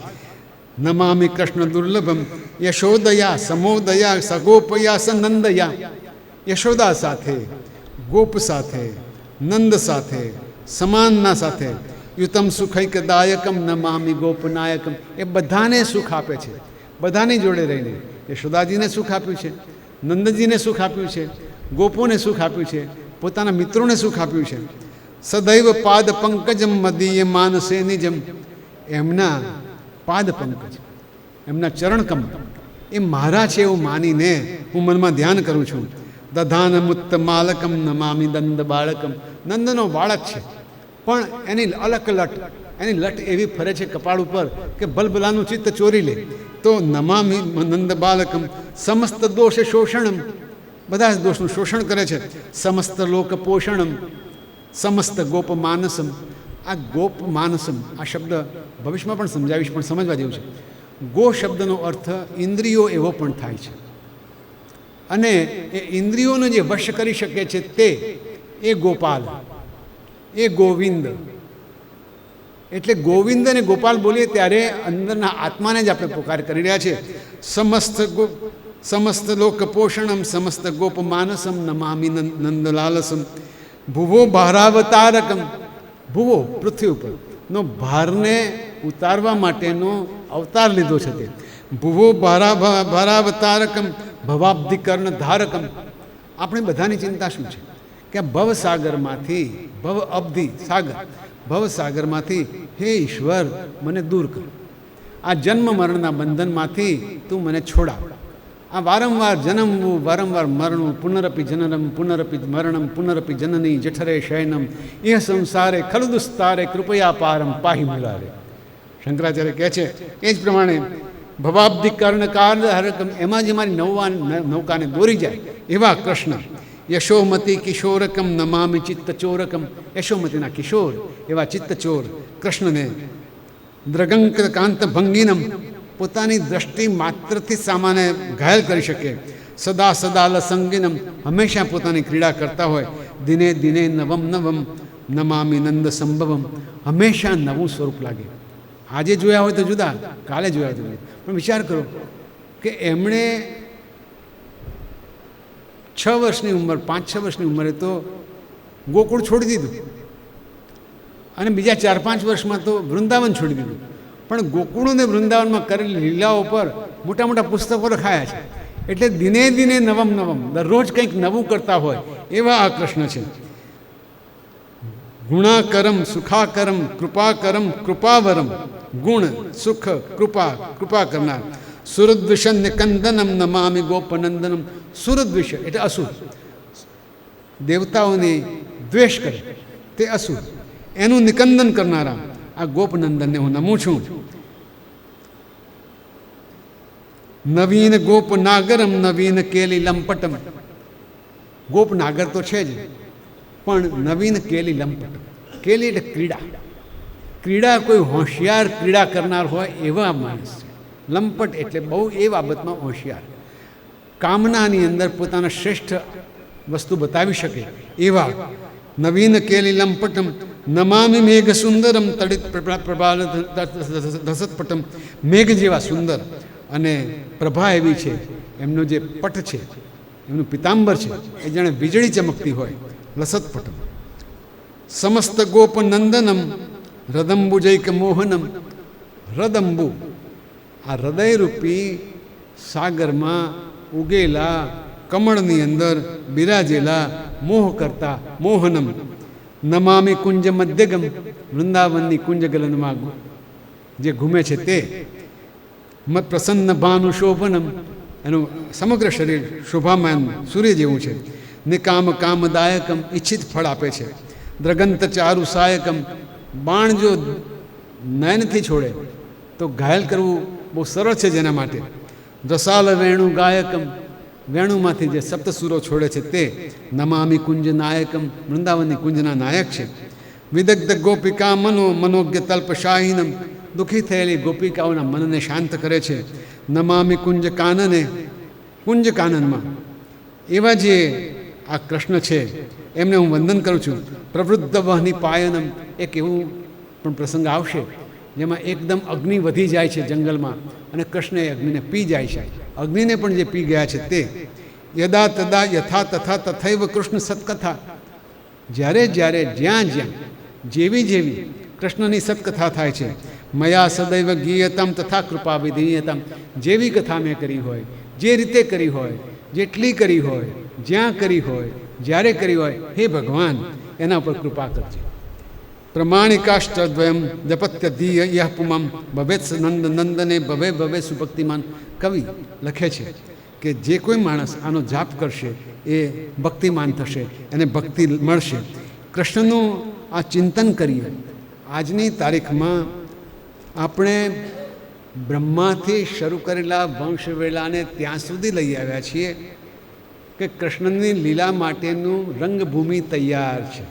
નમામિ કૃષ્ણ દુર્લભમ. યશોદયા સમોદયા સગોપયા સનંદયા. યશોદા સાથે, ગોપ સાથે, નંદ સાથે, સમાનના સાથે. યુતમ સુખૈકદાયકમ નમામિ ગોપનાયકમ. એ બધાને સુખ આપે છે, બધાની જોડે રહીને. યશોદાજીને સુખ આપ્યું છે, નંદજીને સુખ આપ્યું છે, ગોપોને સુખ આપ્યું છે, પોતાના મિત્રોને સુખ આપ્યું છે. સદૈવ પાદ પંકજમ મદીય માનસે નિજમ. એમના પાદ પંકજ, એમના ચરણકમળ એ મારા છે એવું માનીને હું મનમાં ધ્યાન કરું છું. દધાન મુત્ત માલકમ નમામિ દંદ બાળકમ. નંદનો બાળક છે, પણ એની અલક લટ, એની લટ એવી ફરે છે કપાળ ઉપર કે ભલભલાનું ચિત્ત ચોરી લે. તો નમામિ નંદ બાળકમ. સમસ્ત દોષ શોષણમ. બધા જ દોષનું શોષણ કરે છે. સમસ્ત લોક પોષણમ. સમસ્ત ગોપ માનસમ. આ ગોપ માનસમ આ શબ્દ ભવિષ્યમાં પણ સમજાવીશ, પણ સમજવા જેવું છે. ગો શબ્દનો અર્થ ઇન્દ્રિયો એવો પણ થાય છે, અને એ ઇન્દ્રિયોને જે વશ કરી શકે છે તે એ ગોપાલ, એ ગોવિંદ. એટલે ગોવિંદ અને ગોપાલ બોલીએ ત્યારે અંદરના આત્માને જ આપણે પોકાર કરી રહ્યા છીએ. સમસ્ત લોક પોષણમ સમસ્ત ગોપ માનસમ નમામિ નંદલાલસમ. ભુવો ભારાવતારકમ. ભુવો પૃથ્વી ઉપર નો ભારને ઉતારવા માટેનો અવતાર લીધો છે તે. ભુવો ભારાવતારકમ ભવાબ્ધિકર્ણ ધારકમ. આપણે બધાની ચિંતા શું છે કે ભવસાગરમાંથી, ભવ અબ્ધિ સાગર, ભવસાગરમાંથી હે ઈશ્વર મને દૂર કર. આ જન્મ મરણના બંધનમાંથી તું મને છોડાવ. આ વારંવાર જન્મવું, વારંવાર મરણું, પુનરપી જનનમ પુનરપી મરણમ પુનરપી જનની જઠરે શયનમ એ સંસારે ખલુદુસ્તારે કૃપયા પારમ પાહી મુરારે. શંકરાચાર્ય કહે છે એ જ પ્રમાણે ભવાબ્ધિ કર્ણકારકમ. એમાં જે મારી નૌકાને દોરી જાય એવા કૃષ્ણ. યશોમતી કિશોરકમ નમામિ ચિત્તચોરકમ. યશોમતીના કિશોર એવા ચિત્તચોર કૃષ્ણને. દ્રગંક કાંત ભંગીનમ. પોતાની દ્રષ્ટિ માત્રથી સામાન્ય ઘાયલ કરી શકે. સદા સદા લસંગીનમ. હંમેશા પોતાની ક્રીડા કરતા હોય. દિને દિને નવમ નવમ નમામિ નંદ સંભવમ. હંમેશા નવું સ્વરૂપ લાગે. આજે જોયા હોય તો જુદા, કાલે જોયા હોય તો જુદા. પણ વિચાર કરો કે એમણે 6 વર્ષની ઉંમર, 5-6 વર્ષની ઉંમરે તો ગોકુળ છોડી દીધું અને બીજા 4-5 વર્ષમાં તો વૃંદાવન છોડી દીધું. પણ ગોકુળ અને વૃંદાવનમાં કરેલી લીલાઓ પર મોટા મોટા પુસ્તકો લખાયા છે. એટલે દિને દિને નવમ નવમ, દરરોજ કંઈક નવું કરતા હોય એવા આ કૃષ્ણ છે. ગુણાકરમ સુખાકરમ કૃપાકરમ કૃપાવરમ, ગુણ સુખ કૃપા, કૃપા કરનાર. સુરદ્વિષ નિકંદનમ નમામિ ગોપનંદનમ. સુરદ્વિષ એટલે અસુર, દેવતાઓને દ્વેષ કરે તે અસુર, એનું નિકંદન કરનારા આ ગોપનંદનને હું નમું છું. નવીન ગોપનાગરમ નવીન કેલી લંપટમ. ગોપનાગર તો છે જ, પણ નવીન કેલી લંપટમ. કેલી એટલે ક્રીડા. ક્રીડા કોઈ હોશિયાર ક્રીડા કરનાર હોય એવા માણસ છે. લંપટ એટલે બહુ એ બાબતમાં હોશિયાર, કામનાની અંદર પોતાના શ્રેષ્ઠ વસ્તુ બતાવી શકે એવા. નવીન કેલી લંપટમ નમામિ મેઘ સુંદરમ તડિત પ્રભાલ ધસતપટમ. મેઘ જેવા સુંદર અને પ્રભા એવી છે એમનો જે પટ છે, એમનું પિતાંબર છે એ જાણે વીજળી ચમકતી હોય. લસતપટમ. સમસ્ત ગોપ નંદનમ હૃદંબુજૈક મોહનમ. હૃદંબુ આ હૃદયરૂપી સાગરમાં ઉગેલા કમળની અંદર બિરાજેલા મોહ કરતા મોહનમ. નમામિ કુંજ મધ્યગમ. વૃંદાવનની કુંજ ગલનમાં જે ઘૂમે છે તે. મત પ્રસન્ન ભાનુ શોભનમ. એનું સમગ્ર શરીર શોભામાન સૂર્ય જેવું છે. નિકામ કામદાયકમ. ઈચ્છિત ફળ આપે છે. દ્રગંત ચારુ સાયકમ. બાણ જો નયનથી છોડે તો ઘાયલ કરવું બહુ સરળ છે જેના માટે. રસાલ વેણુ ગાયકમ. વેણુમાંથી જે સપ્તસુરો છોડે છે તે. નમામિ કુંજ નાયકમ. વૃંદાવનની કુંજના નાયક છે. વિદગ્ધ ગોપિકા મનો મનોજ્ઞ તલ્પશાહીનમ. દુઃખી થયેલી ગોપિકાઓના મનને શાંત કરે છે. નમામિ કુંજ કાનને. કુંજ કાનનમાં એવા જે આ કૃષ્ણ છે એમને હું વંદન કરું છું. પ્રવૃદ્ધ વહની પાયનમ. એક એવું પણ પ્રસંગ આવશે જેમાં એકદમ અગ્નિ વધી જાય છે જંગલમાં અને કૃષ્ણ એ અગ્નિને પી જાય છે. અગ્નિને પણ જે પી ગયા છે તે. યદા તદા યથા તથા તથૈવ કૃષ્ણ સત્કથા. જ્યારે જ્યારે જ્યાં જ્યાં જેવી જેવી કૃષ્ણની સત્કથા થાય છે. મયા સદૈવ ગીયતમ તથા કૃપા વિધીયતમ. જેવી કથા મેં કરી હોય, જે રીતે કરી હોય, જેટલી કરી હોય, જ્યાં કરી હોય, જ્યારે કરી હોય, હે ભગવાન એના ઉપર કૃપા કરજે. પ્રમાણિકાષ્ટદ્વયમ જપત્યધીય યહ પુમમ ભવેત્સ નંદ નંદને ભવે ભવે સુભક્તિમાન. કવિ લખે છે કે જે કોઈ માણસ આનો જાપ કરશે એ ભક્તિમાન થશે, એને ભક્તિ મળશે. કૃષ્ણનું આ ચિંતન કરીએ. આજની તારીખમાં આપણે બ્રહ્માથી શરૂ કરેલા વંશવેલાને ત્યાં સુધી લઈ આવ્યા છીએ કે કૃષ્ણની લીલા માટેનું રંગભૂમિ તૈયાર છે.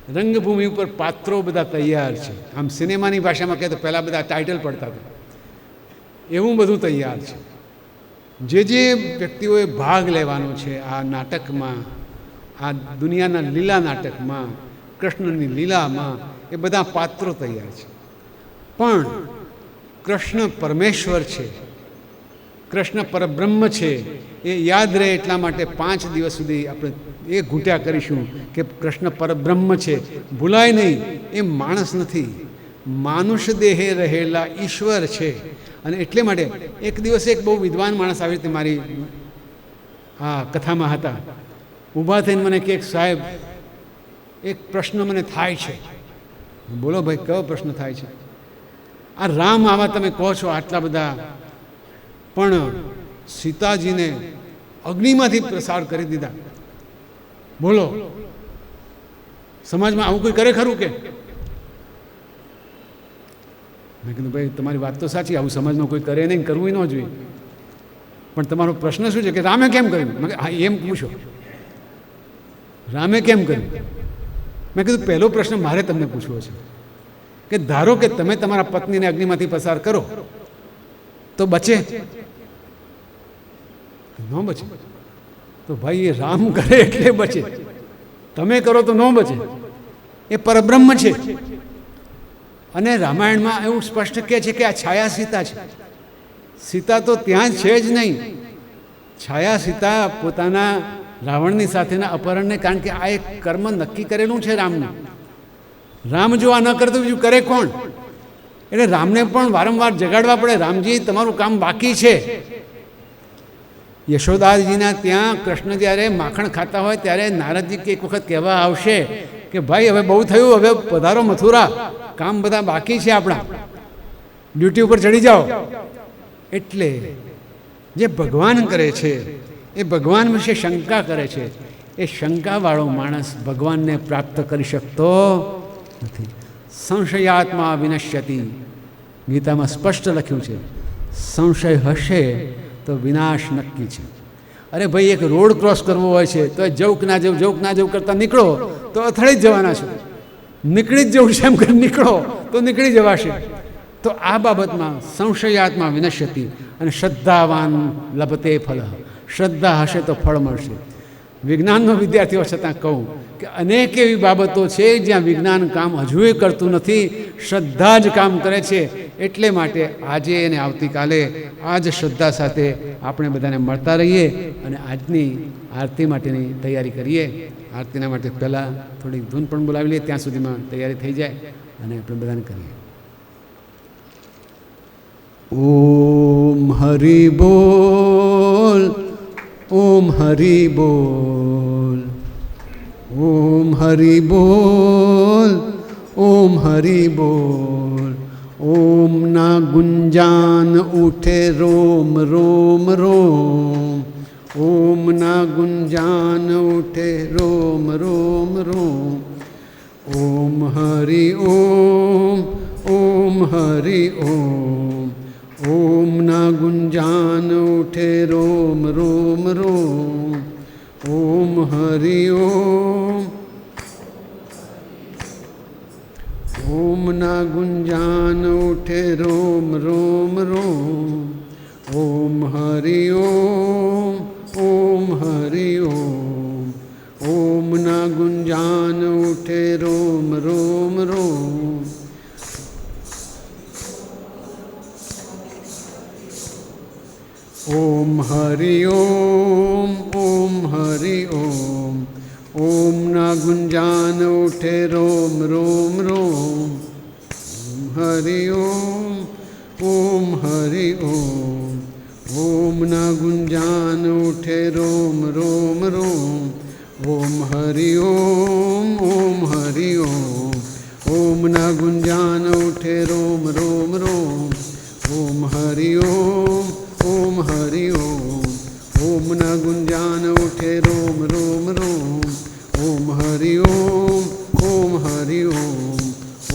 રંગભૂમિ ઉપર પાત્રો બધા તૈયાર છે. આમ સિનેમાની ભાષામાં કહે તો પહેલાં બધા ટાઇટલ પડતા હતા, એવું બધું તૈયાર છે. જે વ્યક્તિઓએ ભાગ લેવાનો છે આ નાટકમાં, આ દુનિયાના લીલા નાટકમાં, કૃષ્ણની લીલામાં, એ બધા પાત્રો તૈયાર છે. પણ કૃષ્ણ પરમેશ્વર છે, કૃષ્ણ પરબ્રહ્મ છે એ યાદ રહે એટલા માટે 5 દિવસ સુધી આપણે એ ઘૂંટ્યા કરીશું કે કૃષ્ણ પરબ્રહ્મ છે. ભૂલાય નહીં એ માણસ નથી, માનુષ દેહે રહેલા ઈશ્વર છે. અને એટલે માટે એક દિવસે એક બહુ વિદ્વાન માણસ આવી રીતે મારી આ કથામાં હતા. ઊભા થઈને મને કે સાહેબ એક પ્રશ્ન મને થાય છે. બોલો ભાઈ, કયો પ્રશ્ન થાય છે? આ રામ આવા તમે કહો છો આટલા બધા, પણ સીતાજીને અગ્નિમાંથી પ્રસાર કરી દીધા. બોલો, સમાજમાં આવું કોઈ કરે ખરું કે? મેં કીધું ભાઈ તમારી વાત તો સાચી, આવું સમાજમાં કોઈ કરે નહીં, કરવું ન જોઈએ. પણ તમારો પ્રશ્ન શું છે કે રામે કેમ કર્યું? મેં હા એમ પૂછો, રામે કેમ કર્યું? મેં કીધું પહેલો પ્રશ્ન મારે તમને પૂછવો છે કે ધારો કે તમે તમારા પત્નીને અગ્નિમાંથી પસાર કરો તો બચે? ન બચે. તો ભાઈ એ રામ કરે એટલે બચે, તમે કરો તો ન બચે. એ પરબ્રહ્મ છે. અને રામાયણમાં એવું સ્પષ્ટ કહે છે કે આ છાયા સીતા છે. સીતા તો ત્યાં છે જ નહીં. છાયા સીતા પોતાના રાવણની સાથેના અપહરણને કારણ કે આ એક કર્મ નક્કી કરેલું છે રામનું. રામ જો આ ન કરે તો બીજું કરે કોણ? એટલે રામને પણ વારંવાર જગાડવા પડે, રામજી તમારું કામ બાકી છે. યશોદાજીના ત્યાં કૃષ્ણ જ્યારે માખણ ખાતા હોય ત્યારે નારદજી એક વખત કહેવા આવશે કે ભાઈ હવે બહુ થયું, હવે પધારો મથુરા, કામ બધા બાકી છે, આપણા ડ્યુટી ઉપર ચડી જાઓ. એટલે જે ભગવાન કરે છે એ ભગવાન વિશે શંકા કરે છે, એ શંકાવાળો માણસ ભગવાનને પ્રાપ્ત કરી શકતો નથી. સંશયાત્મા વિનશ્યતિ, ગીતામાં સ્પષ્ટ લખ્યું છે, સંશય હશે તો વિનાશ નક્કી છે. અરે ભાઈ, એક રોડ ક્રોસ કરવો હોય છે તો જવું કે ના જવું, જવું કે ના જવું કરતાં નીકળો તો અથડી જ જવાના છો. નીકળી જ જવું છે એમ કરી નીકળો તો નીકળી જવાશે. તો આ બાબતમાં સંશયાત્મા વિનશ્યતિ, અને શ્રદ્ધાવાન લભતે ફલ, શ્રદ્ધા હશે તો ફળ મળશે. વિજ્ઞાનનો વિદ્યાર્થીઓ છતાં કહું કે અનેક એવી બાબતો છે જ્યાં વિજ્ઞાન કામ હજુએ કરતું નથી, શ્રદ્ધા જ કામ કરે છે. એટલે માટે આજે અને આવતીકાલે આ જ શ્રદ્ધા સાથે આપણે બધાને મળતા રહીએ અને આજની આરતી માટેની તૈયારી કરીએ. આરતીના માટે પહેલાં થોડીક ધૂન પણ બોલાવી લઈએ, ત્યાં સુધીમાં તૈયારી થઈ જાય અને આપણે બધાને કરીએ. ઓમ હરિ બોલ, ઓમ હરિ બોલ, ઓમ હરિ બોલ, ઓમ હરિ બોલ. ઓમ ના ગુંજાન ઉઠે રોમ રોમ રોમ, ઓમ ના ગુંજાન ઉઠે રોમ રોમ રોમ. ઓમ હરિ ઓમ, ઓમ હરિ ઓમ, ઓમ ના ગુંજાન ઉઠે રોમ રોમ રોમ. ઓમ હરિ ઓમ, ઓમ ના ગુંજાન ઉઠે રોમ રોમ રોમ. ઓમ હરિ ઓમ, ઓમ હરિ ઓમ, ઓમ ના ગુંજાન ઉઠે રોમ રોમ રોમ. ઓમ હરિ ઓમ, ઓમ હરિ ઓમ, ઓમ ના ગુંજાન ઉઠે રોમ રોમ રોમ. ઓમ હરિ ઓમ, ઓમ હરિ ઓમ, ઓમ ના ગુંજાન ઉઠે રોમ રોમ રોમ. ઓમ હરિ ઓમ, ઓમ હરિ ઓમ, ઓમ ના ગુંજાન ઉઠે રોમ રોમ રોમ. ઓમ હરિ ઓમ, ઓમ હરિ ઓમ, ઓમ ના ગુંજાન ઉઠે રોમ રોમ રોમ. ઓમ હરિ ઓમ, ઓમ હરિ ઓમ,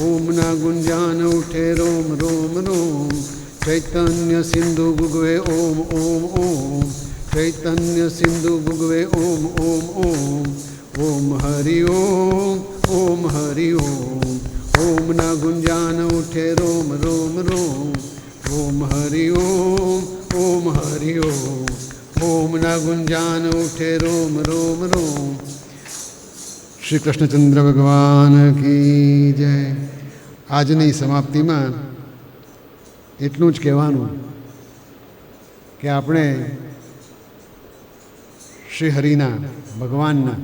ઓમ ના ગુંજાન ઉઠે રોમ રોમ રોમ. ચૈતન્ય સિંધુ ગુગવે ઓમ ઓમ ઓમ, ચૈતન્ય સિંધુ ગુગવે ઓમ ઓમ ઓમ. ઓમ હરિ ઓમ, ઓમ હરિ ઓમ, ઓમ ના ગુંજાન ઉઠે રોમ રોમ રોમ. ઓમ હરિ ઓમ, ઓમ હરિ ઓમ, ઓમ ના ગુંજાન ઉઠે રોમ રોમ રોમ. શ્રી કૃષ્ણચંદ્ર ભગવાન કી જય. આજની સમાપ્તિમાં એટલું જ કહેવાનું કે આપણે શ્રી હરિના ભગવાનના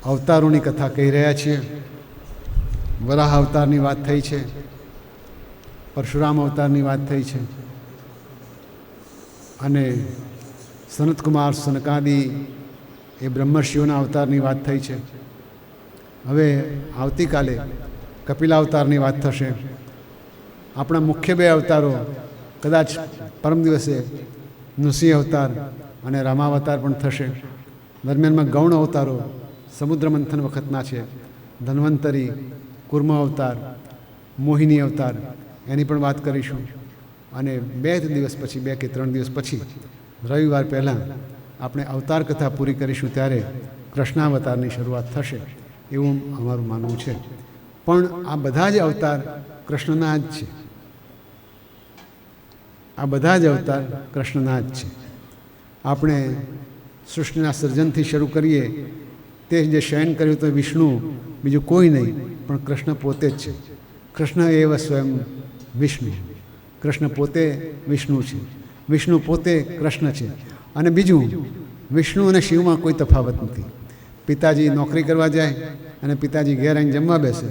અવતારોની કથા કહી રહ્યા છીએ. વરાહ અવતારની વાત થઈ છે, પરશુરામ અવતારની વાત થઈ છે, અને સનતકુમાર સનકાદી એ બ્રહ્મર્ષિઓના અવતારની વાત થઈ છે. હવે આવતીકાલે કપિલાવતારની વાત થશે. આપણા મુખ્ય બે અવતારો કદાચ પરમ દિવસે નૃસિંહ અવતાર અને રામાવતાર પણ થશે. દરમિયાનમાં ગૌણ અવતારો સમુદ્ર મંથન વખતના છે. ધન્વંતરી, કુર્મ અવતાર, મોહિની અવતાર, એની પણ વાત કરીશું. અને 2 દિવસ પછી, 2 કે 3 દિવસ પછી, રવિવાર પહેલાં આપણે અવતાર કથા પૂરી કરીશું. ત્યારે કૃષ્ણાવતારની શરૂઆત થશે એવું અમારું માનવું છે. પણ આ બધા જ અવતાર કૃષ્ણના જ છે. આ બધા જ અવતાર કૃષ્ણના જ છે. આપણે સૃષ્ટિના સર્જનથી શરૂ કરીએ, તે જે શયન કર્યું તો વિષ્ણુ, બીજું કોઈ નહીં પણ કૃષ્ણ પોતે જ છે. કૃષ્ણ એવ સ્વયં વિષ્ણુ. કૃષ્ણ પોતે વિષ્ણુ છે, વિષ્ણુ પોતે કૃષ્ણ છે. અને બીજું, વિષ્ણુ અને શિવમાં કોઈ તફાવત નથી. પિતાજી નોકરી કરવા જાય અને પિતાજી ઘેર આવીને જમવા બેસે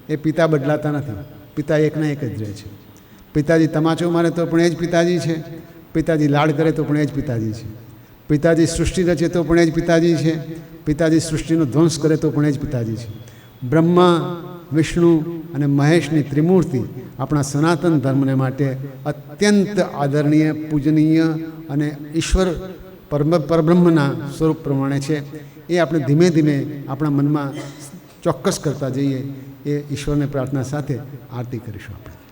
એ પિતા બદલાતા નથી. પિતા એકના એક જ રહે છે. પિતાજી તમાચો મારે તો પણ એ જ પિતાજી છે. પિતાજી લાડ કરે તો પણ એ જ પિતાજી છે. પિતાજી સૃષ્ટિ રચે તો પણ એ જ પિતાજી છે. પિતાજી સૃષ્ટિનો ધ્વંસ કરે તો પણ એ જ પિતાજી છે. બ્રહ્મા, વિષ્ણુ અને મહેશની ત્રિમૂર્તિ આપણા સનાતન ધર્મને માટે અત્યંત આદરણીય, પૂજનીય અને ઈશ્વર પરબ્રહ્મના સ્વરૂપ પ્રમાણે છે. એ આપણે ધીમે ધીમે આપણા મનમાં ચોક્કસ કરતા જઈએ. એ ઈશ્વરને પ્રાર્થના સાથે આરતી કરીશું આપણે.